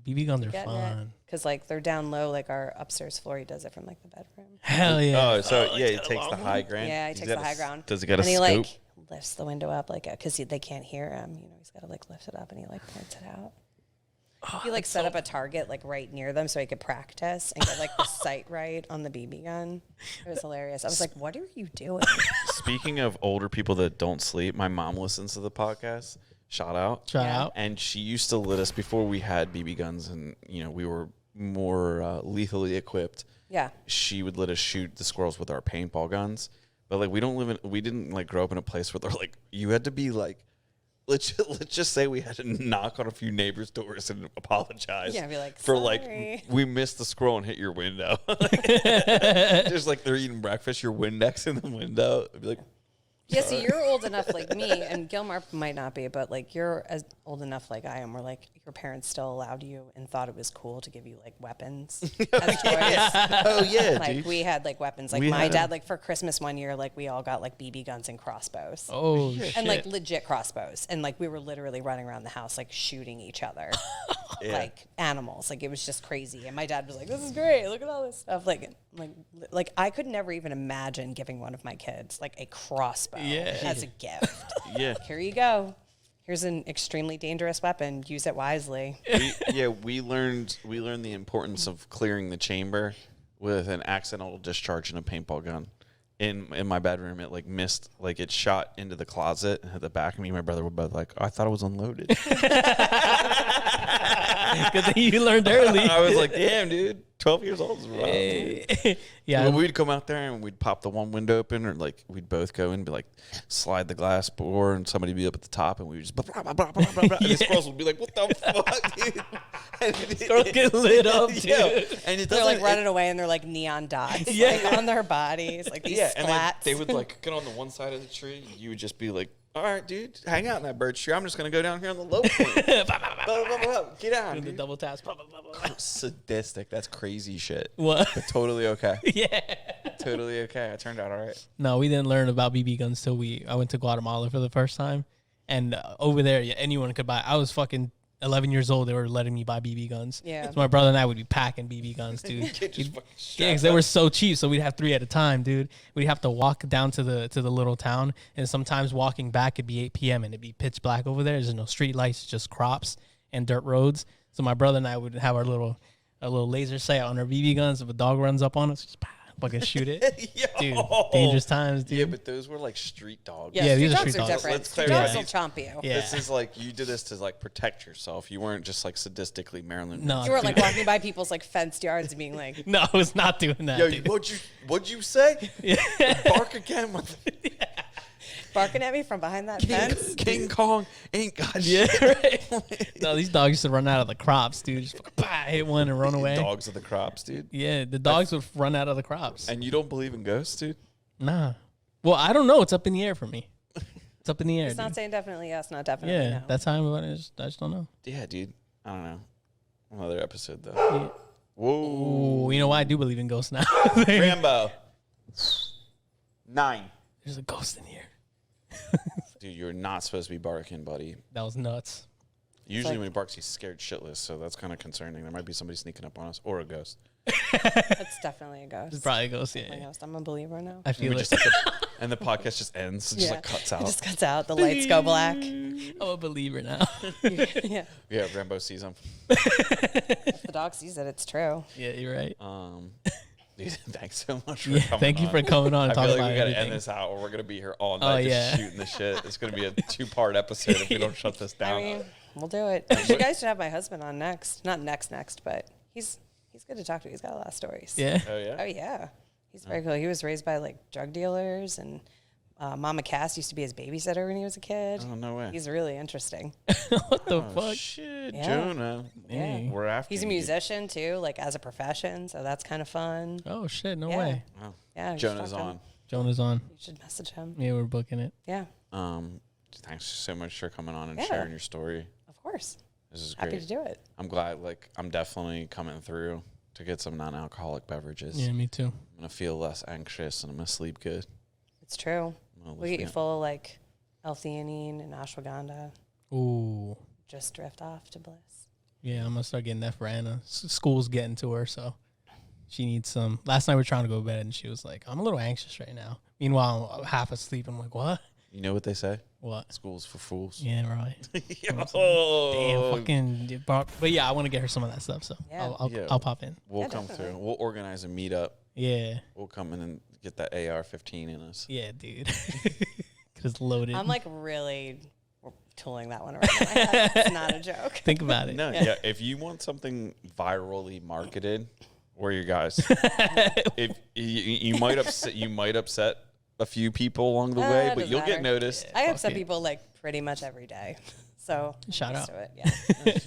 BB guns are Getting it. fun. Because like they're down low, like our upstairs floor. He does it from like the bedroom. Hell yeah. Oh, so yeah, he takes the high ground. Yeah, he He's takes got the a high s- ground. Does he got a And he scope? like lifts the window up, like because they can't hear him. You know, he's got to like lift it up, and he like points it out. He like set up a target like right near them so he could practice and get like the sight right on the BB gun. It was hilarious. I was like, "What are you doing?" Speaking of older people that don't sleep, my mom listens to the podcast. Shout out. Shout Yeah. out. And she used to let us before we had BB guns, and we were more lethally equipped. Yeah. She would let us shoot the squirrels with our paintball guns, but like we didn't like grow up in a place where they're like you had to be like. Let's just say we had to knock on a few neighbors' doors and apologize. Yeah, be like, for "Sorry." like we missed the squirrel and hit your window. Just like they're eating breakfast, your Windex in the window. I'd be like, Yeah, see, you're old enough like me, and Gilmar might not be, but like you're as old enough like I am, where like your parents still allowed you and thought it was cool to give you like weapons as toys. oh yeah, Like dude. we had like weapons. Like We my had- dad, like for Christmas one year, like we all got like BB guns and crossbows. Oh, shit. And like legit crossbows, and like we were literally running around the house like shooting each other Yeah. like animals. Like it was just crazy. And my dad was like, "This is great. Look at all this stuff." Like I could never even imagine giving one of my kids like a crossbow Yeah. as a gift. Yeah. Here you go. Here's an extremely dangerous weapon. Use it wisely. we learned the importance of clearing the chamber with an accidental discharge in a paintball gun. In my bedroom, it like missed, like it shot into the closet at the back of me. My brother were both like, "I thought it was unloaded." Good thing you learned early. I was like, "Damn, dude, 12 years old is rough." Yeah. Well, we'd come out there and we'd pop the one window open, or like we'd both go and be like, slide the glass door, and somebody be up at the top, and we would just blah, blah, blah, blah, blah, blah, and the squirrels would be like, "What the fuck, dude?" And Squirrels get lit up, dude. Yeah. And it They're like doesn't- running away and they're like neon dots Yeah. like on their bodies, like these yeah, and splats. they would like get on the one side of the tree. You would just be like all right, dude, hang out in that birch tree. I'm just going to go down here on the low point. Get out, Doing the dude. double taps. Sadistic. That's crazy shit. What? But totally okay. Yeah. Totally okay. I turned out all right. No, we didn't learn about BB guns till I went to Guatemala for the first time. And over there, anyone could buy. I was fucking 11 years old. They were letting me buy BB guns. Yeah. So my brother and I would be packing BB guns, dude. Just fucking Yeah, because they were so cheap. So we'd have 3 at a time, dude. We'd have to walk down to the little town. And sometimes walking back, it'd be 8 p.m. and it'd be pitch black over there. There's no street lights, just crops and dirt roads. So my brother and I would have a little laser sight on our BB guns. If a dog runs up on us, just fucking shoot it. Yo. Dude, dangerous times, dude. Yeah, but those were like street dogs. Yeah, Yeah, street these are dogs street are dogs. different. Let's Street clarify dogs will these. chomp you. Yeah. This is like, you did this to like protect yourself. You weren't just like sadistically Maryland. No, You weren't like dude. walking by people's like fenced yards and being like, No, I was not doing that, Yo, dude. what'd you say? Bark again, barking at me from behind that fence. King Kong ain't got Yeah, shit. right. No, these dogs used to run out of the crops, dude. Just fucking hit one and run away. Dogs of the crops, dude. Yeah, the dogs would run out of the crops. And you don't believe in ghosts, dude? Nah. Well, I don't know. It's up in the air for me. It's up in the air. It's not Dude. saying definitely yes, not definitely Yeah, no. that's how I just don't know. Yeah, dude. I don't know. Another episode though. Yeah. Whoa. Ooh, you know why I do believe in ghosts now? Rambo. 9. There's a ghost in here. Dude, you're not supposed to be barking, buddy. That was nuts. Usually like- when he barks, he's scared shitless, so that's kind of concerning. There might be somebody sneaking up on us or a ghost. That's definitely a ghost. It's probably a ghost. Definitely a Yeah, ghost. I'm a believer now. I feel We it. just like and the podcast just ends. It just like cuts It out. just cuts out. The lights go black. I'm a believer now. Yeah. Yeah, Rambo sees him. If the dog sees it, it's true. Yeah, you're right. Dude, thanks so much for Yeah, coming thank you on. for coming on and I feel talking like about we gotta everything. end this out, or we're gonna be here all night just yeah. shooting the shit. It's gonna be a 2-part episode if we don't shut this down. I mean, we'll do it. You guys should have my husband on next. Not next, but he's good to talk to. He's got a lot of stories. Yeah. Oh yeah. Oh yeah. He's very cool. He was raised by like drug dealers, and Mama Cass used to be his babysitter when he was a kid. Oh no way. He's really interesting. What the Oh fuck? shit, Yeah. Jonah. Dang. We're after He's a you. musician too, like as a profession, so that's kind of fun. Oh shit! No Yeah. way. Wow. Yeah, you should Jonah's talk to him. on. Jonah's on. You should message him. Yeah, we're booking it. Yeah, Thanks so much for coming on and Yeah. sharing your story. of course. This is Happy great. to do it. I'm glad. Like, I'm definitely coming through to get some non-alcoholic beverages. Yeah, me too. I'm gonna feel less anxious and I'm gonna sleep good. It's true. I'm gonna We lift get you me up. full of like L-theanine and ashwagandha. Ooh. Just drift off to bliss. Yeah, I'm gonna start getting that for Anna. School's getting to her, so she needs some. Last night we were trying to go to bed, and she was like, "I'm a little anxious right now." Meanwhile, I'm half asleep. I'm like, "What? You know what they say? What?" School's for fools. Yeah, right. Oh, Damn, fucking. But yeah, I want to get her some of that stuff, so Yeah. I'll pop in. We'll Yeah, come definitely. through. We'll organize a meetup. Yeah, We'll come in and get that AR-15 in us. yeah, dude. Cause loaded. I'm like really tooling that one around in my head. It's not a joke. think about it. No, yeah. If you want something virally marketed, we're your guys. If you might upset a few people along the way, It but doesn't you'll get matter. noticed. I Fuck upset it. people like pretty much every day. So I'm Shout used out. to it.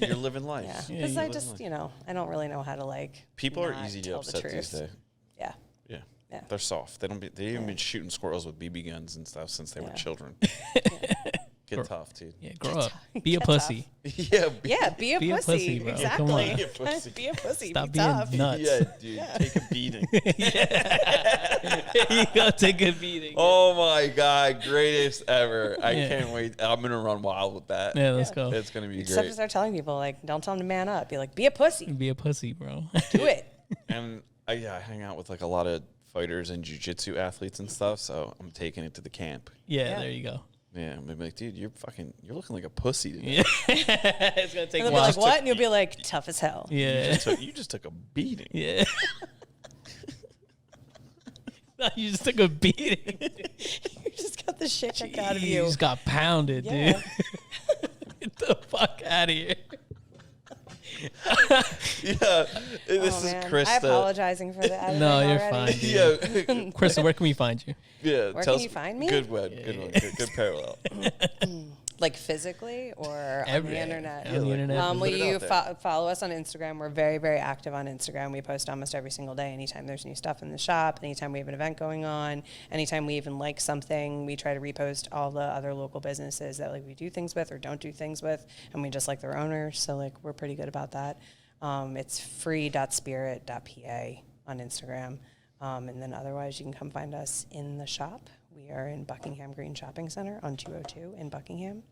Yeah. You're living life. Yeah. Yeah, Because you I live just, life. you know, I don't really know how to like. People are not easy to tell the upset these truth. days. Yeah. Yeah. Yeah. They're soft. They haven't been shooting squirrels with BB guns and stuff since they were Yeah. children. Get tough, dude. Yeah, grow up. Be a Get pussy. Yeah. Yeah, be a Be a pussy. pussy, bro. Come Exactly. on. Be a pussy. Be a pussy. Stop be being tough. nuts. Yeah, dude. Take a beating. You gotta take a beating. Oh my God, greatest ever. I Yeah. can't wait. I'm gonna run wild with that. Yeah, let's go. It's gonna be You just have to great. start telling people, like, don't tell them to man up. Be like, be a pussy. Be a pussy, bro. Do it. And I hang out with like a lot of fighters and jiu-jitsu athletes and stuff, so I'm taking it to the camp. Yeah, Yeah. there you go. Yeah, I'm gonna be like, dude, you're looking like a pussy today. Yeah. It's gonna take And a they'll be while. like, what? And you'll be like, tough as hell. Yeah. You just took a beating. Yeah. No, you just took a beating. You just got the shit kicked out of You you. just got pounded, Yeah. dude. Get the fuck out of here. Yeah, this Oh, is man. I'm Krista. apologizing for the editing No, you're already. fine, dude. Yeah, Krista, where can we find you? yeah. Where tell can us- you find me? Good one, good one, good parallel. Like Like physically or on the internet? On the internet. Will Put it you out there. follow us on Instagram? We're very, very active on Instagram. We post almost every single day. Anytime there's new stuff in the shop, anytime we have an event going on, anytime we even like something, we try to repost all the other local businesses that like we do things with or don't do things with, and we just like their owners. So like we're pretty good about that. It's free.spirit.pa on Instagram. And then otherwise you can come find us in the shop. We are in Buckingham Green Shopping Center on 202 in Buckingham.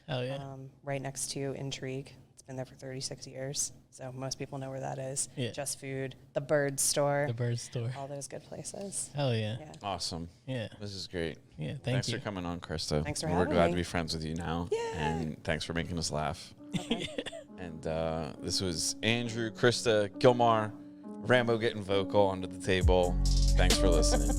Oh yeah. Right next to Intrigue. It's been there for 36 years. So most people know where that is. Yeah. Just Food, the Bird Store. The Bird Store. All those good places. Hell yeah. Yeah. Awesome. Yeah. This is great. Yeah. Thanks you. for coming on, Krista. Thanks for We're having glad me. to be friends with you now. Yeah. And thanks for making us laugh. Okay. And this was Andrew, Krista, Gilmar, Rambo getting vocal under the table. Thanks for listening.